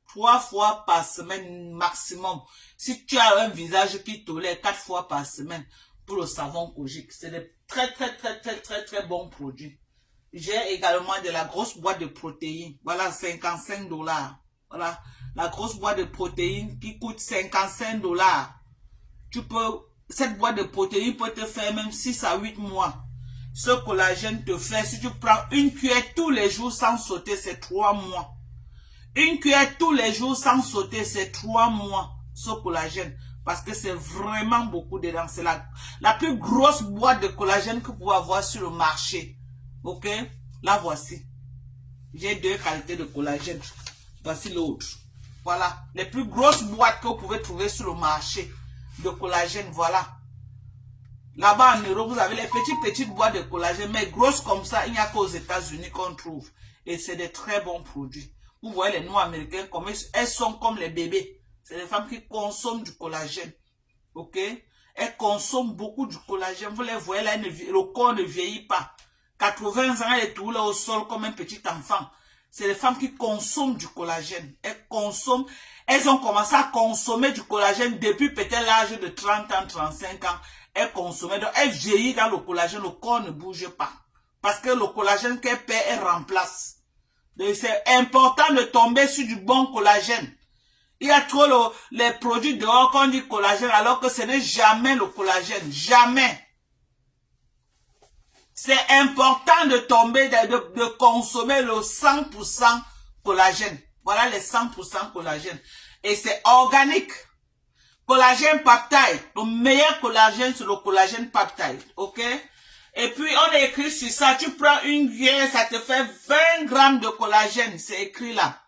3 fois par semaine maximum. Si tu as un visage qui tolère 4 fois par semaine pour le savon Kojic, c'est des très bons produits. J'ai également de la grosse boîte de protéines. Voilà, 55 $. Voilà, la grosse boîte de protéines qui coûte 55 $. Cette boîte de protéines peut te faire même 6 à 8 mois. Ce collagène te fait, si tu prends une cuillère tous les jours sans sauter, c'est 3 mois. Une cuillère tous les jours sans sauter, c'est 3 mois, ce collagène. Parce que c'est vraiment beaucoup dedans. C'est la plus grosse boîte de collagène que vous pouvez avoir sur le marché. Ok? La voici. J'ai 2 qualités de collagène. Voici l'autre. Voilà. Les plus grosses boîtes que vous pouvez trouver sur le marché de collagène. Voilà. Là-bas en Europe, vous avez les petites boîtes de collagène. Mais grosses comme ça, il n'y a qu'aux États-Unis qu'on trouve. Et c'est des très bons produits. Vous voyez les noix américaines, comme elles sont comme les bébés. C'est les femmes qui consomment du collagène. Ok? Elles consomment beaucoup du collagène. Vous les voyez là, le corps ne vieillit pas. 80 ans, elle est tout là au sol comme un petit enfant. C'est les femmes qui consomment du collagène. Elles ont commencé à consommer du collagène depuis peut-être l'âge de 30 ans, 35 ans. Elles consommaient. Donc, elles vieillissent dans le collagène. Le corps ne bouge pas. Parce que le collagène qu'elle perd, elle remplace. C'est important de tomber sur du bon collagène. Il y a trop les produits dehors qu'on dit collagène alors que ce n'est jamais le collagène. Jamais. C'est important de tomber, de consommer le 100% collagène. Voilà les 100% collagène. Et c'est organique. Collagène peptide. Le meilleur collagène, c'est le collagène peptide. Ok? Et puis, on a écrit sur ça, tu prends une cuillère, ça te fait 20 grammes de collagène. C'est écrit là.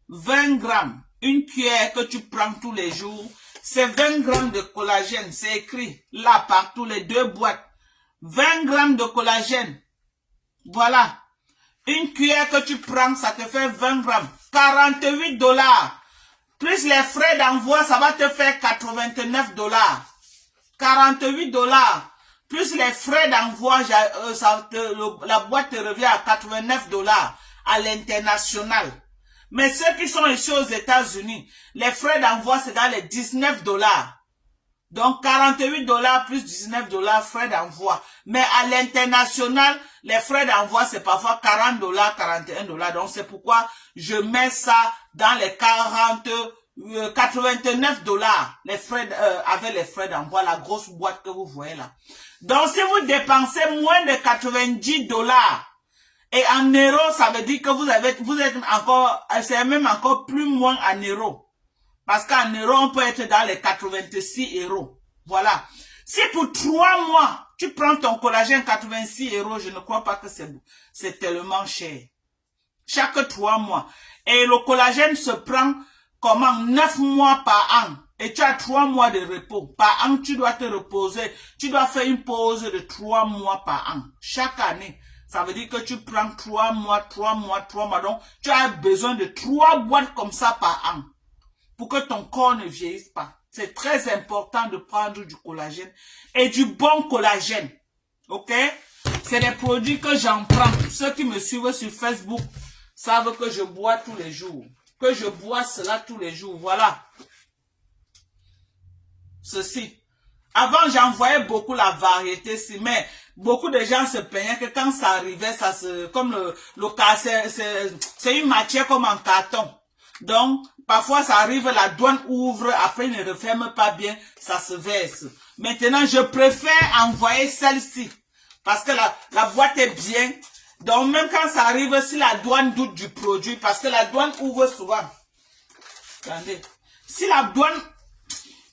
20 grammes. Une cuillère que tu prends tous les jours, c'est 20 grammes de collagène. C'est écrit là, partout, les 2 boîtes. 20 grammes de collagène. Voilà. Une cuillère que tu prends, ça te fait 20 grammes. 48 $. Plus les frais d'envoi, ça va te faire 89 $. 48 $. Plus les frais d'envoi, la boîte te revient à 89 $ à l'international. Mais ceux qui sont ici aux États-Unis, les frais d'envoi, c'est dans les 19 $. Donc, 48 $ plus 19 $ frais d'envoi. Mais à l'international, les frais d'envoi, c'est parfois 40 $, 41 $. Donc, c'est pourquoi je mets ça dans les 89 $, les frais, avec les frais d'envoi, la grosse boîte que vous voyez là. Donc, si vous dépensez moins de 90 $, et en euros, ça veut dire que vous êtes encore, c'est même encore plus moins en euros. Parce qu'en euros, on peut être dans les 86 €. Voilà. Si pour 3 mois, tu prends ton collagène 86 €, je ne crois pas que c'est tellement cher. Chaque 3 mois. Et le collagène se prend comment 9 mois par an. Et tu as 3 mois de repos. Par an, tu dois te reposer. Tu dois faire une pause de 3 mois par an. Chaque année. Ça veut dire que tu prends 3 mois, 3 mois, 3 mois. Donc, tu as besoin de 3 boîtes comme ça par an. Pour que ton corps ne vieillisse pas. C'est très important de prendre du collagène. Et du bon collagène. Ok? C'est des produits que j'en prends. Ceux qui me suivent sur Facebook savent que je bois tous les jours. Que je bois cela tous les jours. Voilà. Ceci. Avant, j'envoyais beaucoup la variété, si, mais beaucoup de gens se plaignaient que quand ça arrivait, ça se, comme le cas, c'est une matière comme en carton. Donc, parfois, ça arrive, la douane ouvre, après, il ne referme pas bien, ça se verse. Maintenant, je préfère envoyer celle-ci. Parce que la boîte est bien. Donc, même quand ça arrive, si la douane doute du produit, parce que la douane ouvre souvent. Attendez. Si la douane,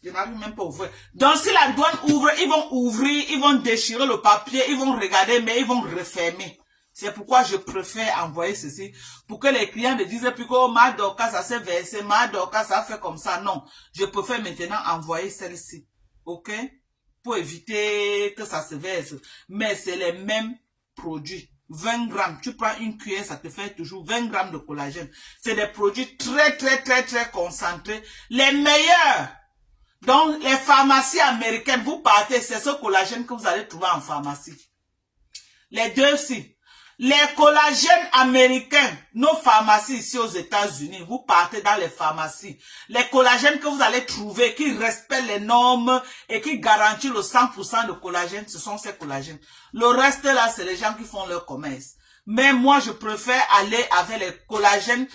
je n'arrive même pas à ouvrir. Donc, si la douane ouvre, ils vont ouvrir, ils vont déchirer le papier, ils vont regarder, mais ils vont refermer. C'est pourquoi je préfère envoyer ceci, pour que les clients ne disent plus que oh, ma Dorcas, ça s'est versé, ma Dorcas, ça fait comme ça. Non, je préfère maintenant envoyer celle-ci. OK? Pour éviter que ça se verse. Mais c'est les mêmes produits. 20 grammes, tu prends une cuillère, ça te fait toujours 20 grammes de collagène. C'est des produits très concentrés. Les meilleurs. Donc, les pharmacies américaines, vous partez, c'est ce collagène que vous allez trouver en pharmacie. Les deux aussi. Les collagènes américains, nos pharmacies ici aux États-Unis, vous partez dans les pharmacies. Les collagènes que vous allez trouver, qui respectent les normes et qui garantissent le 100% de collagène, ce sont ces collagènes. Le reste là, c'est les gens qui font leur commerce. Mais moi, je préfère aller avec les collagènes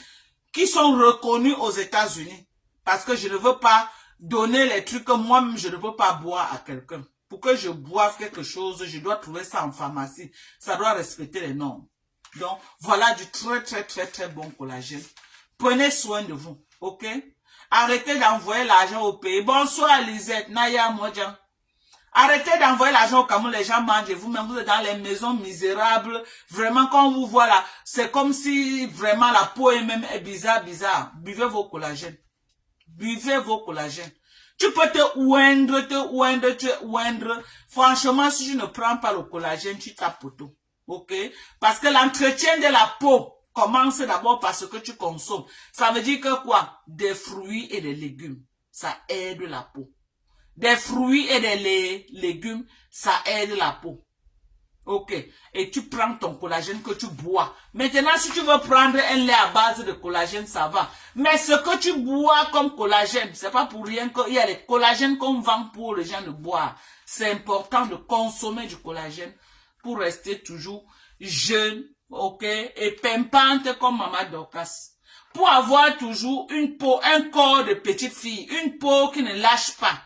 qui sont reconnus aux États-Unis. Parce que je ne veux pas donner les trucs que moi-même, je ne peux pas boire à quelqu'un. Pour que je boive quelque chose, je dois trouver ça en pharmacie. Ça doit respecter les normes. Donc, voilà du très bon collagène. Prenez soin de vous, ok? Arrêtez d'envoyer l'argent au pays. Bonsoir Lisette, Naya Modjan. Arrêtez d'envoyer l'argent au Cameroun, les gens mangent et vous-même, vous êtes dans les maisons misérables. Vraiment, quand on vous voit là, c'est comme si vraiment la peau est bizarre. Buvez vos collagènes. Buvez vos collagènes. Tu peux te oindre. Franchement, si tu ne prends pas le collagène, tu tapes tout. Ok? Parce que l'entretien de la peau commence d'abord par ce que tu consommes. Ça veut dire que quoi? Des fruits et des légumes. Ça aide la peau. Des fruits et des légumes, ça aide la peau. Ok. Et tu prends ton collagène que tu bois. Maintenant, si tu veux prendre un lait à base de collagène, ça va. Mais ce que tu bois comme collagène, c'est pas pour rien qu'il y a les collagènes qu'on vend pour les gens de boire. C'est important de consommer du collagène pour rester toujours jeune, ok, et pimpante comme Maman Dorcas. Pour avoir toujours une peau, un corps de petite fille, une peau qui ne lâche pas,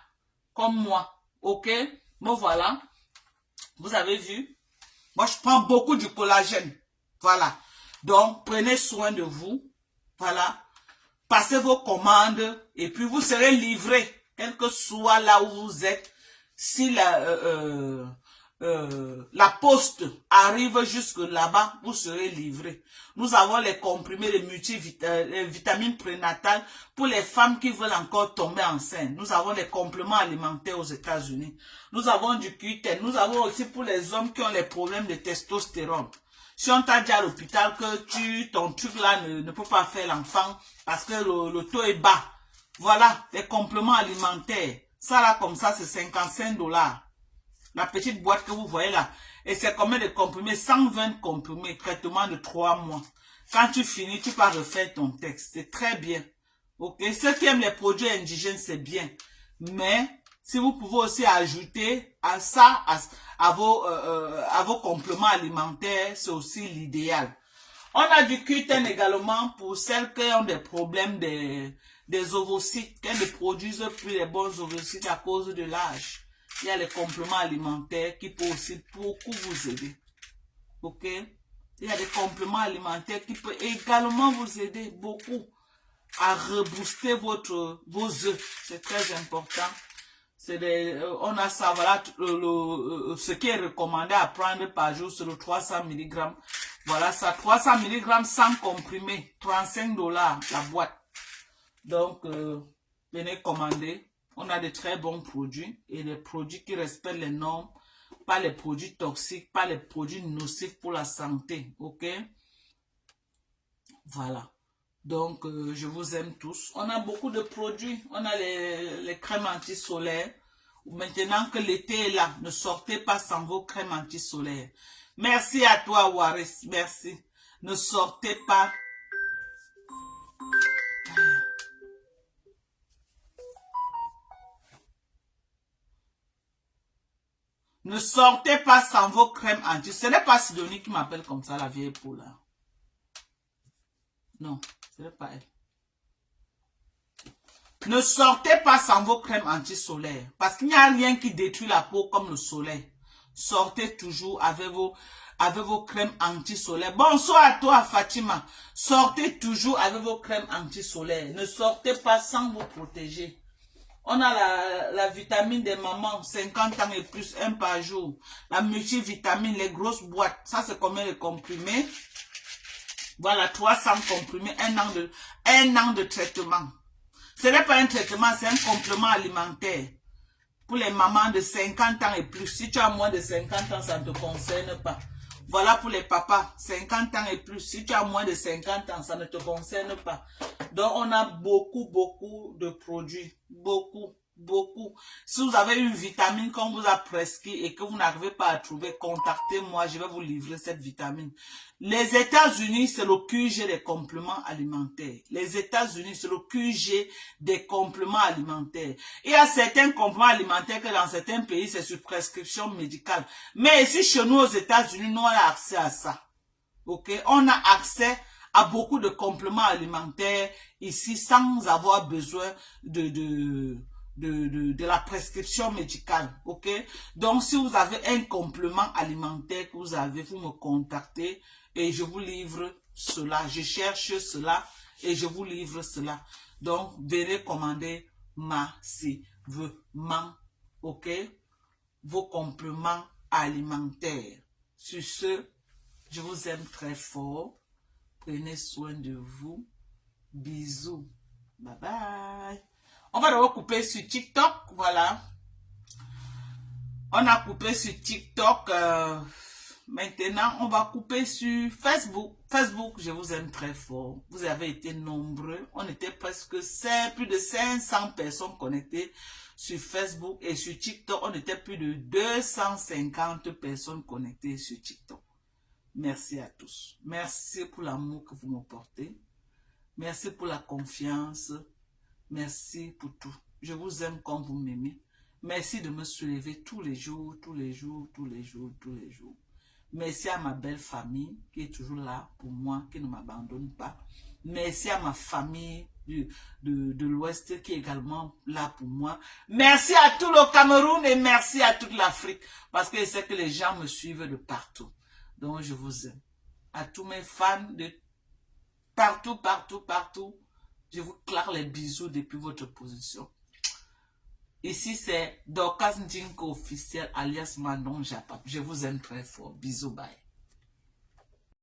comme moi, ok. Bon, voilà. Vous avez vu? Moi, je prends beaucoup du collagène. Voilà. Donc, prenez soin de vous. Voilà. Passez vos commandes et puis vous serez livré, quel que soit là où vous êtes. Si la poste arrive jusque là-bas, vous serez livré. Nous avons les comprimés de les vitamines prénatales pour les femmes qui veulent encore tomber enceintes. Nous avons les compléments alimentaires aux États-Unis. Nous avons du Q10. Nous avons aussi pour les hommes qui ont les problèmes de testostérone. Si on t'a dit à l'hôpital que ton truc là ne peut pas faire l'enfant parce que le taux est bas. Voilà, les compléments alimentaires. Ça là comme ça c'est 55 $. La petite boîte que vous voyez là. Et c'est combien de comprimés? 120 comprimés, traitement de 3 mois. Quand tu finis, tu peux refaire ton texte. C'est très bien. Ok, ceux qui aiment les produits indigènes, c'est bien. Mais, si vous pouvez aussi ajouter à ça, à vos compléments alimentaires, c'est aussi l'idéal. On a du Q10 également pour celles qui ont des problèmes des ovocytes, qui ne produisent plus les bons ovocytes à cause de l'âge. Il y a les compléments alimentaires qui peuvent aussi beaucoup vous aider. Ok? Il y a des compléments alimentaires qui peuvent également vous aider beaucoup à rebooster vos œufs. C'est très important. On a ça, voilà, ce qui est recommandé à prendre par jour, c'est le 300 mg. Voilà ça, 300 mg sans comprimé, 35 $ la boîte. Donc, venez commander. On a de très bons produits et des produits qui respectent les normes, pas les produits toxiques, pas les produits nocifs pour la santé, ok? Voilà. Donc, je vous aime tous. On a beaucoup de produits. On a les crèmes anti-solaires. Maintenant que l'été est là, ne sortez pas sans vos crèmes anti-solaires. Merci à toi, Waris. Merci. Ne sortez pas. Ne sortez pas sans vos crèmes anti. Ce n'est pas Sidonie qui m'appelle comme ça, la vieille peau là. Non, ce n'est pas elle. Ne sortez pas sans vos crèmes anti-solaires. Parce qu'il n'y a rien qui détruit la peau comme le soleil. Sortez toujours avec vos crèmes anti-solaires. Bonsoir à toi, Fatima. Sortez toujours avec vos crèmes anti-solaires. Ne sortez pas sans vous protéger. On a la vitamine des mamans, 50 ans et plus, 1 par jour. La multivitamine, les grosses boîtes. Ça, c'est combien de comprimés? Voilà, 300 comprimés, un an de traitement. Ce n'est pas un traitement, c'est un complément alimentaire. Pour les mamans de 50 ans et plus. Si tu as moins de 50 ans, ça ne te concerne pas. Voilà pour les papas, 50 ans et plus. Si tu as moins de 50 ans, ça ne te concerne pas. Donc, on a beaucoup de produits. Beaucoup. Si vous avez une vitamine qu'on vous a prescrit et que vous n'arrivez pas à trouver, contactez-moi, je vais vous livrer cette vitamine. Les États-Unis, c'est le QG des compléments alimentaires. Les États-Unis, c'est le QG des compléments alimentaires. Il y a certains compléments alimentaires que dans certains pays, c'est sur prescription médicale. Mais ici, chez nous, aux États-Unis, nous, on a accès à ça. Ok? On a accès à beaucoup de compléments alimentaires ici sans avoir besoin de la prescription médicale, ok? Donc, si vous avez un complément alimentaire que vous avez, vous me contactez et je vous livre cela. Je cherche cela et je vous livre cela. Donc, venez commander massivement, ok? Vos compléments alimentaires. Sur ce, je vous aime très fort. Prenez soin de vous. Bisous. Bye bye. On va devoir couper sur TikTok, voilà. On a coupé sur TikTok. Maintenant, on va couper sur Facebook. Facebook, je vous aime très fort. Vous avez été nombreux. On était presque plus de 500 personnes connectées sur Facebook. Et sur TikTok, on était plus de 250 personnes connectées sur TikTok. Merci à tous. Merci pour l'amour que vous me portez. Merci pour la confiance. Merci pour tout. Je vous aime comme vous m'aimez. Merci de me soulever tous les jours. Merci à ma belle famille qui est toujours là pour moi, qui ne m'abandonne pas. Merci à ma famille de l'Ouest qui est également là pour moi. Merci à tout le Cameroun et merci à toute l'Afrique. Parce que je sais que les gens me suivent de partout. Donc je vous aime. À tous mes fans de partout. Je vous claque les bisous depuis votre position. Ici, c'est Dorcas Ndinko officiel alias Manon Japap. Je vous aime très fort. Bisous, bye.